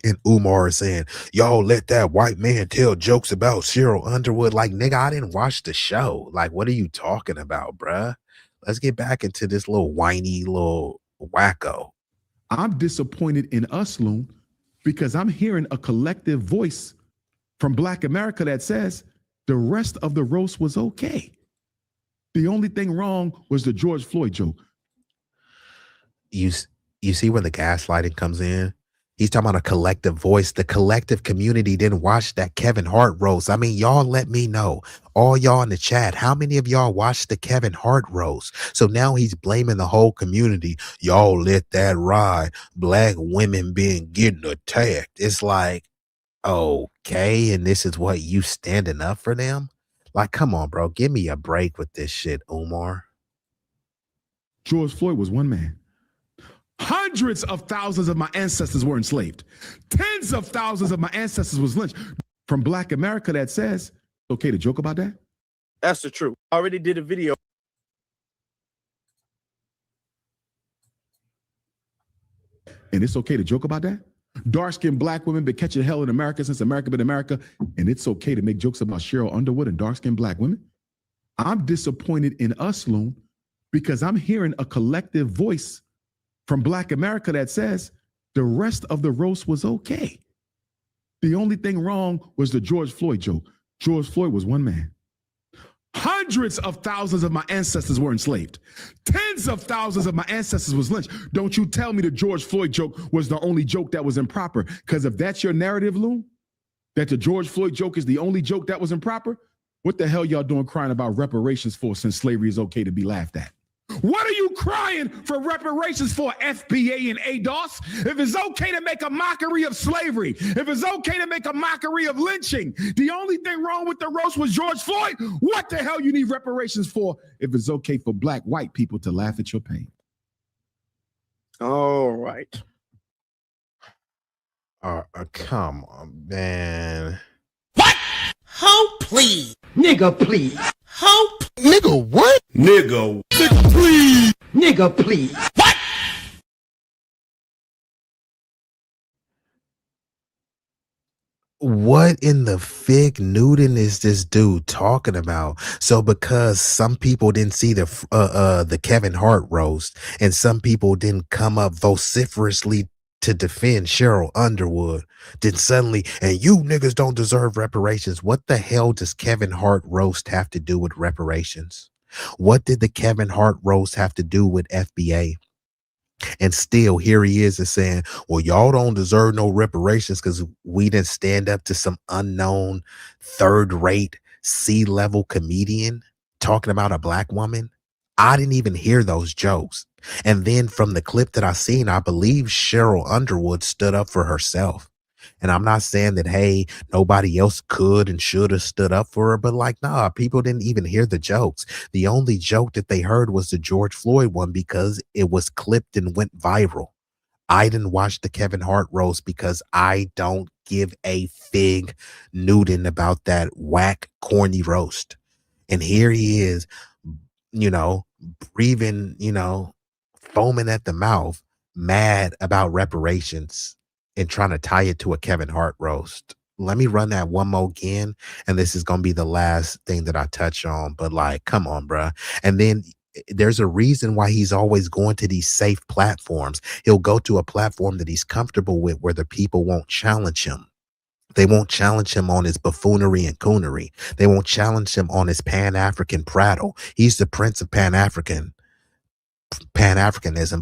And Umar is saying, y'all let that white man tell jokes about Cheryl Underwood. Like, nigga, I didn't watch the show. Like, what are you talking about, bruh? Let's get back into this little whiny little wacko. I'm disappointed in us, Loon, because I'm hearing a collective voice from Black America that says the rest of the roast was okay. The only thing wrong was the George Floyd joke. You see where the gaslighting comes in? He's talking about a collective voice. The collective community didn't watch that Kevin Hart roast. I mean, y'all let me know. All y'all in the chat, how many of y'all watched the Kevin Hart roast? So now he's blaming the whole community. Y'all let that ride. Black women getting attacked. It's like, okay, and this is what you standing up for them? Like, come on, bro. Give me a break with this shit, Umar. George Floyd was one man. Hundreds of thousands of my ancestors were enslaved. Tens of thousands of my ancestors was lynched. From Black America that says, okay to joke about that? That's the truth. I already did a video. And it's okay to joke about that? Dark-skinned black women been catching hell in America since America been America, and it's okay to make jokes about Cheryl Underwood and dark-skinned black women? I'm disappointed in us, Loon, because I'm hearing a collective voice from Black America that says the rest of the roast was okay. The only thing wrong was the George Floyd joke. George Floyd was one man. Hundreds of thousands of my ancestors were enslaved. Tens of thousands of my ancestors was lynched. Don't you tell me the George Floyd joke was the only joke that was improper. Because if that's your narrative, Loon, that the George Floyd joke is the only joke that was improper, what the hell y'all doing crying about reparations for since slavery is okay to be laughed at? What are you crying for reparations for, FBA and ADOS? If it's okay to make a mockery of slavery, if it's okay to make a mockery of lynching, the only thing wrong with the roast was George Floyd, what the hell you need reparations for if it's okay for black white people to laugh at your pain? All right. Come on, man. What? Hope, please. Nigga, please. Hope. Nigga, what? Nigga. Nigga, please. Nigga, please. What? What in the fig Newton is this dude talking about? So because some people didn't see the Kevin Hart roast and some people didn't come up vociferously to defend Cheryl Underwood, then suddenly, and you niggas don't deserve reparations. What the hell does Kevin Hart roast have to do with reparations? What did the Kevin Hart roast have to do with FBA? And still here he is and saying, well, y'all don't deserve no reparations because we didn't stand up to some unknown third-rate C-level comedian talking about a black woman. I didn't even hear those jokes. And then from the clip that I seen, I believe Cheryl Underwood stood up for herself. And I'm not saying that, hey, nobody else could and should have stood up for her, but like, nah, people didn't even hear the jokes. The only joke that they heard was the George Floyd one because it was clipped and went viral. I didn't watch the Kevin Hart roast because I don't give a fig Newton about that whack, corny roast. And here he is, breathing, foaming at the mouth, mad about reparations and trying to tie it to a Kevin Hart roast. Let me run that one more again, and this is going to be the last thing that I touch on, but like, come on, bruh. And then there's a reason why he's always going to these safe platforms. He'll go to a platform that he's comfortable with where the people won't challenge him. They won't challenge him on his buffoonery and coonery. They won't challenge him on his Pan-African prattle. He's the prince of Pan-Africanism,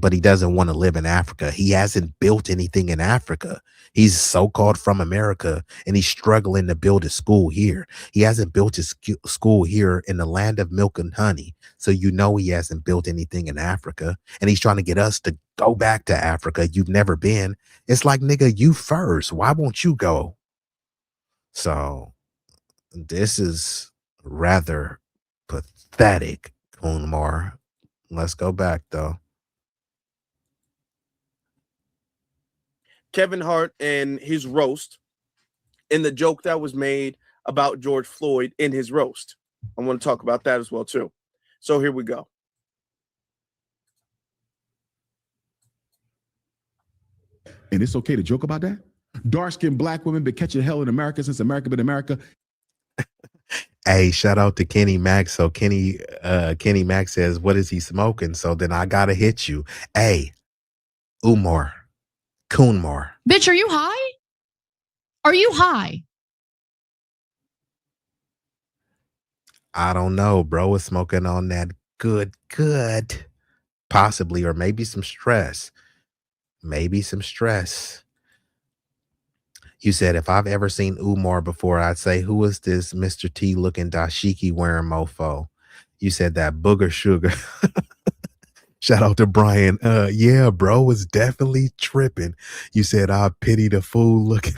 but he doesn't want to live in Africa. He hasn't built anything in Africa. He's so-called from America, and he's struggling to build a school here. He hasn't built his school here in the land of milk and honey. So he hasn't built anything in Africa, and he's trying to get us to go back to Africa. You've never been. It's like, nigga, you first. Why won't you go? So this is rather pathetic, Umar. Let's go back, though. Kevin Hart and his roast and the joke that was made about George Floyd in his roast. I want to talk about that as well, too. So here we go. And it's okay to joke about that? Dark-skinned black women been catching hell in America since America been America. Hey, shout out to Kenny Max. So Kenny Max says, what is he smoking? So then I gotta hit you. Hey, Umar. Bitch, are you high? Are you high? I don't know, bro. Is smoking on that good. Possibly, or maybe some stress. You said, if I've ever seen Umar before, I'd say, who is this Mr. T looking dashiki wearing mofo? You said that booger sugar. Shout out to Brian. Yeah, bro was definitely tripping. You said, I pity the fool looking.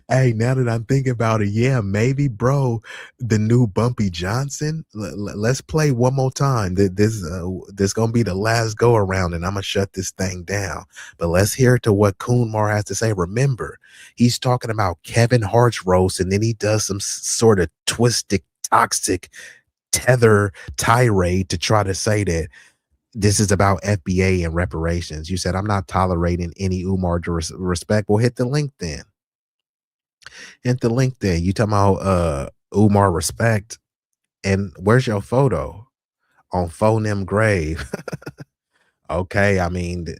Hey, now that I'm thinking about it, yeah, maybe, bro, the new Bumpy Johnson. Let's play one more time. This gonna be the last go around, and I'm gonna shut this thing down. But let's hear to what Kumar has to say. Remember, he's talking about Kevin Hart's roast, and then he does some sort of twisted, toxic tether tirade to try to say that this is about FBA and reparations. You said, I'm not tolerating any Umar disrespect. Well, hit the link then. You talking about Umar respect, and where's your photo? On phone them grave. Okay, I mean,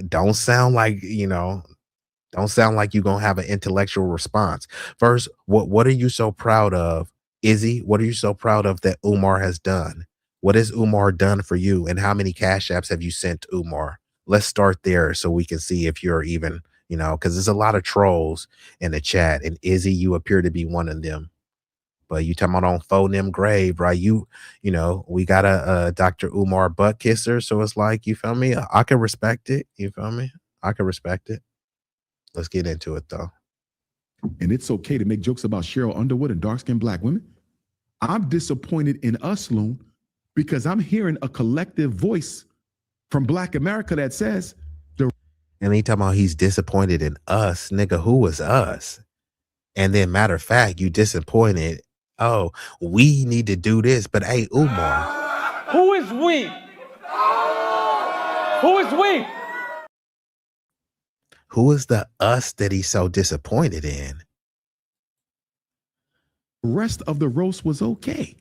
don't sound like you're gonna have an intellectual response. First, what are you so proud of, Izzy? What are you so proud of that Umar has done? What has Umar done for you, and how many cash apps have you sent to Umar? Let's start there so we can see if you're even, because there's a lot of trolls in the chat, and Izzy, you appear to be one of them. But you talking about on phone them grave, right? We got a Dr. Umar butt kisser, so it's like, you feel me? I can respect it. You feel me? I can respect it. Let's get into it, though. And it's okay to make jokes about Cheryl Underwood and dark-skinned black women. I'm disappointed in us, Loon, because I'm hearing a collective voice from Black America that says, and he talking about he's disappointed in us. Nigga, who was us? And then, matter of fact, you disappointed. Oh, we need to do this. But hey, Umar. Who is we? Who is we? Who is the us that he's so disappointed in? The rest of the roast was okay.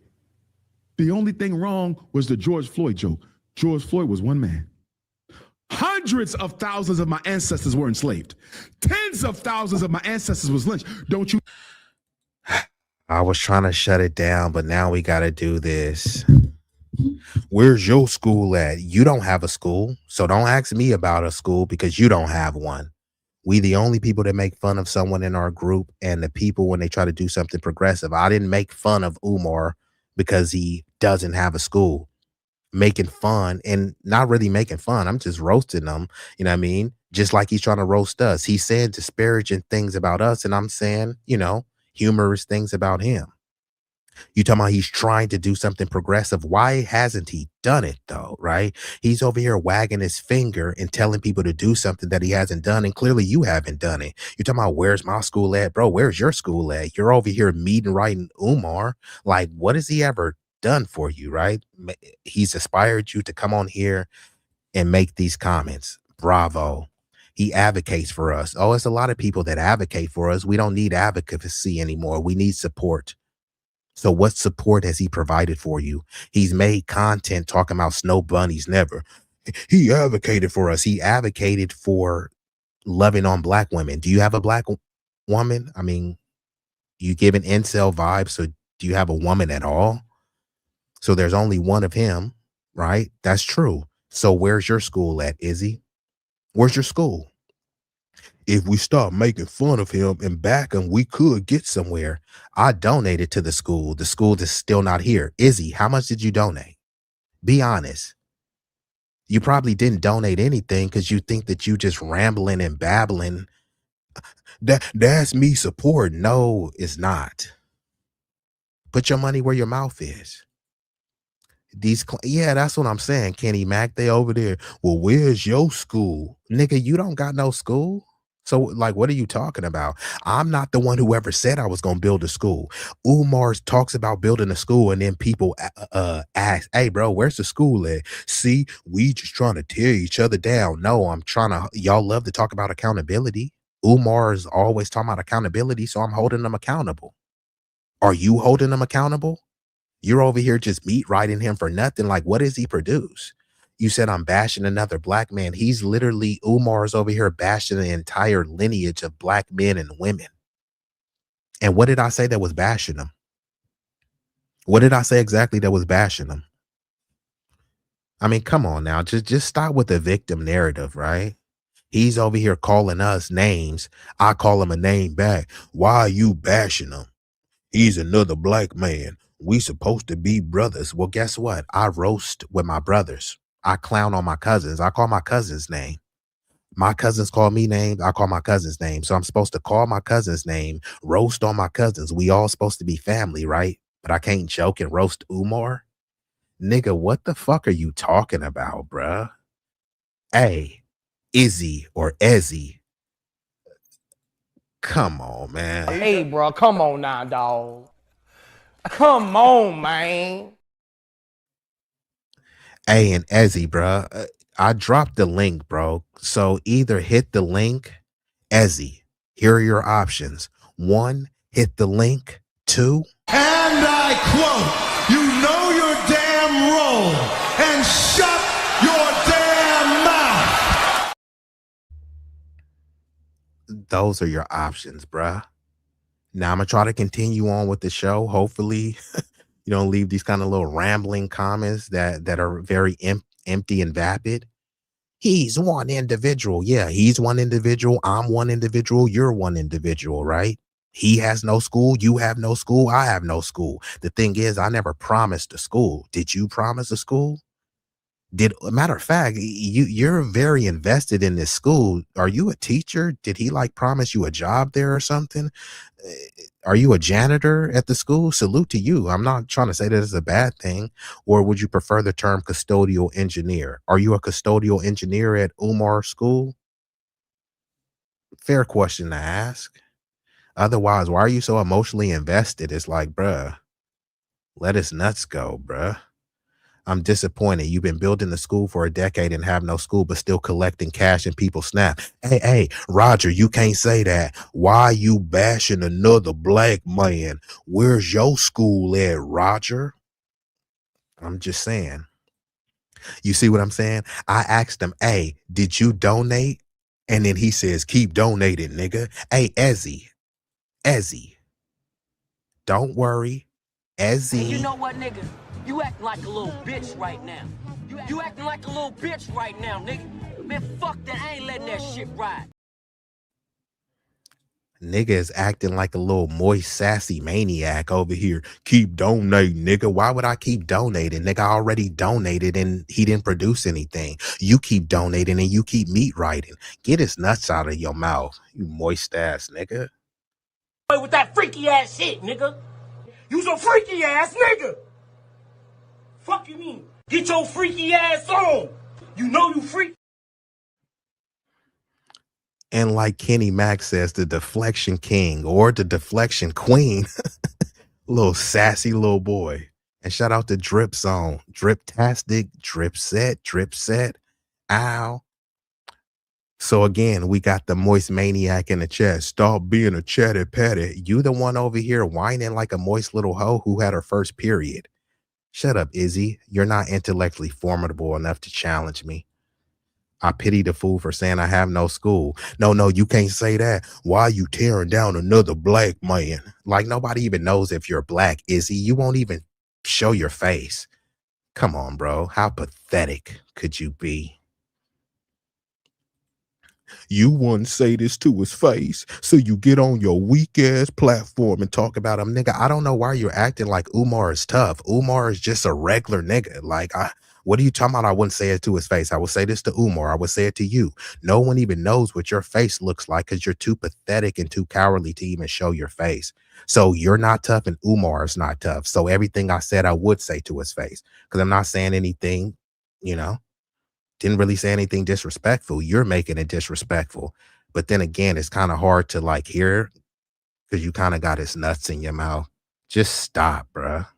The only thing wrong was the George Floyd joke. George Floyd was one man. Hundreds of thousands of my ancestors were enslaved. Tens of thousands of my ancestors was lynched. Don't you? I was trying to shut it down, but now we got to do this. Where's your school at? You don't have a school, so don't ask me about a school because you don't have one. We the only people that make fun of someone in our group, and the people when they try to do something progressive. I didn't make fun of Umar because he doesn't have a school. Making fun and not really making fun. I'm just roasting them. You know what I mean? Just like he's trying to roast us. He's saying disparaging things about us, and I'm saying, humorous things about him. You talking about he's trying to do something progressive. Why hasn't he done it though? Right? He's over here wagging his finger and telling people to do something that he hasn't done. And clearly you haven't done it. You're talking about where's my school at? Bro, where's your school at? You're over here meeting writing Umar. Like, what has he ever done for you? Right? He's inspired you to come on here and make these comments. Bravo. He advocates for us. Oh, it's a lot of people that advocate for us. We don't need advocacy anymore. We need support. So what support has he provided for you? He's made content talking about snow bunnies never. He advocated for us. He advocated for loving on black women. Do you have a black woman? I mean, you give an incel vibe. So do you have a woman at all? So there's only one of him, right? That's true. So where's your school at, Izzy? Where's your school? If we start making fun of him and back him, we could get somewhere. I donated to the school. The school is still not here. Izzy, how much did you donate? Be honest. You probably didn't donate anything because you think that you just rambling and babbling. That's me support. No, it's not. Put your money where your mouth is. Yeah, that's what I'm saying. Kenny Mac, they over there. Well, where's your school? Nigga, you don't got no school. So, like, what are you talking about? I'm not the one who ever said I was going to build a school. Umar talks about building a school, and then people ask, hey, bro, where's the school at? See, we just trying to tear each other down. No, y'all love to talk about accountability. Umar is always talking about accountability, so I'm holding them accountable. Are you holding them accountable? You're over here just meat riding him for nothing. Like, what does he produce? You said I'm bashing another black man. He's literally, Umar's over here bashing the entire lineage of black men and women. And what did I say that was bashing them? What did I say exactly that was bashing them? I mean, come on now. Just stop with the victim narrative, right? He's over here calling us names. I call him a name back. Why are you bashing him? He's another black man. We supposed to be brothers. Well, guess what? I roast with my brothers. I clown on my cousins. I call my cousin's name. My cousins call me names. I call my cousin's name. So I'm supposed to call my cousin's name, roast on my cousins. We all supposed to be family, right? But I can't joke and roast Umar. Nigga, what the fuck are you talking about, bruh? Hey, Izzy or Ezzy. Come on, man. Hey, bro, come on now, dog. Come on, man. Hey, and Ezzy, bro, I dropped the link, bro. So either hit the link, Ezzy. Here are your options. 1, hit the link. 2, and I quote, you know your damn role and shut your damn mouth. Those are your options, bruh. Now I'm gonna try to continue on with the show. Hopefully, you don't leave these kind of little rambling comments that are very empty and vapid. He's one individual. Yeah, he's one individual. I'm one individual. You're one individual, right? He has no school. You have no school. I have no school. The thing is, I never promised a school. Did you promise a school? Matter of fact, you're very invested in this school. Are you a teacher? Did he like promise you a job there or something? Are you a janitor at the school? Salute to you. I'm not trying to say that it's a bad thing. Or would you prefer the term custodial engineer? Are you a custodial engineer at Umar School? Fair question to ask. Otherwise, why are you so emotionally invested? It's like, bruh, let his nuts go, bruh. I'm disappointed. You've been building the school for a decade and have no school, but still collecting cash and people snap. Hey, Roger, you can't say that. Why you bashing another black man? Where's your school at, Roger? I'm just saying. You see what I'm saying? I asked him, hey, did you donate? And then he says, keep donating, nigga. Hey, Ezzy, don't worry. Ezzy. You know what, nigga? You acting like a little bitch right now. You acting like a little bitch right now, nigga. Man, fuck that. I ain't letting that shit ride. Nigga is acting like a little moist, sassy maniac over here. Keep donating, nigga. Why would I keep donating? Nigga, I already donated and he didn't produce anything. You keep donating and you keep meat writing. Get his nuts out of your mouth, you moist ass nigga. With that freaky ass shit, nigga. You's a freaky ass nigga. Fuck you mean? Get your freaky ass on. You know you freak. And like Kenny Mack says, the deflection king or the deflection queen, little sassy little boy. And shout out to Drip Zone, Drip-tastic, Drip Set, ow. So again, we got the moist maniac in the chat. Stop being a chatty patty. You the one over here whining like a moist little hoe who had her first period. Shut up, Izzy. You're not intellectually formidable enough to challenge me. I pity the fool for saying I have no school. No, you can't say that. Why are you tearing down another black man? Like nobody even knows if you're black, Izzy. You won't even show your face. Come on, bro. How pathetic could you be? You wouldn't say this to his face, so you get on your weak ass platform and talk about him. Nigga, I don't know why you're acting like Umar is tough. Umar is just a regular nigga. Like, what are you talking about? I wouldn't say it to his face. I would say this to Umar. I would say it to you. No one even knows what your face looks like because you're too pathetic and too cowardly to even show your face. So you're not tough and Umar is not tough. So everything I said, I would say to his face because I'm not saying anything, you know. Didn't really say anything disrespectful. You're making it disrespectful. But then again, it's kind of hard to like hear because you kind of got his nuts in your mouth. Just stop, bruh.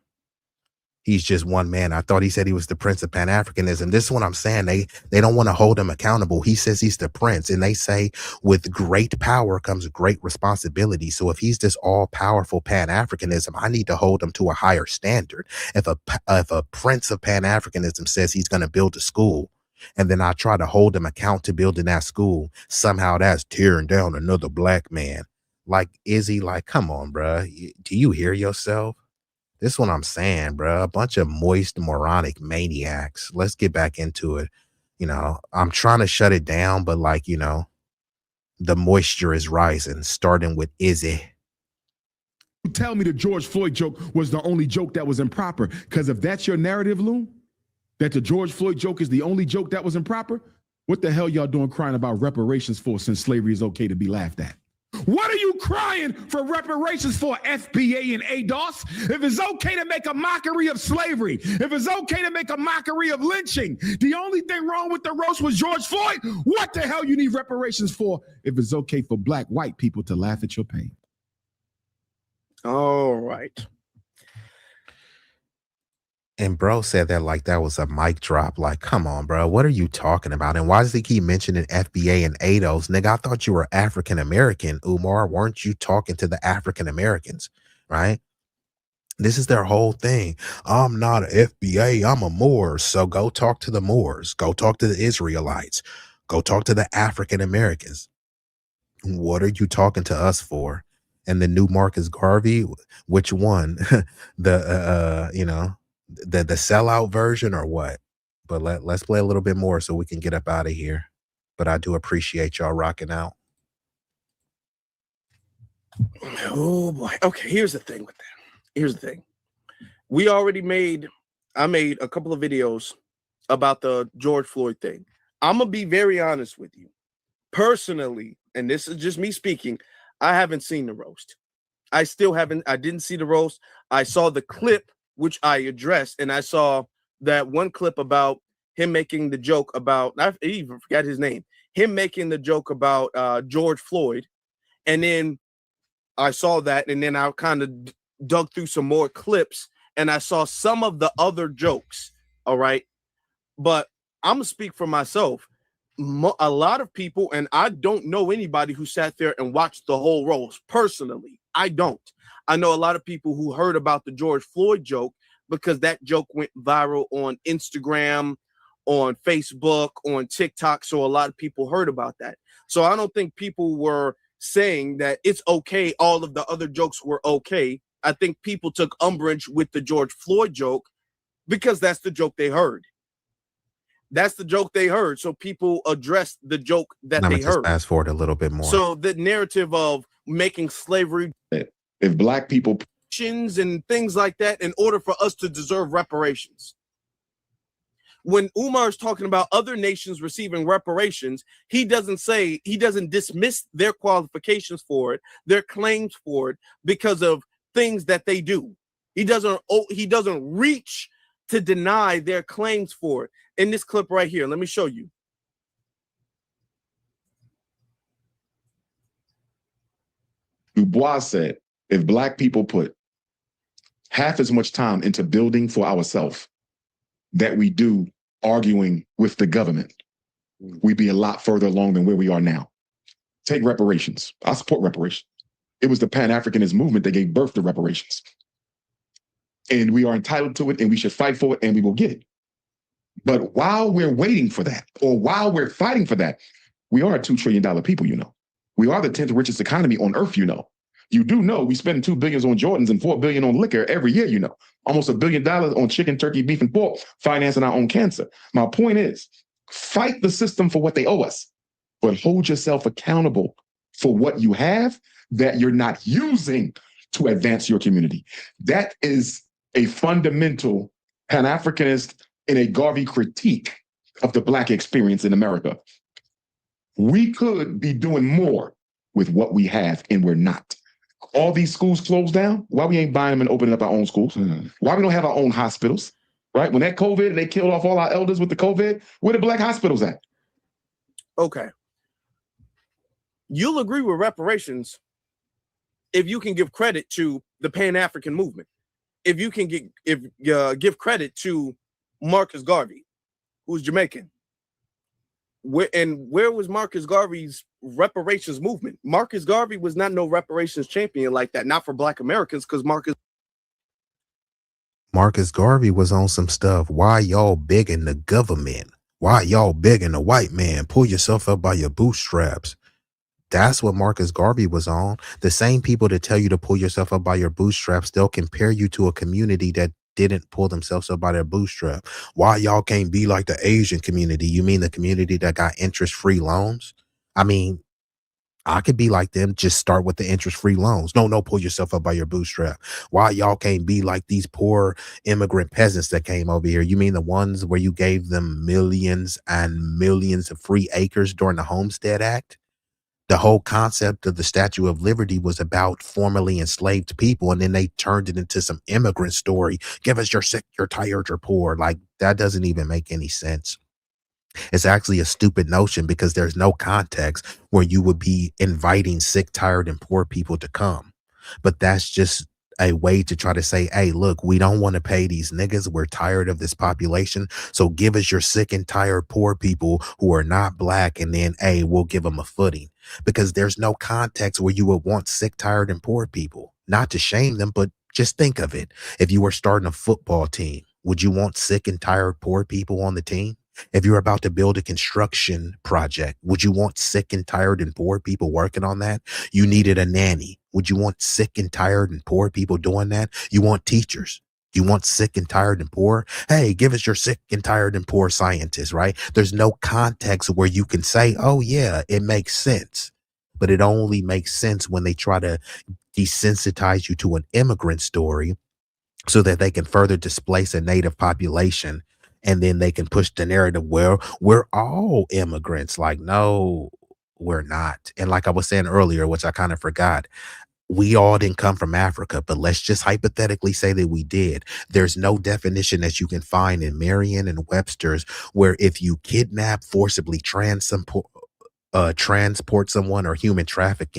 He's just one man. I thought he said he was the Prince of Pan-Africanism. This is what I'm saying. They don't want to hold him accountable. He says he's the prince, and they say with great power comes great responsibility. So if he's this all-powerful Pan-Africanism, I need to hold him to a higher standard. If a Prince of Pan-Africanism says he's going to build a school, and then I try to hold him account to building that school, somehow that's tearing down another black man. Like, Izzy, like, come on, bruh. Do you hear yourself? This is what I'm saying, bro. A bunch of moist, moronic maniacs. Let's get back into it. You know, I'm trying to shut it down, but like, you know, the moisture is rising, starting with Izzy. You tell me the George Floyd joke was the only joke that was improper. Because if that's your narrative, Lou, that the George Floyd joke is the only joke that was improper, what the hell y'all doing crying about reparations for since slavery is okay to be laughed at? What are you crying for reparations for, FBA and ADOS? If it's okay to make a mockery of slavery, if it's okay to make a mockery of lynching, the only thing wrong with the roast was George Floyd, what the hell you need reparations for if it's okay for black white people to laugh at your pain? All right. And bro said that like that was a mic drop. Like, come on, bro. What are you talking about? And why does he keep mentioning FBA and ADOS? Nigga, I thought you were African American, Umar. Weren't you talking to the African Americans, right? This is their whole thing. I'm not an FBA. I'm a Moor. So go talk to the Moors. Go talk to the Israelites. Go talk to the African Americans. What are you talking to us for? And the new Marcus Garvey, which one? You know, the sellout version or what? But let's play a little bit more so we can get up out of here. But I do appreciate y'all rocking out. Oh boy. Okay, here's the thing with that. Here's the thing. I made a couple of videos about the George Floyd thing. I'm gonna be very honest with you. Personally, and this is just me speaking, I haven't seen the roast. I didn't see the roast. I saw the clip which I addressed, and I saw that one clip about him making the joke about, I even forgot his name, him making the joke about George Floyd. And then I saw that, and then I kind of dug through some more clips, and I saw some of the other jokes, all right? But I'm going to speak for myself. A lot of people, and I don't know anybody who sat there and watched the whole roast personally. I don't. I know a lot of people who heard about the George Floyd joke because that joke went viral on Instagram, on Facebook, on TikTok. So a lot of people heard about that. So I don't think people were saying that it's okay. All of the other jokes were okay. I think people took umbrage with the George Floyd joke because that's the joke they heard. That's the joke they heard. So people addressed the joke that they heard. Fast forward a little bit more. So the narrative of making slavery, if black people and things like that, in order for us to deserve reparations. When Umar's talking about other nations receiving reparations, he doesn't dismiss their qualifications for it, their claims for it, because of things that they do. He doesn't reach to deny their claims for it. In this clip right here, let me show you. Du Bois said, if black people put half as much time into building for ourselves that we do arguing with the government, we'd be a lot further along than where we are now. Take reparations. I support reparations. It was the Pan-Africanist movement that gave birth to reparations. And we are entitled to it, and we should fight for it, and we will get it. But while we're waiting for that, or while we're fighting for that, we are a $2 trillion people, you know. We are the 10th richest economy on earth, you know. You do know we spend $2 billion on Jordans and $4 billion on liquor every year, you know. Almost $1 billion on chicken, turkey, beef, and pork, financing our own cancer. My point is, fight the system for what they owe us, but hold yourself accountable for what you have that you're not using to advance your community. That is a fundamental Pan-Africanist and a Garvey critique of the Black experience in America. We could be doing more with what we have, and we're not. All these schools closed down. Why we ain't buying them and opening up our own schools? Why we don't have our own hospitals, right? When that COVID, they killed off all our elders with the COVID, where the Black hospitals at? Okay. You'll agree with reparations if you can give credit to the Pan-African movement. If you can give credit to Marcus Garvey, who's Jamaican. Where was Marcus Garvey's reparations movement? Marcus Garvey was not no reparations champion like that, not for Black Americans, because Marcus Garvey was on some stuff. Why y'all begging the government? Why y'all begging the white man? Pull yourself up by your bootstraps. That's what Marcus Garvey was on. The same people that tell you to pull yourself up by your bootstraps, they'll compare you to a community that didn't pull themselves up by their bootstrap. Why y'all can't be like the Asian community? You mean the community that got interest-free loans? I mean, I could be like them. Just start with the interest-free loans. No, pull yourself up by your bootstrap. Why y'all can't be like these poor immigrant peasants that came over here? You mean the ones where you gave them millions and millions of free acres during the Homestead Act? The whole concept of the Statue of Liberty was about formerly enslaved people, and then they turned it into some immigrant story. Give us your sick, your tired, your poor. Like, that doesn't even make any sense. It's actually a stupid notion because there's no context where you would be inviting sick, tired, and poor people to come. But that's just a way to try to say, hey, look, we don't want to pay these niggas. We're tired of this population. So give us your sick and tired poor people who are not Black, and then, hey, we'll give them a footing. Because there's no context where you would want sick, tired, and poor people. Not to shame them, but just think of it. If you were starting a football team, would you want sick and tired poor people on the team? If you're about to build a construction project, would you want sick and tired and poor people working on that? You needed a nanny. Would you want sick and tired and poor people doing that? You want teachers. You want sick and tired and poor? Hey, give us your sick and tired and poor scientists, right? There's no context where you can say, oh yeah, it makes sense. But it only makes sense when they try to desensitize you to an immigrant story so that they can further displace a native population. And then they can push the narrative, well, we're all immigrants. Like, no, we're not. And like I was saying earlier, which I kind of forgot, we all didn't come from Africa, but let's just hypothetically say that we did. There's no definition that you can find in Merriam and Webster's where if you kidnap, forcibly transport someone or human traffic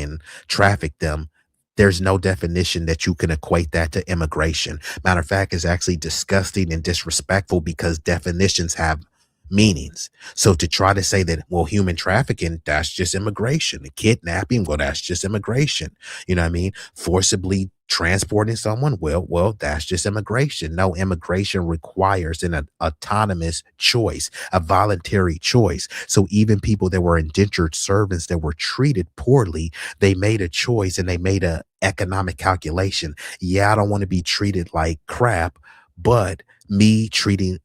them, there's no definition that you can equate that to immigration. Matter of fact, it's actually disgusting and disrespectful because definitions have meanings. So to try to say that, well, human trafficking, that's just immigration. Kidnapping, well, that's just immigration. You know what I mean? Forcibly transporting someone, well, that's just immigration. No, immigration requires an autonomous choice, a voluntary choice. So even people that were indentured servants that were treated poorly, they made a choice and they made a economic calculation. Yeah, I don't want to be treated like crap, but me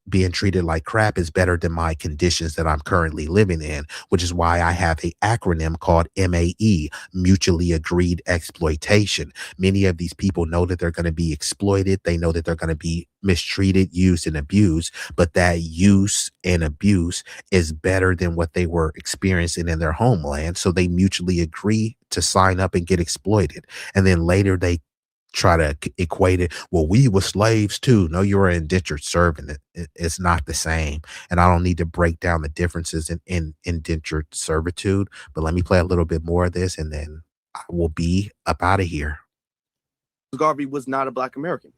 being treated like crap is better than my conditions that I'm currently living in, which is why I have a acronym called MAE, mutually agreed exploitation. Many of these people know that they're going to be exploited. They know that they're going to be mistreated, used, and abused, but that use and abuse is better than what they were experiencing in their homeland. So they mutually agree to sign up and get exploited. And then later they try to equate it. Well, we were slaves too. No, you were indentured servant. It's not the same. And I don't need to break down the differences in indentured servitude. But let me play a little bit more of this, and then I will be up out of here. Garvey was not a Black American.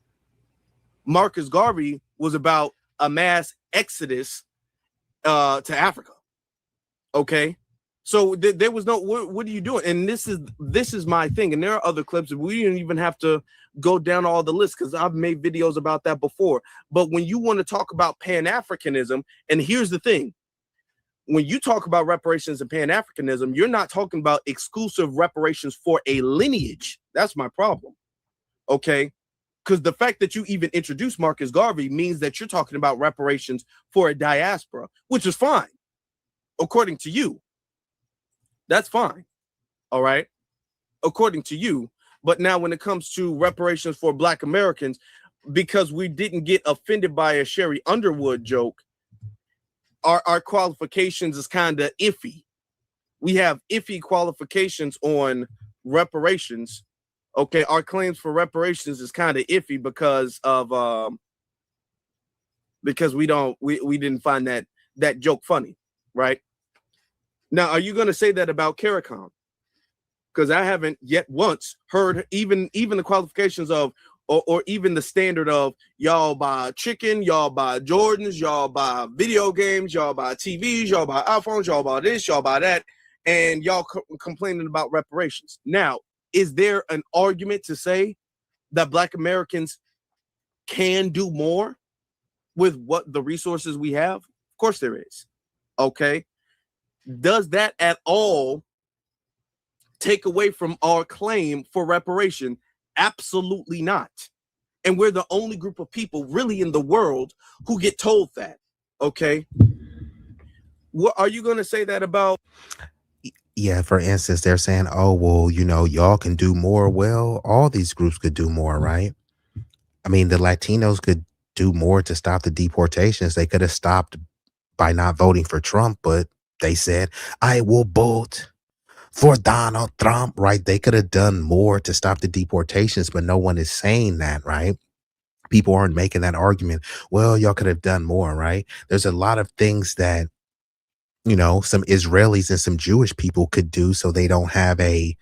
Marcus Garvey was about a mass exodus to Africa. Okay. So there was no, what are you doing? And this is my thing. And there are other clips. We didn't even have to go down all the lists because I've made videos about that before. But when you want to talk about Pan-Africanism, and here's the thing, when you talk about reparations and Pan-Africanism, you're not talking about exclusive reparations for a lineage. That's my problem. Okay. Because the fact that you even introduced Marcus Garvey means that you're talking about reparations for a diaspora, which is fine, according to you. That's fine. All right. According to you. But now when it comes to reparations for Black Americans, because we didn't get offended by a Sherry Underwood joke, our qualifications is kind of iffy. We have iffy qualifications on reparations. Okay. Our claims for reparations is kind of iffy because of because we didn't find that joke funny. Right. Now, are you going to say that about CARICOM? Because I haven't yet once heard even the qualifications of, or even the standard of, y'all buy chicken, y'all buy Jordans, y'all buy video games, y'all buy TVs, y'all buy iPhones, y'all buy this, y'all buy that, and y'all complaining about reparations. Now, is there an argument to say that Black Americans can do more with what the resources we have? Of course there is. Okay. Does that at all take away from our claim for reparation? Absolutely not. And we're the only group of people really in the world who get told that. Okay. What are you going to say that about? Yeah, for instance, they're saying, oh, well, y'all can do more. Well, all these groups could do more, right? I mean, the Latinos could do more to stop the deportations. They could have stopped by not voting for Trump, but they said, I will vote for Donald Trump, right? They could have done more to stop the deportations, but no one is saying that, right? People aren't making that argument. Well, y'all could have done more, right? There's a lot of things that, some Israelis and some Jewish people could do so they don't have a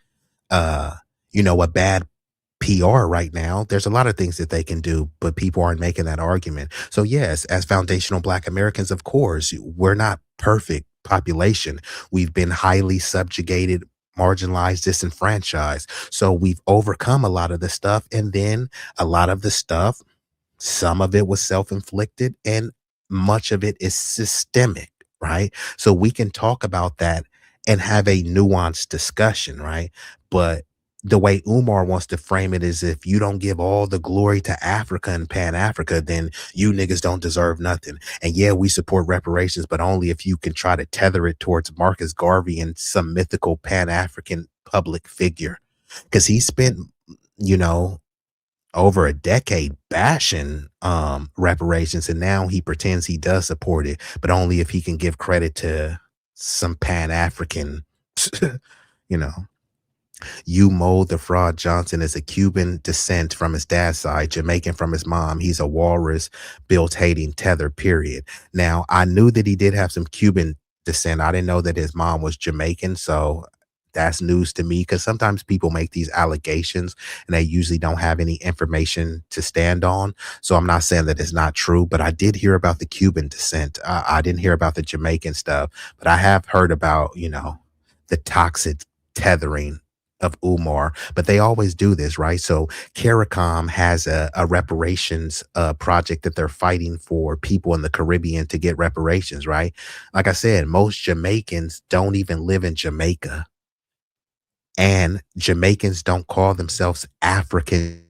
bad PR right now. There's a lot of things that they can do, but people aren't making that argument. So yes, as foundational Black Americans, of course, we're not perfect population. We've been highly subjugated, marginalized, disenfranchised. So we've overcome a lot of the stuff. And then a lot of the stuff, some of it was self-inflicted and much of it is systemic, right? So we can talk about that and have a nuanced discussion, right? But the way Umar wants to frame it is, if you don't give all the glory to Africa and Pan-Africa, then you niggas don't deserve nothing. And yeah, we support reparations, but only if you can try to tether it towards Marcus Garvey and some mythical Pan-African public figure. Because he spent, over a decade bashing reparations, and now he pretends he does support it, but only if he can give credit to some Pan-African, Umar the Fraud Johnson is a Cuban descent from his dad's side, Jamaican from his mom. He's a walrus built hating tether, period. Now, I knew that he did have some Cuban descent. I didn't know that his mom was Jamaican, so that's news to me, because sometimes people make these allegations and they usually don't have any information to stand on. So I'm not saying that it's not true, but I did hear about the Cuban descent. I didn't hear about the Jamaican stuff, but I have heard about, the toxic tethering of Umar, but they always do this, right? So CARICOM has a reparations project that they're fighting for people in the Caribbean to get reparations, right? Like I said, most Jamaicans don't even live in Jamaica. And Jamaicans don't call themselves African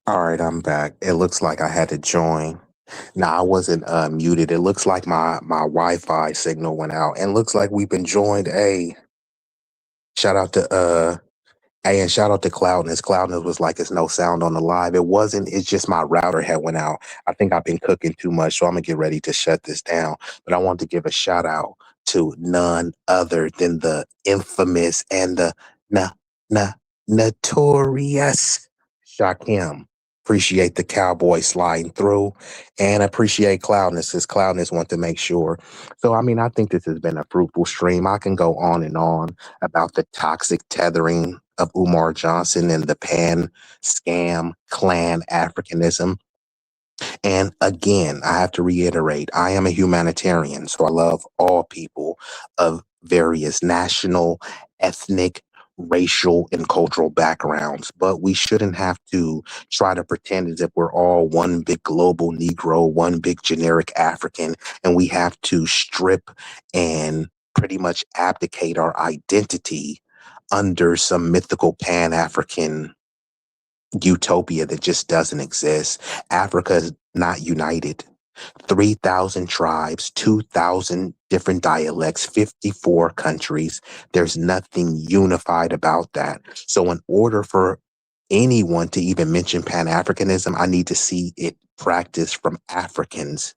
All right, I'm back. It looks like I had to join. No, I wasn't muted. It looks like my Wi-Fi signal went out, and looks like we've been joined. Hey, shout out to hey, and shout out to Cloudness. Cloudness was like, "It's no sound on the live." It wasn't. It's just my router had went out. I think I've been cooking too much, so I'm gonna get ready to shut this down. But I want to give a shout out to none other than the infamous and the na na notorious Shakim. Appreciate the cowboy sliding through, and appreciate Cloudness, because Cloudness want to make sure. So I mean, I think this has been a fruitful stream. I can go on and on about the toxic tethering of Umar Johnson and the pan scam clan Africanism. And again, I have to reiterate, I am a humanitarian, so I love all people of various national, ethnic, racial, and cultural backgrounds. But we shouldn't have to try to pretend as if we're all one big global Negro, one big generic African, and we have to strip and pretty much abdicate our identity under some mythical Pan-African utopia that just doesn't exist. Africa is not united. 3,000 tribes, 2,000 different dialects, 54 countries. There's nothing unified about that. So in order for anyone to even mention Pan-Africanism, I need to see it practiced from Africans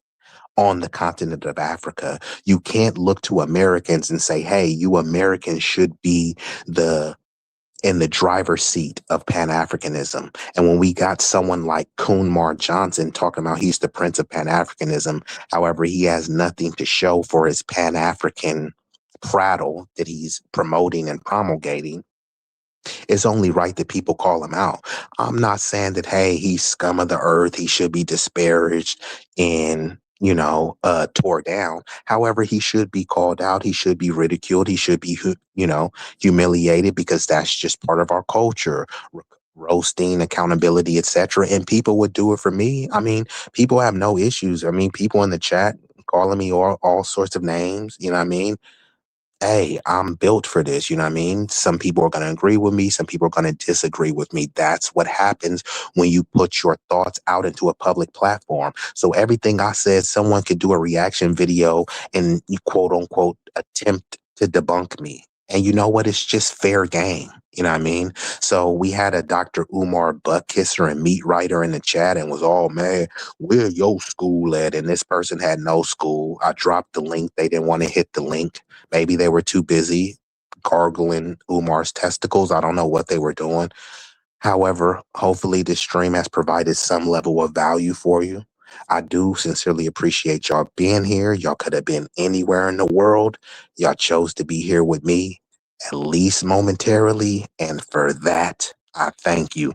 on the continent of Africa. You can't look to Americans and say, hey, you Americans should be in the driver's seat of Pan-Africanism. And when we got someone like Umar Johnson talking about he's the prince of Pan-Africanism, however, he has nothing to show for his Pan-African prattle that he's promoting and promulgating, it's only right that people call him out. I'm not saying that, hey, he's scum of the earth, he should be disparaged and tore down. However, he should be called out. He should be ridiculed. He should be, humiliated, because that's just part of our culture. Roasting, accountability, etc. And people would do it for me. I mean, people have no issues. I mean, people in the chat calling me all sorts of names. You know what I mean? Hey, I'm built for this, you know what I mean? Some people are going to agree with me. Some people are going to disagree with me. That's what happens when you put your thoughts out into a public platform. So everything I said, someone could do a reaction video and quote unquote attempt to debunk me. And you know what? It's just fair game. You know what I mean? So we had a Dr. Umar butt kisser and meat writer in the chat and was all, man, where your school at? And this person had no school. I dropped the link. They didn't want to hit the link. Maybe they were too busy gargling Umar's testicles. I don't know what they were doing. However, hopefully this stream has provided some level of value for you. I do sincerely appreciate y'all being here. Y'all could have been anywhere in the world. Y'all chose to be here with me, at least momentarily. And for that, I thank you.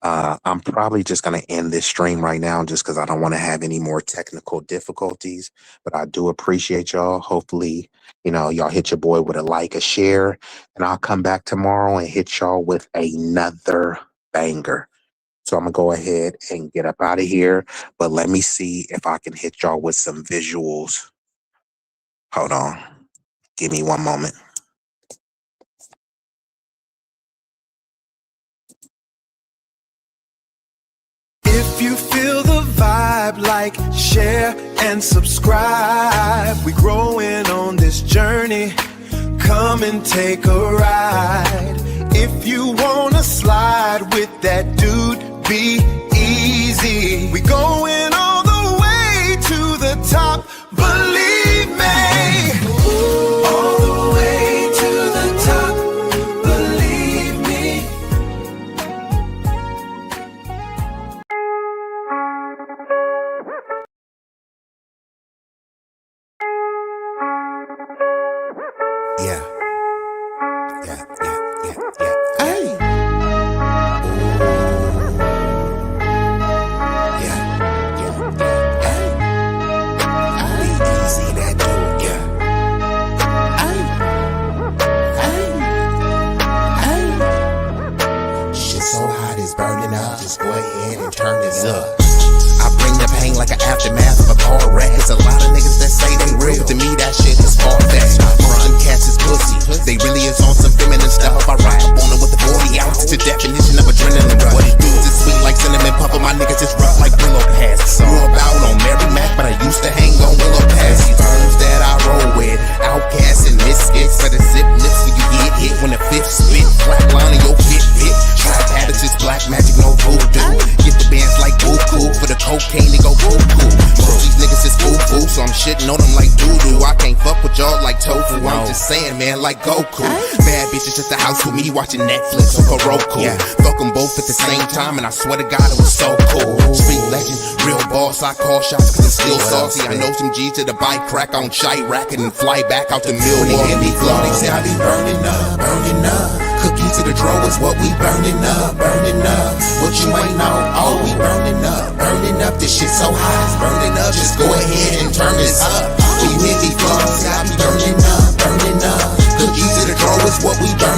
I'm probably just going to end this stream right now just because I don't want to have any more technical difficulties. But I do appreciate y'all. Hopefully, y'all hit your boy with a like, a share, and I'll come back tomorrow and hit y'all with another banger. So I'm going to go ahead and get up out of here. But let me see if I can hit y'all with some visuals. Hold on. Give me one moment. If you feel the vibe, like, share, and subscribe. We growing on this journey. Come and take a ride. If you wanna slide with that dude, be easy. We going all the way to the top, believe me. All the way to the top, believe me. Yeah. Hey. B-Eazy Dat Dude, Shit so hot it's burning up. Just go ahead and turn this up. I bring the pain like an aftermath of a car wreck. man like Goku. Bad bitches at the house with me watching Netflix or Roku. Fuck them both at the same time, and I swear to God it was so cool. Street legend, real boss, I call shots cause I'm still saucy. I know some G's to the bike crack on shite racket and fly back out to Milwaukee. When they hear me flow, they say I be burning up, burning up. Cookies to the drawer is what we burning up, burning up. What you ain't know, oh, we burning up, burning up. This shit so high, it's burning up. Just go ahead and turn this up. When you hear me flow, say I be burning up, burning up. Cookies to the drawer is what we burning